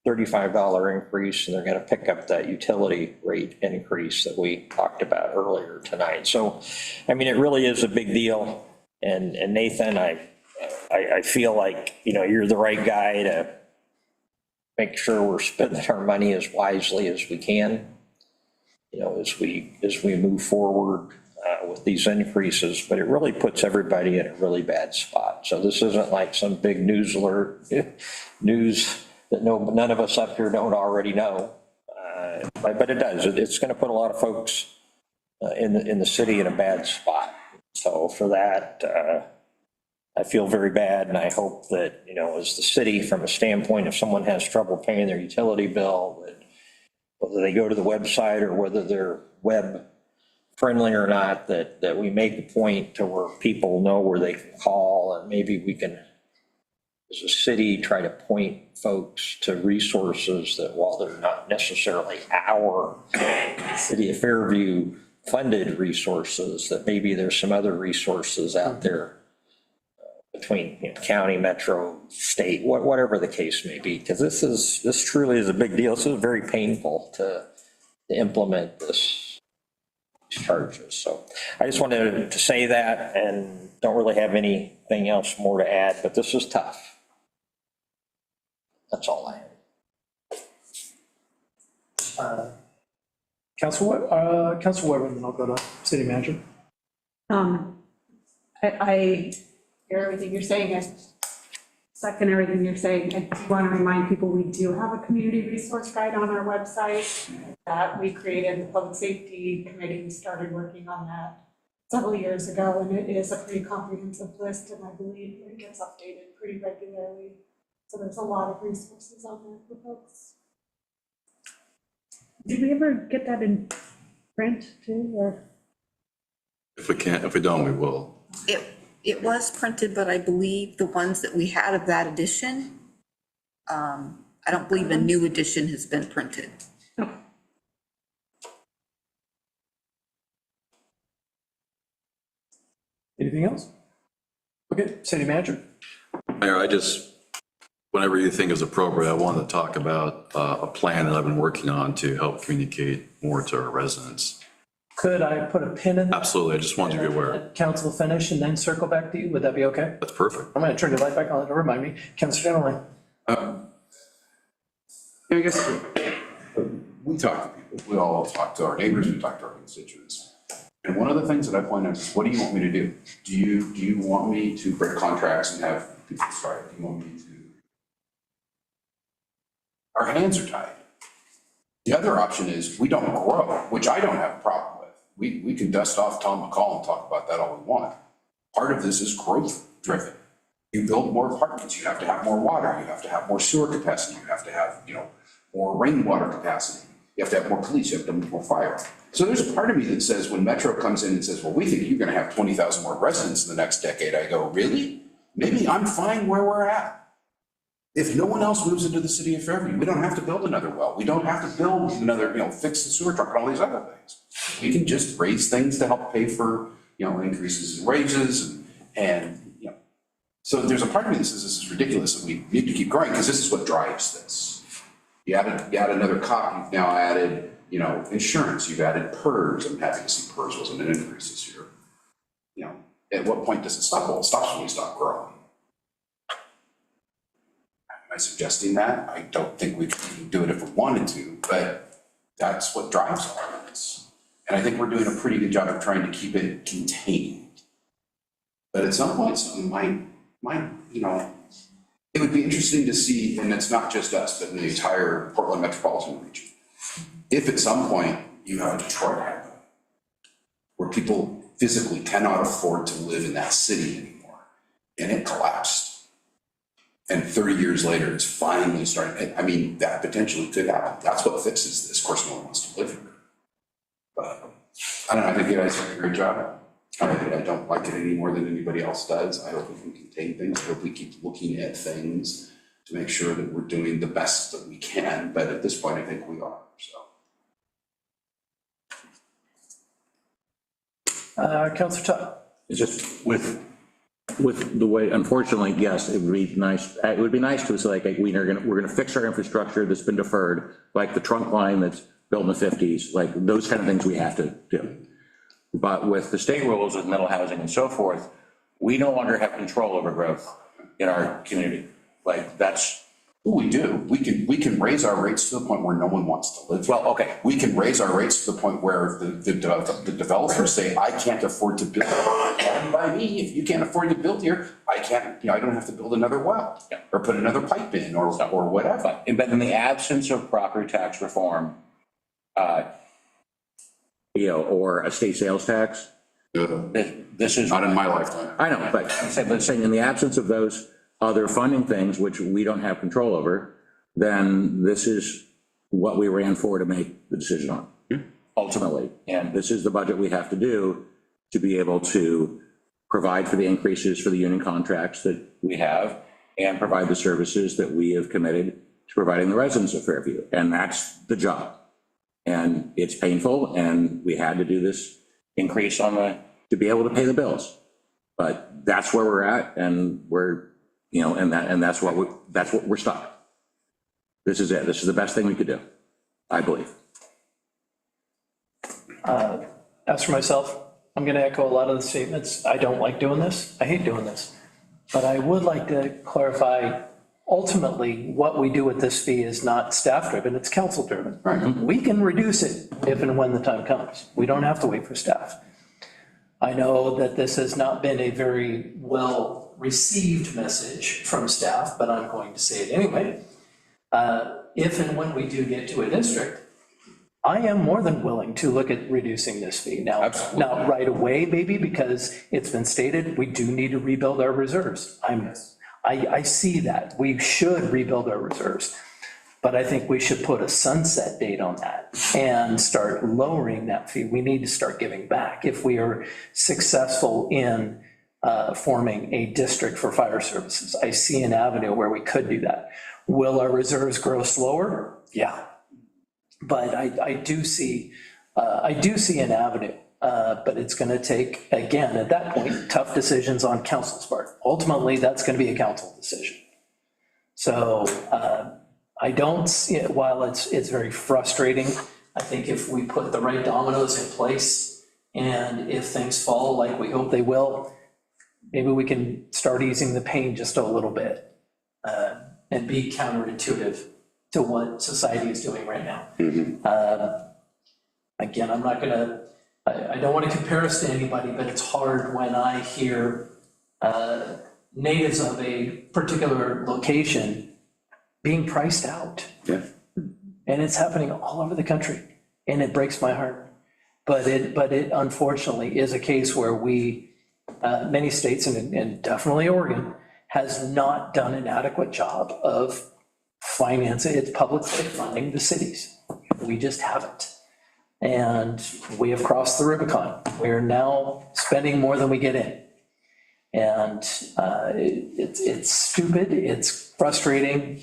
$35 increase, and they're going to pick up that utility rate increase that we talked about earlier tonight. So, I mean, it really is a big deal. And Nathan, I feel like, you know, you're the right guy to make sure we're spending our money as wisely as we can, you know, as we move forward with these increases. But it really puts everybody in a really bad spot. So this isn't like some big news alert, news that none of us up here don't already know. But it does. It's going to put a lot of folks in the city in a bad spot. So for that, I feel very bad, and I hope that, you know, as the city, from a standpoint, if someone has trouble paying their utility bill, that whether they go to the website or whether they're web friendly or not, that we make a point to where people know where they can call, and maybe we can, as a city, try to point folks to resources that, while they're not necessarily our City of Fairview funded resources, that maybe there's some other resources out there between, you know, county, metro, state, whatever the case may be, because this truly is a big deal. This is very painful to implement these charges. So I just wanted to say that, and don't really have anything else more to add, but this is tough. That's all I have. Council Weber, and then I'll go to city manager. I hear everything you're saying. I second everything you're saying. I do want to remind people, we do have a community resource guide on our website that we created. The Public Safety Committee started working on that several years ago, and it is a pretty comprehensive list, and I believe it gets updated pretty regularly. So there's a lot of resources on there for folks. Did we ever get that in print too, or? If we don't, we will. It was printed, but I believe the ones that we had of that edition, I don't believe a new edition has been printed. Anything else? Okay, city manager. Mayor, whenever you think is appropriate, I want to talk about a plan that I've been working on to help communicate more to our residents. Could I put a pin in? Absolutely, I just wanted you to be aware. Let Council finish and then circle back to you, would that be okay? That's perfect. I'm gonna turn your light back on, don't remind me. Councilor Dennehy. I guess we talk to people, we all talk to our neighbors, we talk to our constituents. And one of the things that I point out is, what do you want me to do? Do you want me to break contracts and have people strike? Do you want me to? Our hands are tied. The other option is we don't grow, which I don't have a problem with. We can dust off Tom McCall and talk about that all we want. Part of this is growth driven. You build more apartments, you have to have more water, you have to have more sewer capacity, you have to have, more rainwater capacity. You have to have more police, you have to have more fire. So there's a part of me that says, when Metro comes in and says, well, we think you're gonna have 20,000 more residents in the next decade, I go, really? Maybe I'm fine where we're at. If no one else moves into the city of Fairview, we don't have to build another well. We don't have to build another, fix the sewer truck and all these other things. We can just raise things to help pay for, increases in wages and so there's a part of me that says this is ridiculous and we need to keep growing because this is what drives this. You add another cop, you've now added, insurance, you've added PERS. I'm happy to see PERS wasn't an increase this year. At what point does it stop? Well, it stops when we stop growing. Am I suggesting that? I don't think we can do it if we wanted to, but that's what drives all of this. And I think we're doing a pretty good job of trying to keep it contained. But at some point, something might, it would be interesting to see, and it's not just us, but in the entire Portland metropolitan region. If at some point you have a Detroit happen, where people physically cannot afford to live in that city anymore, and it collapsed. And 30 years later, it's finally starting, that potentially could happen. That's what fixes this. Of course, no one wants to live here. But I don't know, I think you guys did a great job. I don't like it any more than anybody else does. I hope we can contain things. I hope we keep looking at things to make sure that we're doing the best that we can. But at this point, I think we are, so. Councilor Todd. It's just with the way, unfortunately, yes, it would be nice. It would be nice to say, like, we're gonna fix our infrastructure that's been deferred, like the trunk line that's built in the 50s, like those kind of things we have to do. But with the state rules with mental housing and so forth, we no longer have control over growth in our community. Like that's. We do. We can raise our rates to the point where no one wants to live. Well, okay. We can raise our rates to the point where the developers say, I can't afford to build. By me, if you can't afford to build here, I can't, I don't have to build another well or put another pipe in or whatever. But in the absence of property tax reform, or a state sales tax, this is. Not in my lifetime. I know, but I'm saying in the absence of those other funding things, which we don't have control over, then this is what we ran for to make the decision on, ultimately. And this is the budget we have to do to be able to provide for the increases for the union contracts that we have and provide the services that we have committed to providing the residents of Fairview. And that's the job. And it's painful, and we had to do this increase to be able to pay the bills. But that's where we're at, and we're, that's what we're stuck. This is it. This is the best thing we could do, I believe. As for myself, I'm going to echo a lot of the statements. I don't like doing this. I hate doing this. But I would like to clarify, ultimately, what we do with this fee is not staff-driven, it's council-driven. Right. We can reduce it if and when the time comes. We don't have to wait for staff. I know that this has not been a very well-received message from staff, but I'm going to say it anyway. If and when we do get to a district, I am more than willing to look at reducing this fee. Now, Absolutely. not right away, maybe, because it's been stated, we do need to rebuild our reserves. I see that. We should rebuild our reserves. But I think we should put a sunset date on that and start lowering that fee. We need to start giving back if we are successful in forming a district for fire services. I see an avenue where we could do that. Will our reserves grow slower? Yeah. But I do see I do see an avenue, but it's going to take, again, at that point, tough decisions on council's part. Ultimately, that's going to be a council decision. So I don't see it, while it's very frustrating, I think if we put the right dominoes in place and if things fall like we hope they will, maybe we can start easing the pain just a little bit and be counterintuitive to what society is doing right now. Again, I'm not gonna, I don't want to compare us to anybody, but it's hard when I hear natives of a particular location being priced out. Yeah. And it's happening all over the country, and it breaks my heart. But it unfortunately is a case where we, many states and definitely Oregon, has not done an adequate job of financing, it's publicly funding the cities. We just haven't. And we have crossed the Rubicon. We're now spending more than we get in. And it's stupid, it's frustrating.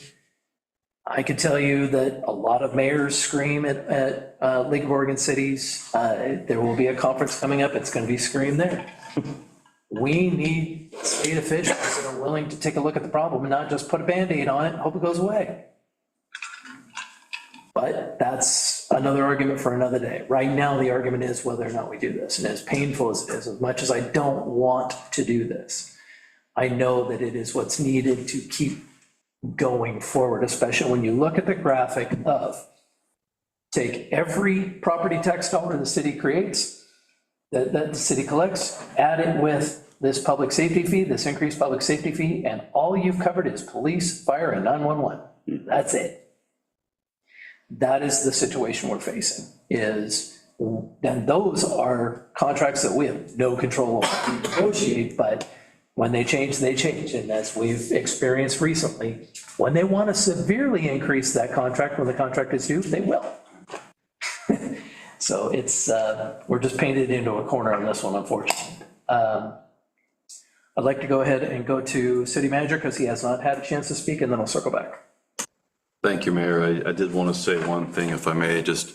I can tell you that a lot of mayors scream at League of Oregon Cities. There will be a conference coming up, it's gonna be screamed there. We need state officials that are willing to take a look at the problem and not just put a Band-Aid on it and hope it goes away. But that's another argument for another day. Right now, the argument is whether or not we do this. And as painful as it is, as much as I don't want to do this, I know that it is what's needed to keep going forward, especially when you look at the graphic of take every property tax dollar the city creates, that the city collects, add it with this public safety fee, this increased public safety fee, and all you've covered is police, fire, and 911. That's it. That is the situation we're facing, and those are contracts that we have no control over. We negotiate, but when they change, they change. And as we've experienced recently, when they want to severely increase that contract, when the contract is due, they will. So it's, we're just painted into a corner on this one, unfortunately. I'd like to go ahead and go to city manager because he has not had a chance to speak, and then I'll circle back. Thank you, Mayor. I did want to say one thing, if I may, just,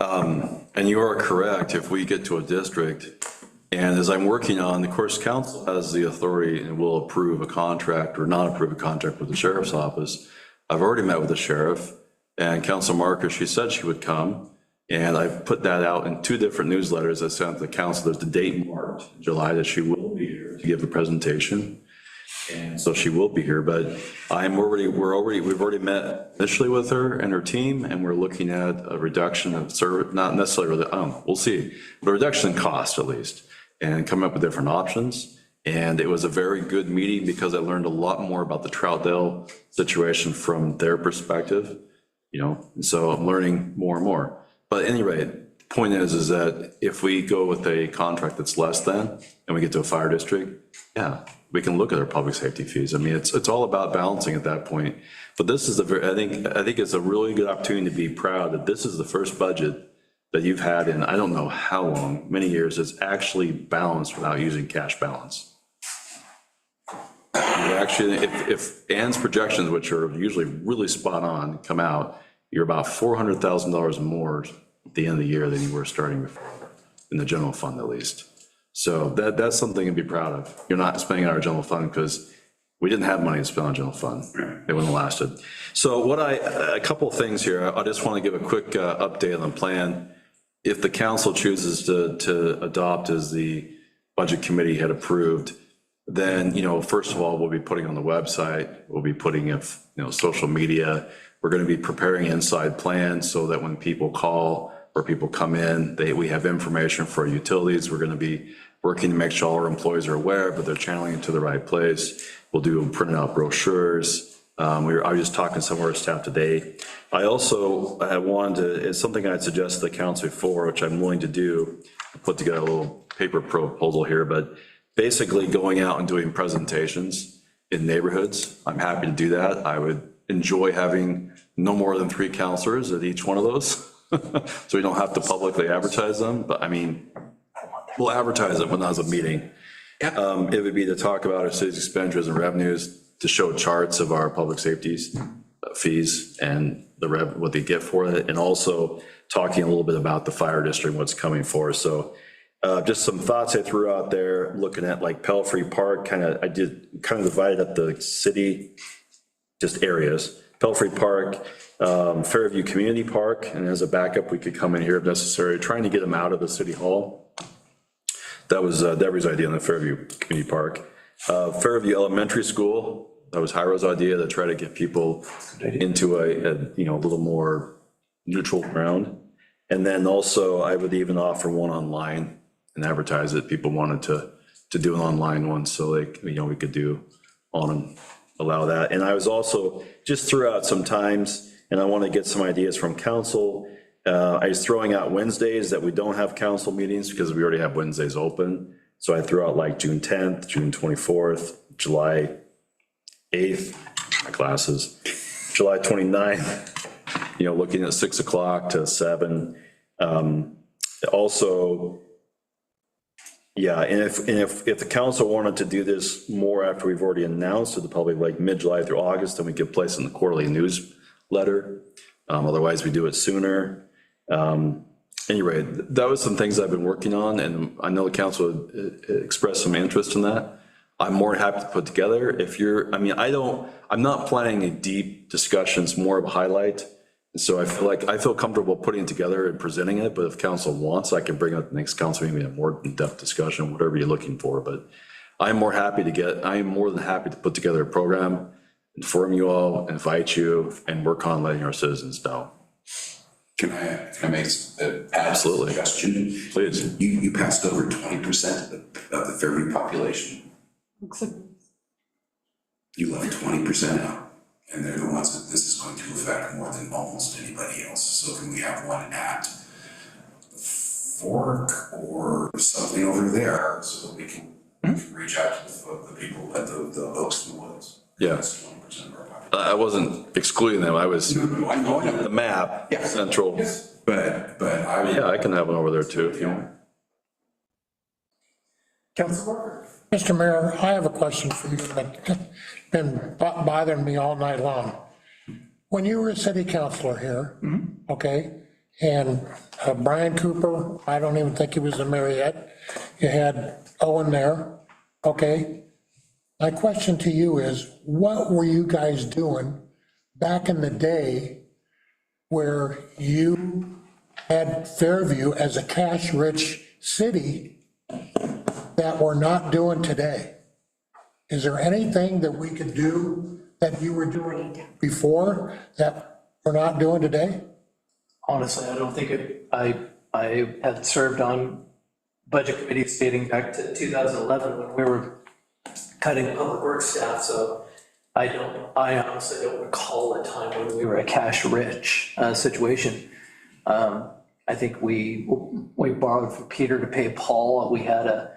and you are correct, if we get to a district, and as I'm working on, of course, council has the authority and will approve a contract or not approve a contract with the sheriff's office. I've already met with the sheriff, and Council Marker, she said she would come, and I've put that out in 2 different newsletters I sent to the council. There's the date marked, July, that she will be here to give the presentation. And so she will be here, but we've already met initially with her and her team, and we're looking at a reduction of service, not necessarily, we'll see, but a reduction in cost at least, and coming up with different options. And it was a very good meeting because I learned a lot more about the Troutdale situation from their perspective, and so I'm learning more and more. But at any rate, the point is that if we go with a contract that's less than, and we get to a fire district, yeah, we can look at our public safety fees. I mean, it's all about balancing at that point. But this is I think it's a really good opportunity to be proud that this is the first budget that you've had in, I don't know how long, many years, that's actually balanced without using cash balance. You actually, if Ann's projections, which are usually really spot on, come out, you're about $400,000 more at the end of the year than you were starting before, in the general fund at least. So that's something to be proud of. You're not spending on our general fund because we didn't have money to spend on general fund. It wouldn't have lasted. So a couple of things here. I just want to give a quick update on the plan. If the council chooses to adopt as the budget committee had approved, then, first of all, we'll be putting on the website, we'll be putting, social media. We're going to be preparing inside plans so that when people call or people come in, we have information for utilities. We're going to be working to make sure all our employees are aware, but they're channeling it to the right place. We'll do printed out brochures. I was just talking to some of our staff today. I wanted to, it's something I'd suggested to the council before, which I'm willing to do, put together a little paper proposal here, but basically going out and doing presentations in neighborhoods. I'm happy to do that. I would enjoy having no more than 3 counselors at each one of those. So we don't have to publicly advertise them, but I mean, we'll advertise it when there's a meeting. It would be to talk about our city's expenditures and revenues, to show charts of our public safety fees and what they get for it, and also talking a little bit about the fire district, what's coming for us. So just some thoughts I threw out there, looking at like Pelfrey Park, I divided up the city, just areas. Pelfrey Park, Fairview Community Park, and as a backup, we could come in here if necessary, trying to get them out of the city hall. That was Debbie's idea on the Fairview Community Park. Fairview Elementary School, that was Hiro's idea, to try to get people into a little more neutral ground. And then also, I would even offer one online and advertise it. People wanted to do an online one, so we could do on and allow that. And I was also, just threw out some times, and I want to get some ideas from council. I was throwing out Wednesdays that we don't have council meetings because we already have Wednesdays open. So I threw out like June 10th, June 24th, July 8th, my classes, July 29th, looking at 6 o'clock to 7. Also, yeah, and if the council wanted to do this more after we've already announced to the public, like mid-July through August, then we could place it in the quarterly newsletter. Otherwise, we do it sooner. Anyway, that was some things I've been working on, and I know the council expressed some interest in that. I'm more than happy to put together. I'm not planning a deep discussion, it's more of a highlight. So I feel comfortable putting it together and presenting it, but if council wants, I can bring up the next council meeting, a more in-depth discussion, whatever you're looking for. But I am more than happy to put together a program, inform you all, invite you, and work on letting our citizens know. Can I make a Absolutely. suggestion? Please. You passed over 20% of the Fairview population. You left 20% out. And they're the ones that this is going to affect more than almost anybody else. So can we have one at the Fork or something over there so that we can reach out to the people at the Oaks in the Woods? Yeah. That's 20% of our population. I wasn't excluding them, I was, I know. the map, Yeah. central. But I would. Yeah, I can have one over there too, if you want. Mr. Mayor, I have a question for you that's been bothering me all night long. When you were a city councilor here, okay, and Brian Cooper, I don't even think he was the mayor yet, you had Owen there, okay? My question to you is, what were you guys doing back in the day where you had Fairview as a cash-rich city that we're not doing today? Is there anything that we could do that you were doing before that we're not doing today? Honestly, I don't think I had served on budget committees dating back to 2011 when we were cutting public works staff, so I honestly don't recall a time when we were a cash-rich situation. I think we borrowed from Peter to pay Paul. We had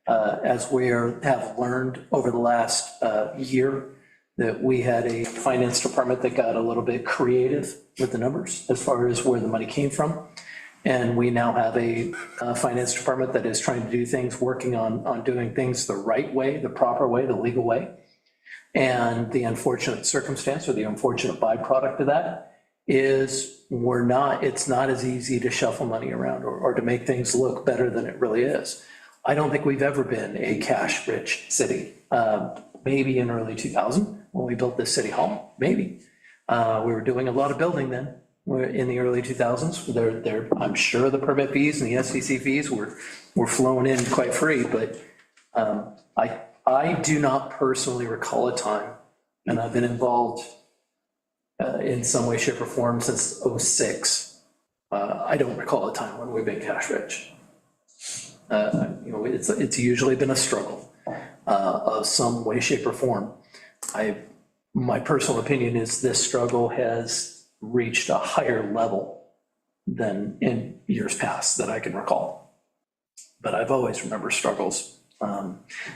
as we have learned over the last year, that we had a finance department that got a little bit creative with the numbers as far as where the money came from. And we now have a finance department that is trying to do things, working on doing things the right way, the proper way, the legal way. And the unfortunate circumstance, or the unfortunate byproduct of that, is it's not as easy to shuffle money around or to make things look better than it really is. I don't think we've ever been a cash-rich city. Maybe in early 2000, when we built this city hall, maybe. We were doing a lot of building then, in the early 2000s. I'm sure the permit fees and the SCC fees were flowing in quite free, but I do not personally recall a time, and I've been involved in some way, shape, or form since '06. I don't recall a time when we've been cash-rich. It's usually been a struggle of some way, shape, or form. My personal opinion is this struggle has reached a higher level than in years past that I can recall. But I've always remembered struggles.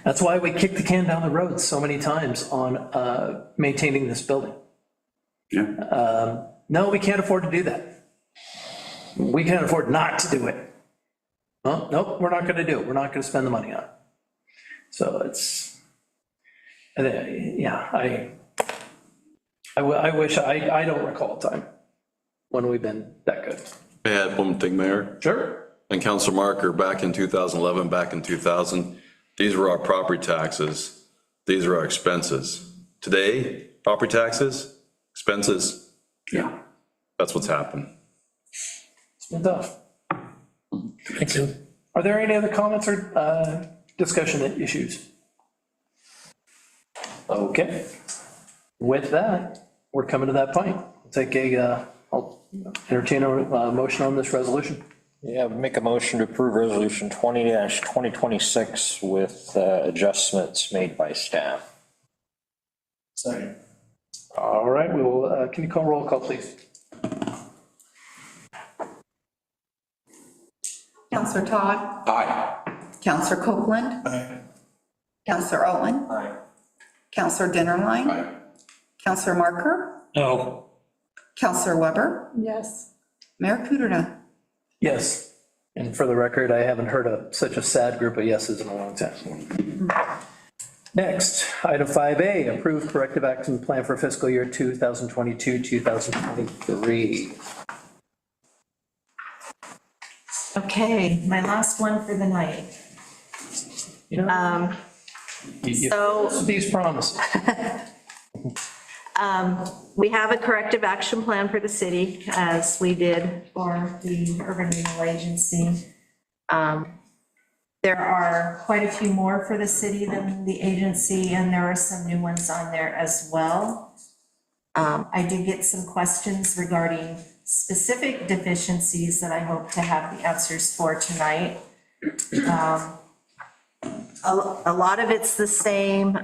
That's why we kicked the can down the road so many times on maintaining this building. Yeah. No, we can't afford to do that. We can't afford not to do it. Well, nope, we're not going to do it. We're not going to spend the money on it. So it's, yeah, I wish, I don't recall a time when we've been that good. May I add one thing, Mayor? Sure. And Councilor Marker, back in 2011, back in 2000, these were our property taxes. These are our expenses. Today, property taxes, expenses, Yeah. that's what's happened. It's been tough. Thank you. Are there any other comments or discussion issues? Okay. With that, we're coming to that point. I'll take I'll entertain a motion on this resolution. Yeah, make a motion to approve resolution 20-2026 with adjustments made by staff. Second. All right, we will, can you call roll call, please? Counselor Todd? Aye. Counselor Copeland? Aye. Counselor Owen? Aye. Counselor Dinnerline? Aye. Counselor Marker? No. Counselor Weber? Yes. Mayor Kuderna? Yes. And for the record, I haven't heard such a sad group of yeses in a long time. Next, item 5A, approved corrective action plan for fiscal year 2022, 2023. Okay, my last one for the night. You know, So- these promises. We have a corrective action plan for the city, as we did for the Urban Renewal Agency. There are quite a few more for the city than the agency, and there are some new ones on there as well. I did get some questions regarding specific deficiencies that I hope to have the answers for tonight. A lot of it's the same.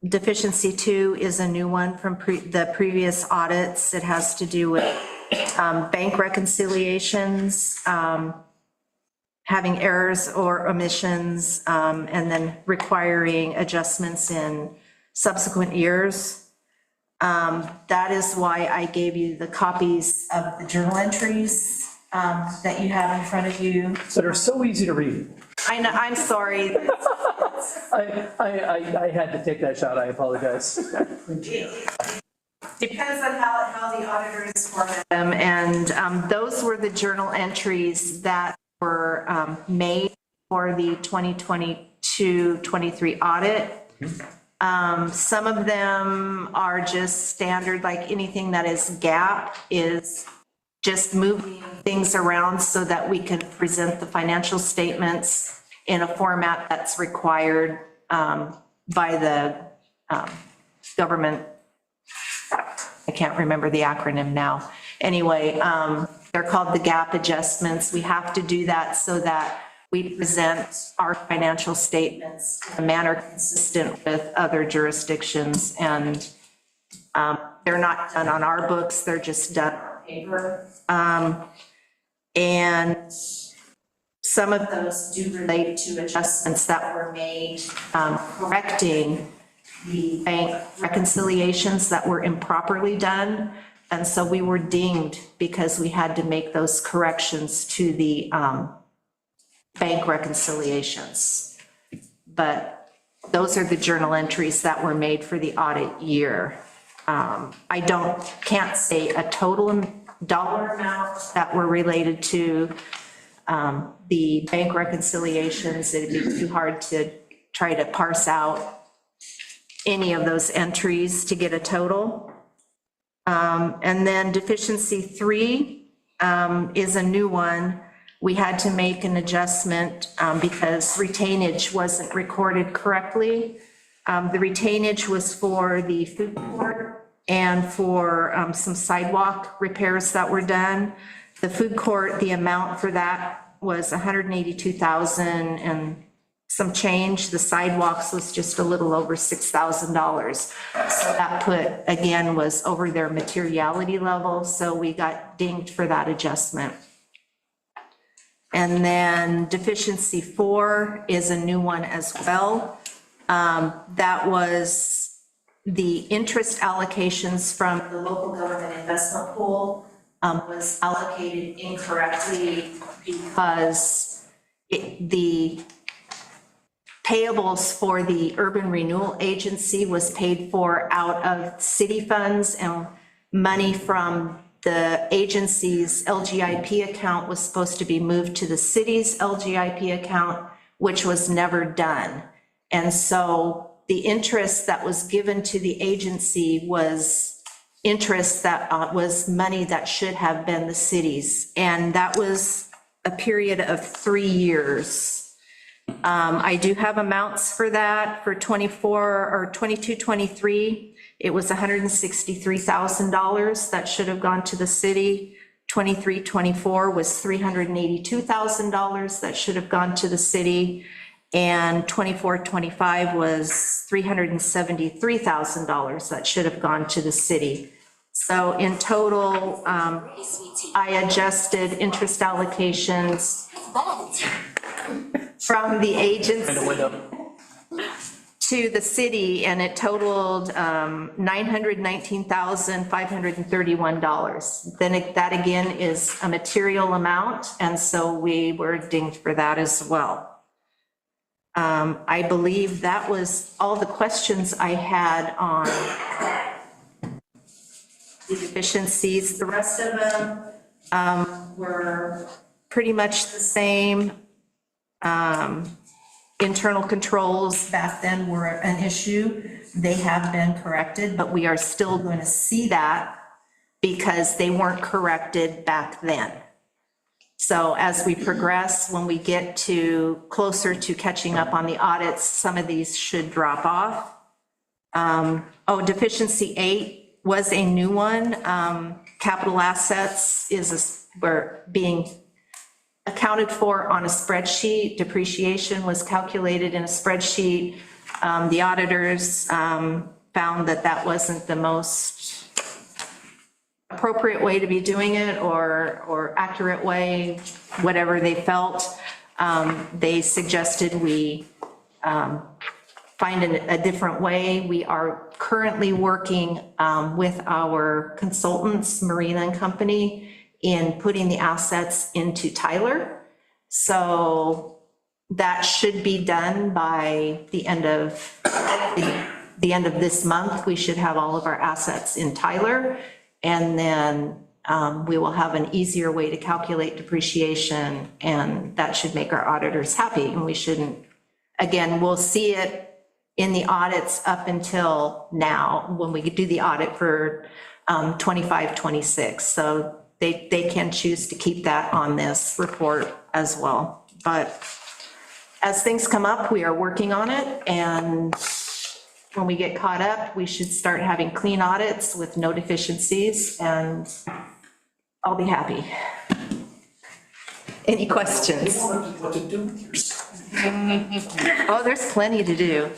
Deficiency 2 is a new one from the previous audits. It has to do with bank reconciliations, having errors or omissions, and then requiring adjustments in subsequent years. That is why I gave you the copies of the journal entries that you have in front of you. That are so easy to read. I know, I'm sorry. I had to take that shot, I apologize. Depends on how the auditors format them, and those were the journal entries that were made for the 2022-23 audit. Some of them are just standard, like anything that is GAAP is just moving things around so that we can present the financial statements in a format that's required by the government. I can't remember the acronym now. Anyway, they're called the GAAP adjustments. We have to do that so that we present our financial statements in a manner consistent with other jurisdictions. And they're not done on our books, they're just done on paper. And some of those do relate to adjustments that were made correcting the bank reconciliations that were improperly done. And so we were dinged because we had to make those corrections to the bank reconciliations. But those are the journal entries that were made for the audit year. I can't say a total dollar amount that were related to the bank reconciliations. It'd be too hard to try to parse out any of those entries to get a total. And then deficiency 3 is a new one. We had to make an adjustment because retainage wasn't recorded correctly. The retainage was for the food court and for some sidewalk repairs that were done. The food court, the amount for that was $182,000 and some change. The sidewalks was just a little over $6,000. So that again, was over their materiality level. So we got dinged for that adjustment. And then deficiency 4 is a new one as well. That was the interest allocations from the local government investment pool was allocated incorrectly because the payables for the Urban Renewal Agency was paid for out of city funds, and money from the agency's LGIP account was supposed to be moved to the city's LGIP account, which was never done. And so the interest that was given to the agency was interest that was money that should have been the city's. And that was a period of 3 years. I do have amounts for that for 24 or 22, 23. It was $163,000 that should have gone to the city. 23, 24 was $382,000 that should have gone to the city. And 24, 25 was $373,000 that should have gone to the city. So in total, I adjusted interest allocations from the agency to the city, and it totaled $919,531. Then that again is a material amount, and so we were dinged for that as well. I believe that was all the questions I had on the deficiencies. The rest of them were pretty much the same. Internal controls back then were an issue. They have been corrected, but we are still going to see that because they weren't corrected back then. So as we progress, when we get to closer to catching up on the audits, some of these should drop off. Deficiency 8 was a new one. Capital assets were being accounted for on a spreadsheet. Depreciation was calculated in a spreadsheet. The auditors found that wasn't the most appropriate way to be doing it or accurate way, whatever they felt. They suggested we find a different way. We are currently working with our consultants, Marina and Company, in putting the assets into Tyler. So that should be done by the end of this month. We should have all of our assets in Tyler. And then we will have an easier way to calculate depreciation, and that should make our auditors happy. And we shouldn't, again, we'll see it in the audits up until now, when we do the audit for 25, 26. So they can choose to keep that on this report as well. But as things come up, we are working on it, and when we get caught up, we should start having clean audits with no deficiencies, and I'll be happy. Any questions? What to do with yourself? Oh, there's plenty to do.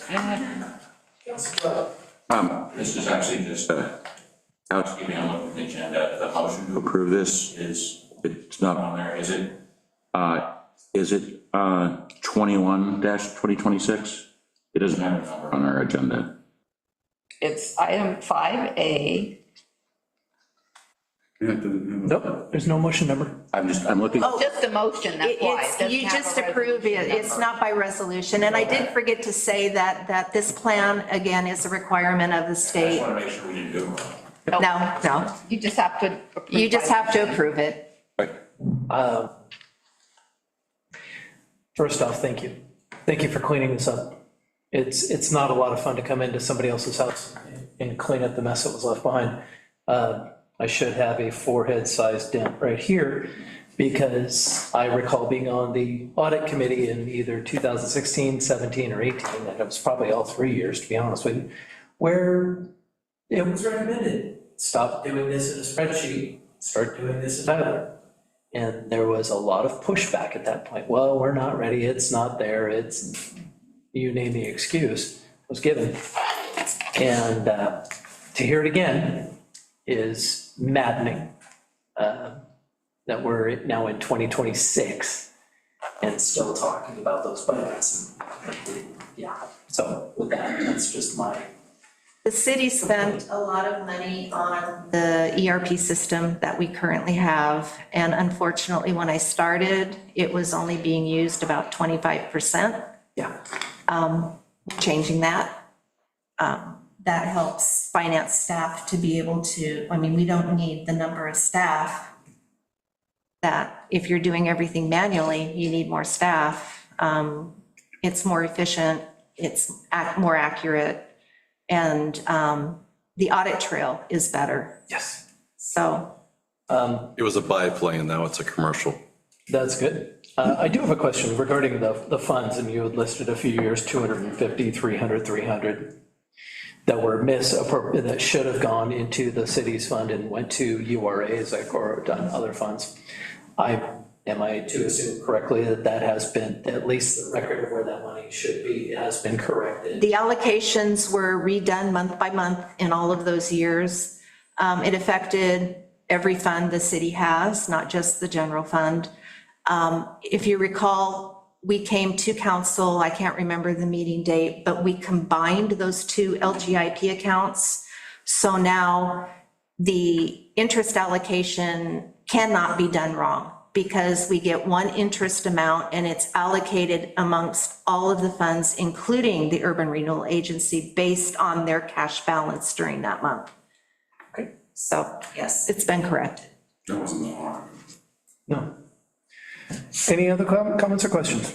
This is actually just a housekeeping on the agenda. The motion to approve this it's not on there, is it? Is it 21-2026? It doesn't have a number on our agenda. It's item 5A. Nope, there's no motion number. I'm looking. Oh, just a motion, that's why. It doesn't You have just a approve it, resolution it's number. not by resolution. And I did forget to say that this plan, again, is a requirement of the I just state. want to make sure we didn't do it wrong. No, You just have to. you just have to approve it. First off, thank you. Thank you for cleaning this up. It's not a lot of fun to come into somebody else's house and clean up the mess that was left behind. I should have a forehead-sized dent right here, because I recall being on the audit committee in either 2016, 17, or 18, and it was probably all 3 years, to be honest with you, where it was recommended, stop doing this in a spreadsheet, start doing this in Tyler. And there was a lot of pushback at that point. Well, we're not ready, it's not there, it's, you name the excuse was given. And to hear it again is maddening, that we're now in 2026 and still talking about those budgets. Yeah, so with that, that's just my. The city spent a lot of money on the ERP system that we currently have. And unfortunately, when I started, it was only being used about 25%. Yeah. Changing that. that helps finance staff to be able to, I mean, we don't need the number of staff that if you're doing everything manually, you need more staff. It's more efficient, it's more accurate, and the audit trail is better. Yes. So. It was a biplane, now it's a commercial. That's good. I do have a question regarding the funds, and you had listed a few years, 250, 300, 300, that were that should have gone into the city's fund and went to URAs or done other funds. Am I to assume correctly that that has been, at least the record of where that money should be, has been corrected? The allocations were redone month by month in all of those years. It affected every fund the city has, not just the general fund. If you recall, we came to council, I can't remember the meeting date, but we combined those two LGIP accounts. So now the interest allocation cannot be done wrong, because we get one interest amount and it's allocated amongst all of the funds, including the Urban Renewal Agency, based on their cash balance during that month. Okay. So, yes, it's been corrected. That wasn't that hard. No. Any other comments or questions?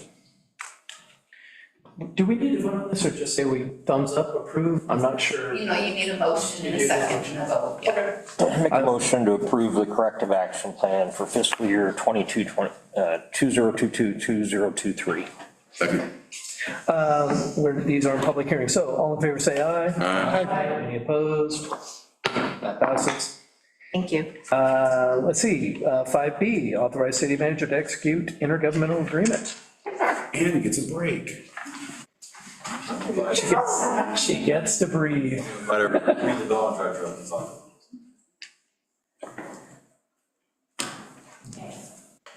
Do we need to vote on this, or just say we thumbs up, approve? I'm not sure. You need a motion and a second and a vote, yeah. Make a motion to approve the corrective action plan for fiscal year 2022-2023. Second. Where these are in public hearings, so all in favor say aye. Aye. Any opposed? That passes. Thank you. Let's see, 5B, authorize city manager to execute intergovernmental agreement. And he gets a break. She gets to breathe. Whatever.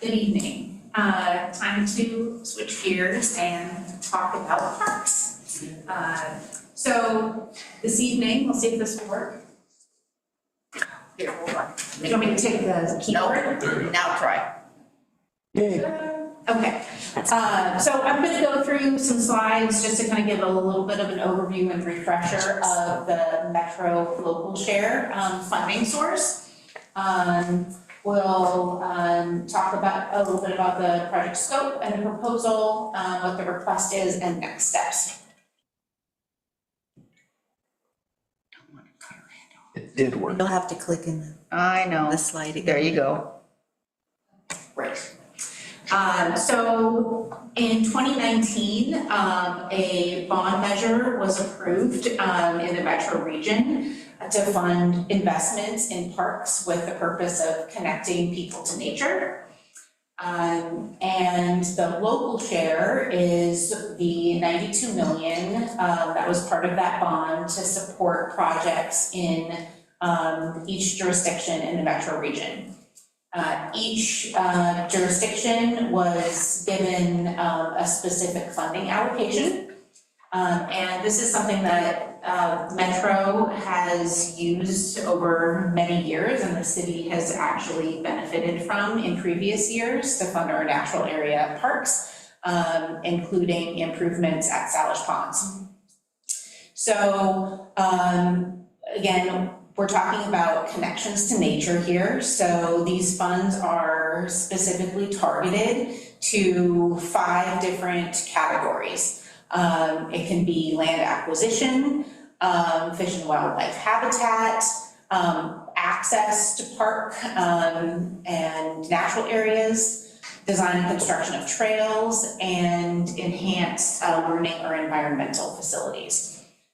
Good evening. Time to switch gears and talk about parks. So this evening, we'll see if this will work. Here, hold on. You want me to take the keyboard? Now try. Okay, so I'm going to go through some slides just to kind of give a little bit of an overview and refresher of the Metro local share funding source. We'll talk about a little bit about the project scope and the proposal, what the request is, and next steps. It did work. You'll have to click in I know. the slide again. There you go. Right. So in 2019, a bond measure was approved in the metro region to fund investments in parks with the purpose of connecting people to nature. And the local share is the 92 million that was part of that bond to support projects in each jurisdiction in the metro region. Each jurisdiction was given a specific funding allocation. And this is something that Metro has used over many years, and the city has actually benefited from in previous years to fund our natural area parks, including improvements at Salish Ponds. So again, we're talking about connections to nature here. So these funds are specifically targeted to 5 different categories. It can be land acquisition, fish and wildlife habitat, access to park and natural areas, design and construction of trails, and enhanced learning or environmental facilities.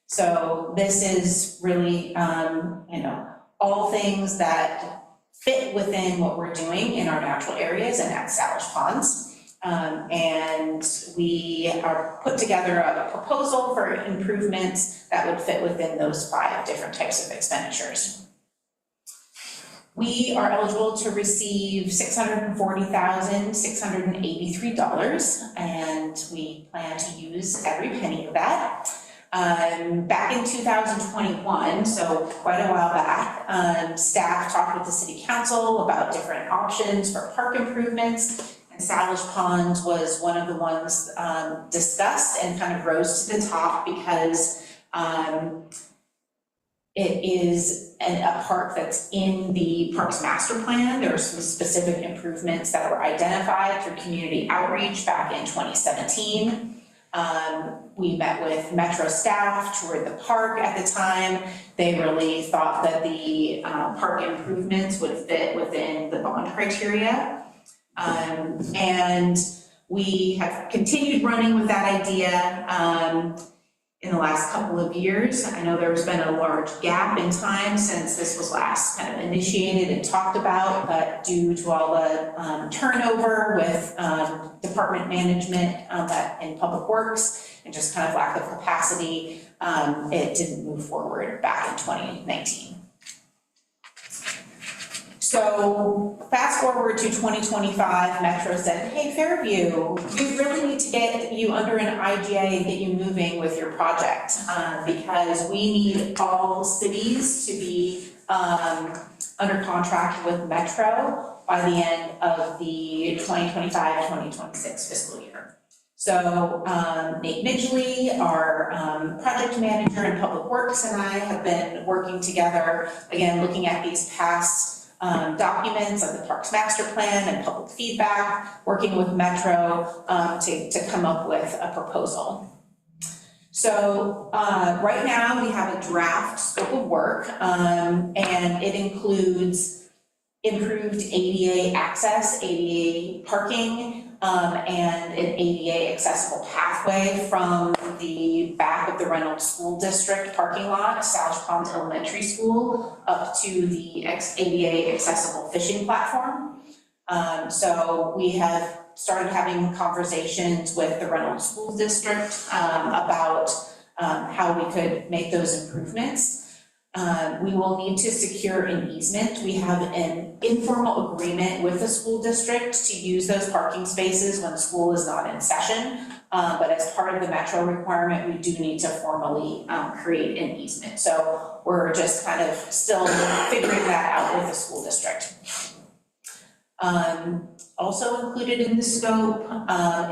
So this is really, all things that fit within what we're doing in our natural areas and at Salish Ponds. And we are put together a proposal for improvements that would fit within those 5 different types of expenditures. We are eligible to receive $640,683, and we plan to use every penny of that. Back in 2021, so quite a while back, staff talked with the city council about different options for park improvements. Salish Pond was one of the ones discussed and kind of rose to the top because It is a park that's in the Parks Master Plan. There are some specific improvements that were identified through community outreach back in 2017. We met with Metro staff, toured the park at the time. They really thought that the park improvements would fit within the bond criteria. And we have continued running with that idea in the last couple of years. I know there's been a large gap in time since this was last kind of initiated and talked about, but due to all the turnover with department management in Public Works and just kind of lack of capacity, it didn't move forward back in 2019. So fast forward to 2025, Metro said, hey, Fairview, we really need to get you under an IGA and get you moving with your project because we need all cities to be under contract with Metro by the end of the 2025-2026 fiscal year. So Nate Midgley, our project manager in Public Works, and I have been working together, again, looking at these past documents of the Parks Master Plan and public feedback, working with Metro to come up with a proposal. So right now we have a draft scope of work and it includes improved ADA access, ADA parking, and an ADA accessible pathway from the back of the Reynolds School District parking lot, South Ponds Elementary School, up to the ADA accessible fishing platform. So we have started having conversations with the Reynolds School District about how we could make those improvements. We will need to secure an easement. We have an informal agreement with the school district to use those parking spaces when school is not in session. But as part of the Metro requirement, we do need to formally create an easement. So we're just kind of still figuring that out with the school district. Also included in the scope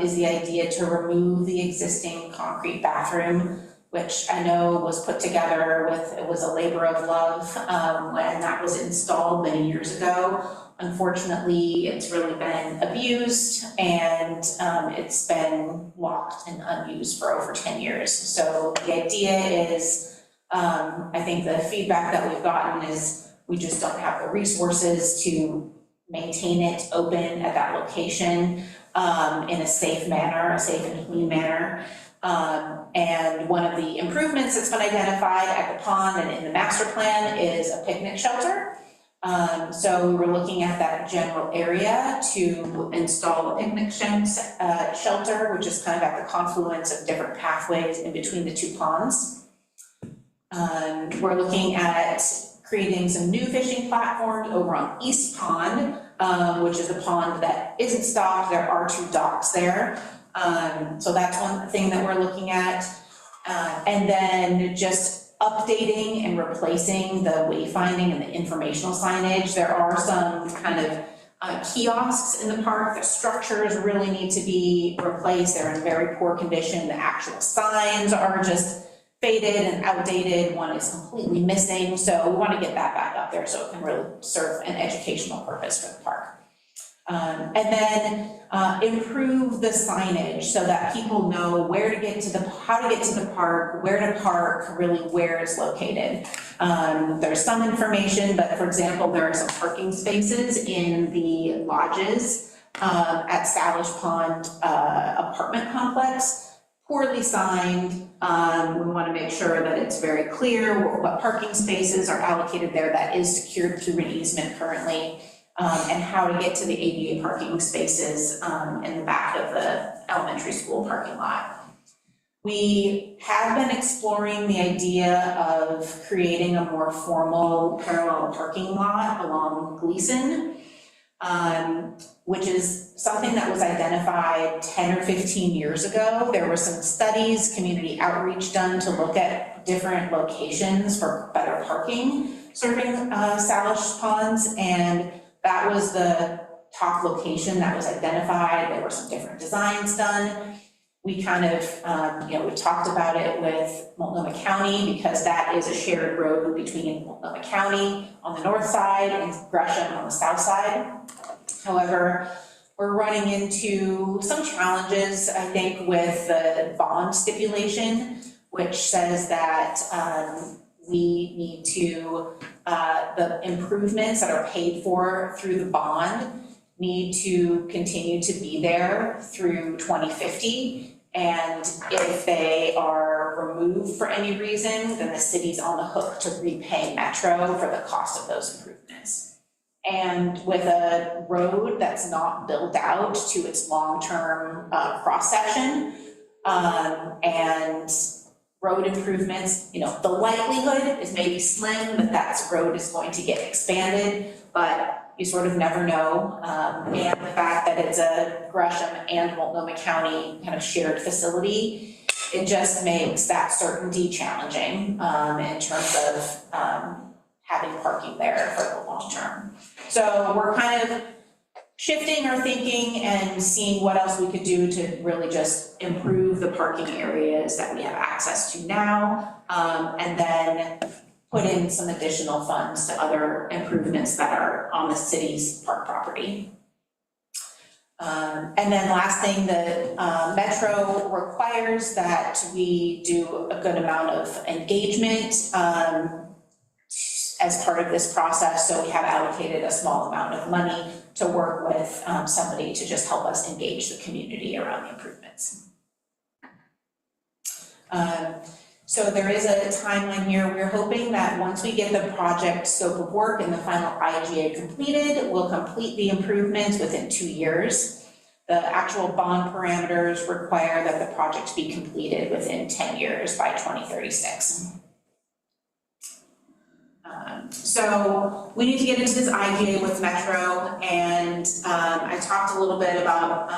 is the idea to remove the existing concrete bathroom, which I know was put together with, it was a labor of love when that was installed many years ago. Unfortunately, it's really been abused and it's been locked and unused for over 10 years. So the idea is, I think the feedback that we've gotten is we just don't have the resources to maintain it open at that location in a safe manner, a safe and clean manner. And one of the improvements that's been identified at the pond and in the master plan is a picnic shelter. So we were looking at that general area to install a picnic shelter, which is kind of at the confluence of different pathways in between the two ponds. We're looking at creating some new fishing platforms over on East Pond, which is a pond that isn't stocked. There are 2 docks there. So that's one thing that we're looking at. And then just updating and replacing the wayfinding and the informational signage. There are some kind of kiosks in the park. The structures really need to be replaced. They're in very poor condition. The actual signs are just faded and outdated. One is completely missing. So we want to get that back up there so it can really serve an educational purpose for the park. And then improve the signage so that people know where to get to the, how to get to the park, where to park, really where it's located. There's some information, but for example, there are some parking spaces in the lodges at Salish Pond apartment complex, poorly signed. We want to make sure that it's very clear what parking spaces are allocated there. That is secured through an easement currently. And how to get to the ADA parking spaces in the back of the elementary school parking lot. We have been exploring the idea of creating a more formal parallel parking lot along Gleason, which is something that was identified 10 or 15 years ago. There were some studies, community outreach done to look at different locations for better parking serving Salish Ponds, and that was the top location that was identified. There were some different designs done. we kind of, we talked about it with Multnomah County because that is a shared road between Multnomah County on the north side and Gresham on the south side. However, we're running into some challenges, I think, with the bond stipulation, which says that we need to, the improvements that are paid for through the bond need to continue to be there through 2050. And if they are removed for any reason, then the city's on the hook to repay Metro for the cost of those improvements. And with a road that's not built out to its long-term cross-section, and road improvements, the likelihood is maybe slim that road is going to get expanded, but you sort of never know. And the fact that it's a Gresham and Multnomah County kind of shared facility, it just makes that certainty challenging in terms of having parking there for the long term. So we're kind of shifting our thinking and seeing what else we could do to really just improve the parking areas that we have access to now, and then put in some additional funds to other improvements that are on the city's park property. And then last thing, the Metro requires that we do a good amount of engagement as part of this process, so we have allocated a small amount of money to work with somebody to just help us engage the community around the improvements. So there is a timeline here. We're hoping that once we get the project scope of work and the final IGA completed, we'll complete the improvements within 2 years. The actual bond parameters require that the project be completed within 10 years by 2036. So we need to get into this IGA with Metro, and I talked a little bit about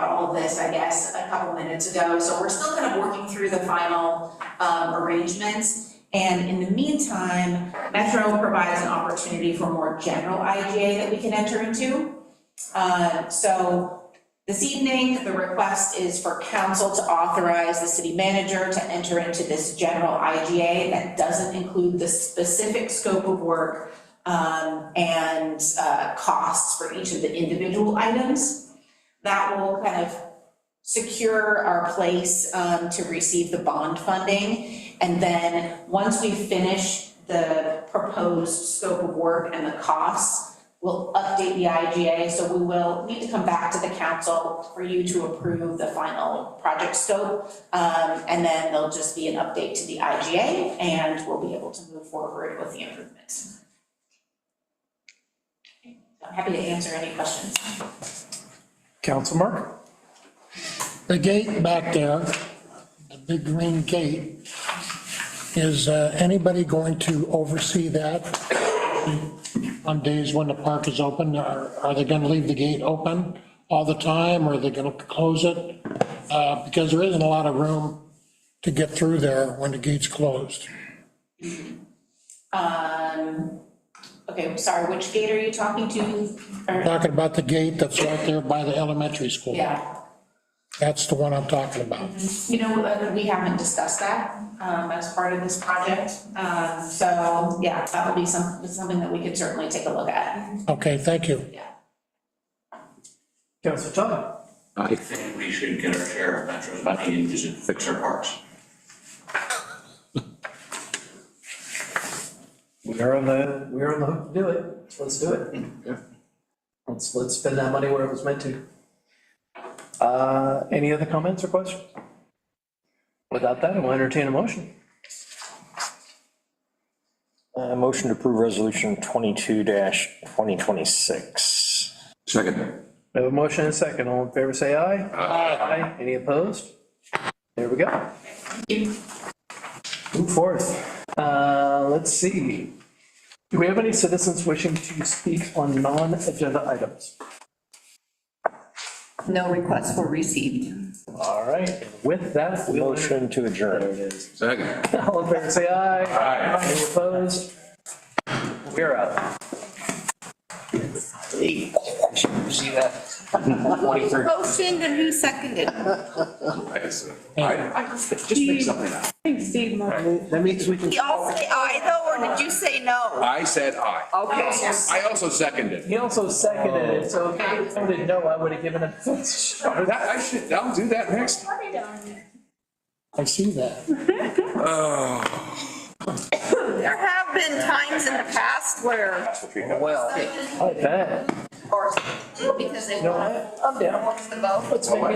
all of this, I guess, a couple minutes ago. So we're still kind of working through the final arrangements, and in the meantime, Metro provides an opportunity for more general IGA that we can enter into. So this evening, the request is for council to authorize the city manager to enter into this general IGA that doesn't include the specific scope of work and costs for each of the individual items. That will kind of secure our place to receive the bond funding. And then once we finish the proposed scope of work and the costs, we'll update the IGA, so we will need to come back to the council for you to approve the final project scope. And then there'll just be an update to the IGA, and we'll be able to move forward with the improvements. I'm happy to answer any questions. Council Mark? The gate back there, the big green gate, is anybody going to oversee that on days when the park is open? Are they gonna leave the gate open all the time, or are they gonna close it? Because there isn't a lot of room to get through there when the gate's closed. Okay, sorry, which gate are you talking to? Talking about the gate that's right there by the elementary school. Yeah. That's the one I'm talking about. We haven't discussed that as part of this project. So, yeah, that would be something that we could certainly take a look at. Okay, thank you. Yeah. Council Todd? I think we should get our share of Metro's money and use it to fix our parks. We are on the hook to do it, so let's do it. Yeah. Let's spend that money where it was meant to. Any other comments or questions? Without that, I'll entertain a motion. Motion to approve resolution 22-2026. Second. We have a motion and a second. All in favor, say aye. Aye. Any opposed? There we go. Move forth. Let's see. Do we have any citizens wishing to speak on non-agenda items? No requests were received. All right, with that, we'll. Motion to adjourn. There it is. Second. All in favor, say aye. Aye. Any opposed? We're out. See that? 23rd. Motioned and who seconded? Just make something up. I think Steve might. That means we can. Did y'all say aye though, or did you say no? I said aye. Okay. I also seconded. He also seconded it, so if I voted no, I would have given it a shot. I'll do that next. I see that. There have been times in the past where, Well, I bet. or because they No, want I'm down. the vote. Let's make it